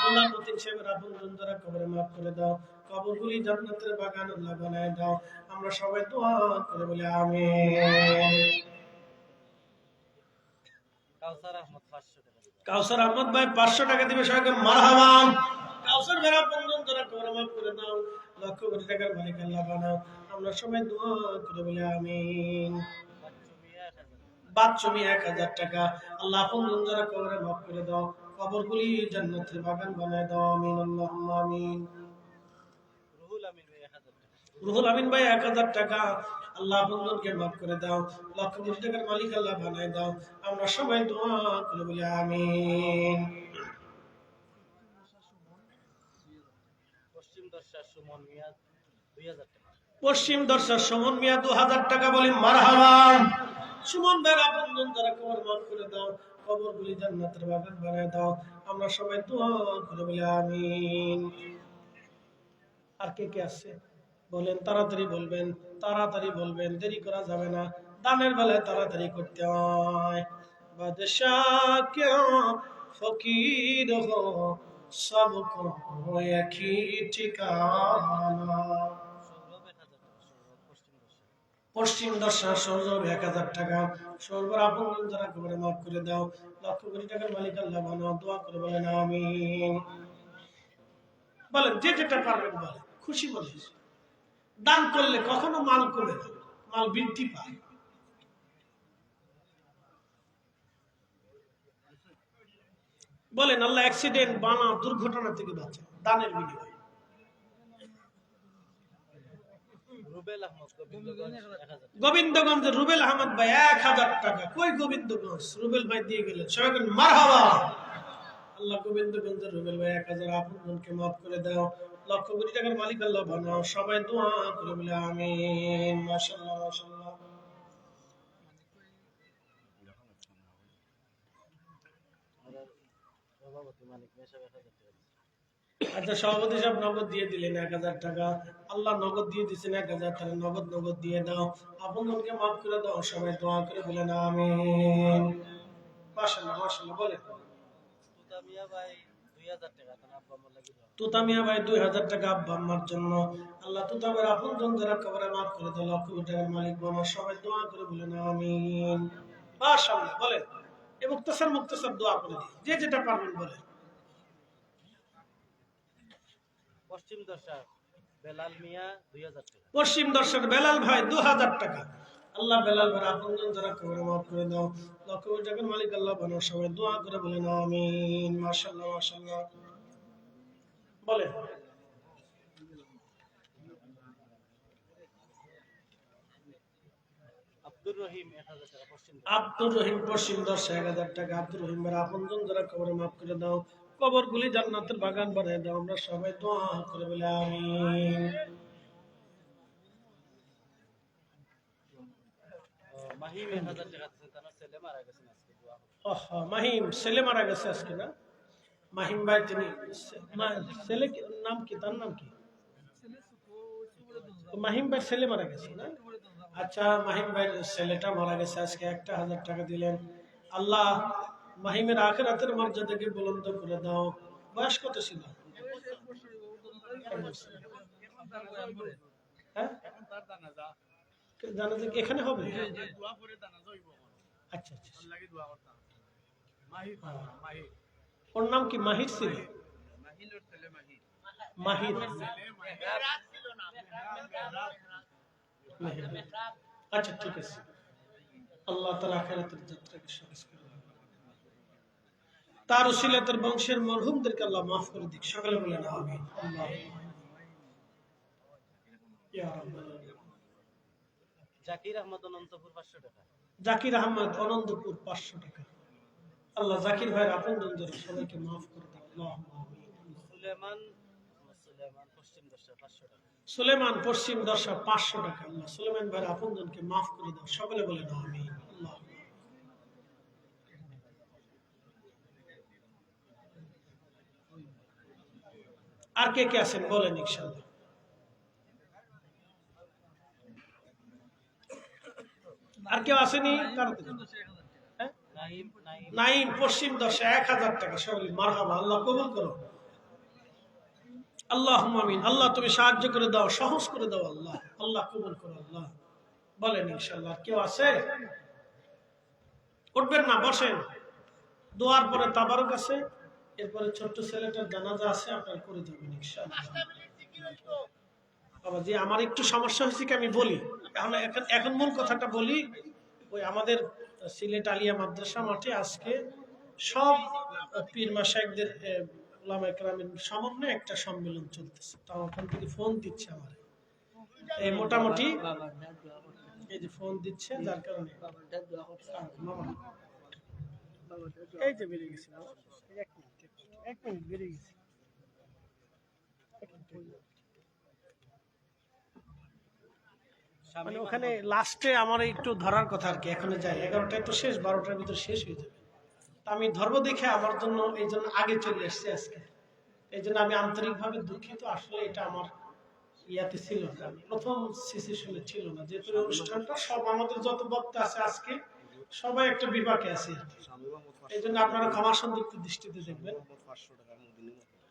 আল্লাহ মতিন সাহেবের আপনজন যারা কবরে মাফ করে দাও, কবরগুলি জান্নাতের বাগান আল্লাহ বানায় দাও। আমরা সবাই দোয়া করে বলি আমিন। কাউসার আহমদ ভাই 500 টাকা দিবে। সবাইকে মারহাবা। কাউসার ভাই আপনজন যারা কবরে মাফ করে দাও, লক্ষ কোটি টাকার মালিক আল্লাহ বানাও। আমরা সবাই দোয়া করে বলি আমিন। বাচ্চু মিয়া 1,000 টাকা। আল্লাহ আপনজন যারা কবরে মাফ করে দাও, কবরগুলি জান্নাতের বাগান বানায় দাও। আমিন আল্লাহুম্মা আমিন। রুহুল আমিন ভাই 1,000 টাকা। আল্লাহ আপনজনকে মাফ করে দাও, লক্ষ কোটি টাকার মালিক আল্লাহ বানায় দাও। আমরা সবাই দোয়া করে বলি আমিন। পশ্চিম দরসা সুমন মিয়া 2,000 টাকা। বলি মারহাবা। সুমন ভাই আপনজন যারা কবর মাফ করে দাও, কবরগুলি জান্নাতের বাগান বানায় দাও। আমরা সবাই দোয়া করে বলি আমিন। আর কে কে আছে বলেন? তাড়াতাড়ি বলবেন, তাড়াতাড়ি বলবেন, দেরি করা যাবে না। দানের বেলায় তাড়াতাড়ি করতে হয়। বাদশাহ কেউ ফকির হো, সবকো একই ঠিকানা। পশ্চিম দর্শা সৌরভ 1,000 টাকা। সৌরভ আপনজন যারা কবরে মাফ করে দাও, লক্ষ কোটি টাকার মালিক আল্লাহ বানাও। দোয়া করে বলেন আমিন। বলেন যে যেটা পারবেন বলেন, খুশি বলেন। দান করলে কখনো মাল কমে না, মাল বৃদ্ধি পায়। বলেন আল্লাহ অ্যাক্সিডেন্ট বানা দুর্ঘটনা থেকে বাঁচায় দানের বিনিময়ে। গোবিন্দগঞ্জের রুবেল আহমদ ভাই 1,000 টাকা। কই গোবিন্দগঞ্জ? রুবেল ভাই দিয়ে গেলেন। সবাই মারহাবা। আল্লাহ গোবিন্দগঞ্জের রুবেল ভাই 1,000 আপনজনকে মাফ করে দাও, লক্ষ কোটি টাকার মালিক আল্লাহ বানাও। সবাই দোয়া করে বলে আমিন। মাশাআল্লাহ মাশাআল্লাহ। আচ্ছা সভাপতি সাহেব নগদ দিয়ে দিলেন 1,000 টাকা। আল্লাহ নগদ দিয়ে দিচ্ছেন 1,000 টাকা। নগদ দিয়ে দাও, আপনজনকে মাফ করে দাও। সবাই দোয়া করে বলেন আমিন। মাশাআল্লাহ মাশাআল্লাহ। বলেন তুতা মিয়া ভাই 2,000 টাকা আব্বা আম্মার জন্য। আল্লাহ তুতা ভাইয়ের আপনজন যারা কবরে মাফ করে দাও, লক্ষ কোটি টাকার মালিক বানাও। সবাই দোয়া করে বলেন আমিন। মাশাআল্লাহ। বলেন এই মুক্তাসার দোয়া করে দিই, যে যেটা পারবেন বলেন। পশ্চিম দর্শক বেলাল মিয়া 2,000 টাকা। পশ্চিম দর্শক বেলাল ভাই 2,000 টাকা। আল্লাহ বেলাল ভাই আপনজন যারা কবরে মাফ করে দাও, লক্ষ কোটি টাকার মালিক আল্লাহ বানাও। সবাই দোয়া করে বলেন আমিন। মাশাআল্লাহ মাশাআল্লাহ। বলেন আব্দুর রহিম 1,000 টাকা। আব্দুর রহিম পশ্চিম দর্শক 1,000 টাকা। আব্দুর রহিম ভাই আপনজন যারা কবরে মাফ করে দাও, কবরগুলি জান্নাতের বাগান বানায় দাও। আমরা সবাই দোয়া করে বলে আমিন। মাহিম 1000 টাকা দিয়েছে, তার ছেলে মারা গেছে আজকে দোয়া করুন। মাহিম ছেলে মারা গেছে আজকে না? মাহিম ভাই তিনি ছেলে নাম কি, তার নাম কি? মাহিম ভাই ছেলে মারা গেছে না? আচ্ছা, মাহিম ভাইয়ের ছেলেটা মারা গেছে আজকে, 1000 টাকা দিলেন। আল্লাহ মাহিমের আখিরাতের মর্যাদাকে বুলন্দ করে দাও। বয়স কত ছিল? হ্যাঁ, এখন তার জানাজা জানাজা কি এখানে হবে? দোয়া করে জানাজা হইব। আচ্ছা আচ্ছা। আল্লাহকে দোয়া করতাম। মাহির মাহির ওর নাম কি? মাহির ছিল? মাহির ছেলে মাহির মাহির। আচ্ছা ঠিক আছে। আল্লাহ তাআলা আখিরাতের যাত্রাকে সহজ করে দেন। তার উসিলায় তার বংশের মরহুমদেরকে আল্লাহ মাফ করে দিক। সকলে বলেন আমিন। আল্লাহ ইয়া রাব্বাল আলামিন। জাকির আহমদ অনন্তপুর 500 টাকা। জাকির আহমদ অনন্তপুর 500 টাকা। আল্লাহ জাকির ভাইয়ের আপনজনদের সবাইকে মাফ করে দাও। আল্লাহুম্মা আমিন। সুলেমান পশ্চিম দশা 500 টাকা। সুলেমান পশ্চিম দশা 500 টাকা। আল্লাহ সুলেমান ভাইয়ের আপনজনকে মাফ করে দাও। সকলে বলেন আমিন। আল্লাহ আর কে কে আছেন বলেন ইনশাআল্লাহ। আর কেউ আসেনি? হ্যাঁ? নাইম পশ্চিম দশা 1000 টাকা। সকলে মারহাবা। আল্লাহ কবুল করো। আল্লাহুম্মা আমিন। আল্লাহ তুমি সাহায্য করে দাও, সহজ করে দাও আল্লাহ। আল্লাহ কবুল করো আল্লাহ। বলেন ইনশাআল্লাহ। কেউ আছে? উঠবেন না, বসেন। দোয়ার পরে তাবারক আছে, এরপরে ছোট্ট ছেলেটার জানাজা আছে, আপনার করে যাবেন ইনশাআল্লাহ। বাবা জি, আমার একটু সমস্যা হয়েছে কি আমি বলি। এখন মূল কথাটা বলি। ওই আমাদের সিলেট আলিয়া মাদ্রাসা মাঠে আজকে সব পীর মাশায়েখদের উলামায়ে কেরামের সমন্বয়ে একটা সম্মেলন চলতেছে। তো ওখান থেকে ফোন দিচ্ছে আমার, এই মোটামুটি এই যে ফোন দিচ্ছে, যার কারণে মামা এই যে বেরিয়ে গেছে। এক মিনিট বেরিয়ে গেছে। মানে ওখানে লাস্টে আমার একটু ধরার কথা আর কি। এখানে যাই 11টায় তো শেষ, 12টার ভিতর শেষ হয়ে যাবে। তা আমি ধর্ম দেখে আমার জন্য এই জন্য আগে চলে এসছে আজকে। এই জন্য আমি আন্তরিকভাবে দুঃখিত। আসলে এটা আমার ইয়াতে ছিল না, প্রথম সিচুয়েশনে ছিল না। যেহেতু অনুষ্ঠানটা সব আমাদের যত বক্তা আছে আজকে সবাই একটা বিভাগে আছে, এই জন্য আপনারা ক্ষমা সুন্দর দৃষ্টিতে দেখবেন।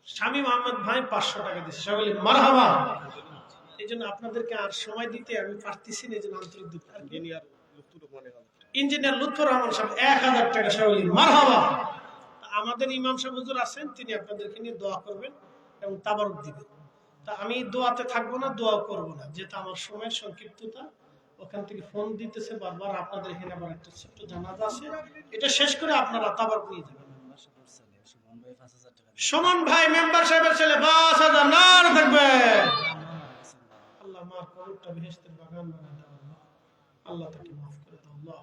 শামীম আহমেদ ভাই 500 টাকা দিচ্ছে। সকলে মারহাবা। এই জন্য আপনাদেরকে আর সময় দিতে আমি পারতেছি না, এই জন্য আন্তরিক দুঃখ। ইঞ্জিনিয়ার লুৎফর রহমান সাহেব 1000 টাকা। সকলে মারহাবা। আমাদের ইমাম সাহেব হুজুর আছেন, তিনি আপনাদেরকে নিয়ে দোয়া করবেন এবং তাবারক দিবেন। তা আমি দোয়াতে থাকবো না, দোয়া করবো না, যেহেতু আমার সময়ের সংক্ষিপ্ততা। ওখান থেকে ফোন দিতেছে বারবার। আপনাদের এখানে আবার একটা ছোট্ট জানাজা আছে, এটা শেষ করে আপনারা তাবারক নিয়ে যাবেন। সুমন ভাই মেম্বার সাহেবের ছেলে 5000 নার থাকবে। আল্লাহ মার কবরটা বেহেশতের বাগান বানায় দাও আল্লাহ। আল্লাহ তাকে মাফ করে দাও আল্লাহ।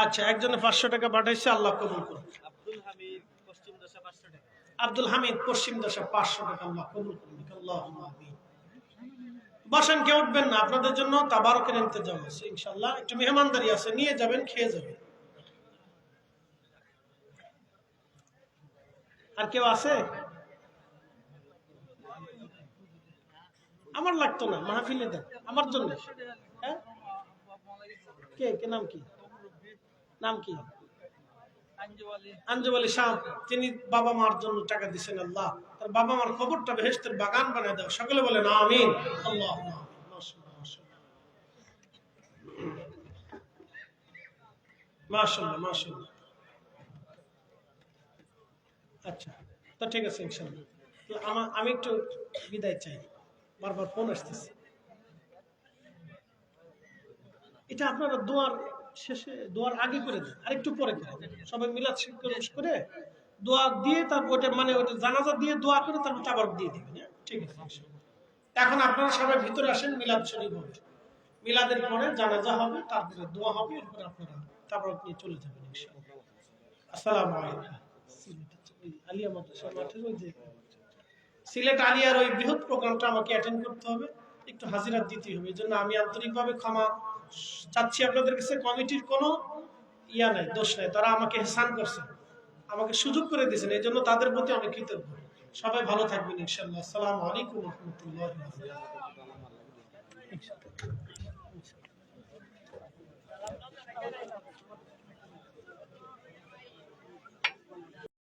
আচ্ছা, একজনে 500 টাকা পাঠাইছে, আল্লাহ কবুল করুন। আব্দুল হামিদ পশ্চিম দশা 500 টাকা। আব্দুল হামিদ পশ্চিম দশা 500 টাকা। আল্লাহ কবুল করুন। আল্লাহুম্মা আমিন। বসেন, কেউ উঠবেন না, আপনাদের জন্য তাবারকের ইন্তজাম আছে ইনশাআল্লাহ। একটু মেহমানদারি আছে, নিয়ে যাবেন, খেয়ে যাবেন। আর কেউ আছে? আমার লাগতো না, মাহফিলে দেন আমার জন্য। হ্যাঁ, কে কে নাম কি? নাম কি? আঞ্জু আলী সাহেব। তিনি বাবা মার জন্য টাকা দিচ্ছেন। আল্লাহ তার বাবা মার কবরটা বেহেশতের বাগান বানায় দাও। সকলে বলেন আমিন। আল্লাহুম্মা আমিন। মাশাআল্লাহ মাশাআল্লাহ। আচ্ছা, তো ঠিক আছে ইনশাআল্লাহ। তো আমি একটু বিদায় চাই, বারবার ফোন আসতেছে। এটা আপনারা দোয়ার শেষে, দোয়ার আগে করে দেন, আর একটু পরে করেন। সবাই মিলাদ করে দোয়া দিয়ে তারপর ওটা মানে ওটা জানাজা দিয়ে দোয়া করে তারপর তাবারক দিয়ে দিবেন। হ্যাঁ, ঠিক আছে ইনশাআল্লাহ। এখন আপনারা সবাই ভিতরে আসেন, মিলাদ শরীফ হবে। মিলাদের পরে জানাজা হবে, তারপরে দোয়া হবে, এরপরে আপনারা তাবারক নিয়ে চলে যাবেন ইনশাআল্লাহ। আসসালামু আলাইকুম। আলিয়া মাদ্রাসা মাঠের ওই যে সিলেট আলিয়ার ওই বৃহৎ প্রোগ্রামটা আমাকে অ্যাটেন্ড করতে হবে। একটু হাজিরা দিতে হবে। এই জন্য আমি আন্তরিকভাবে ক্ষমা চাচ্ছি আপনাদের কাছে। কমিটির কোনো ইয়া নাই, দোষ নাই, তারা আমাকে এহসান করছে, আমাকে সুযোগ করে দিয়েছেন, এই জন্য তাদের প্রতি অনেক কৃতজ্ঞ। সবাই ভালো থাকবেন ইনশাআল্লাহ। আসসালামু আলাইকুম ওয়া রাহমাতুল্লাহি ওয়া বারাকাতুহু।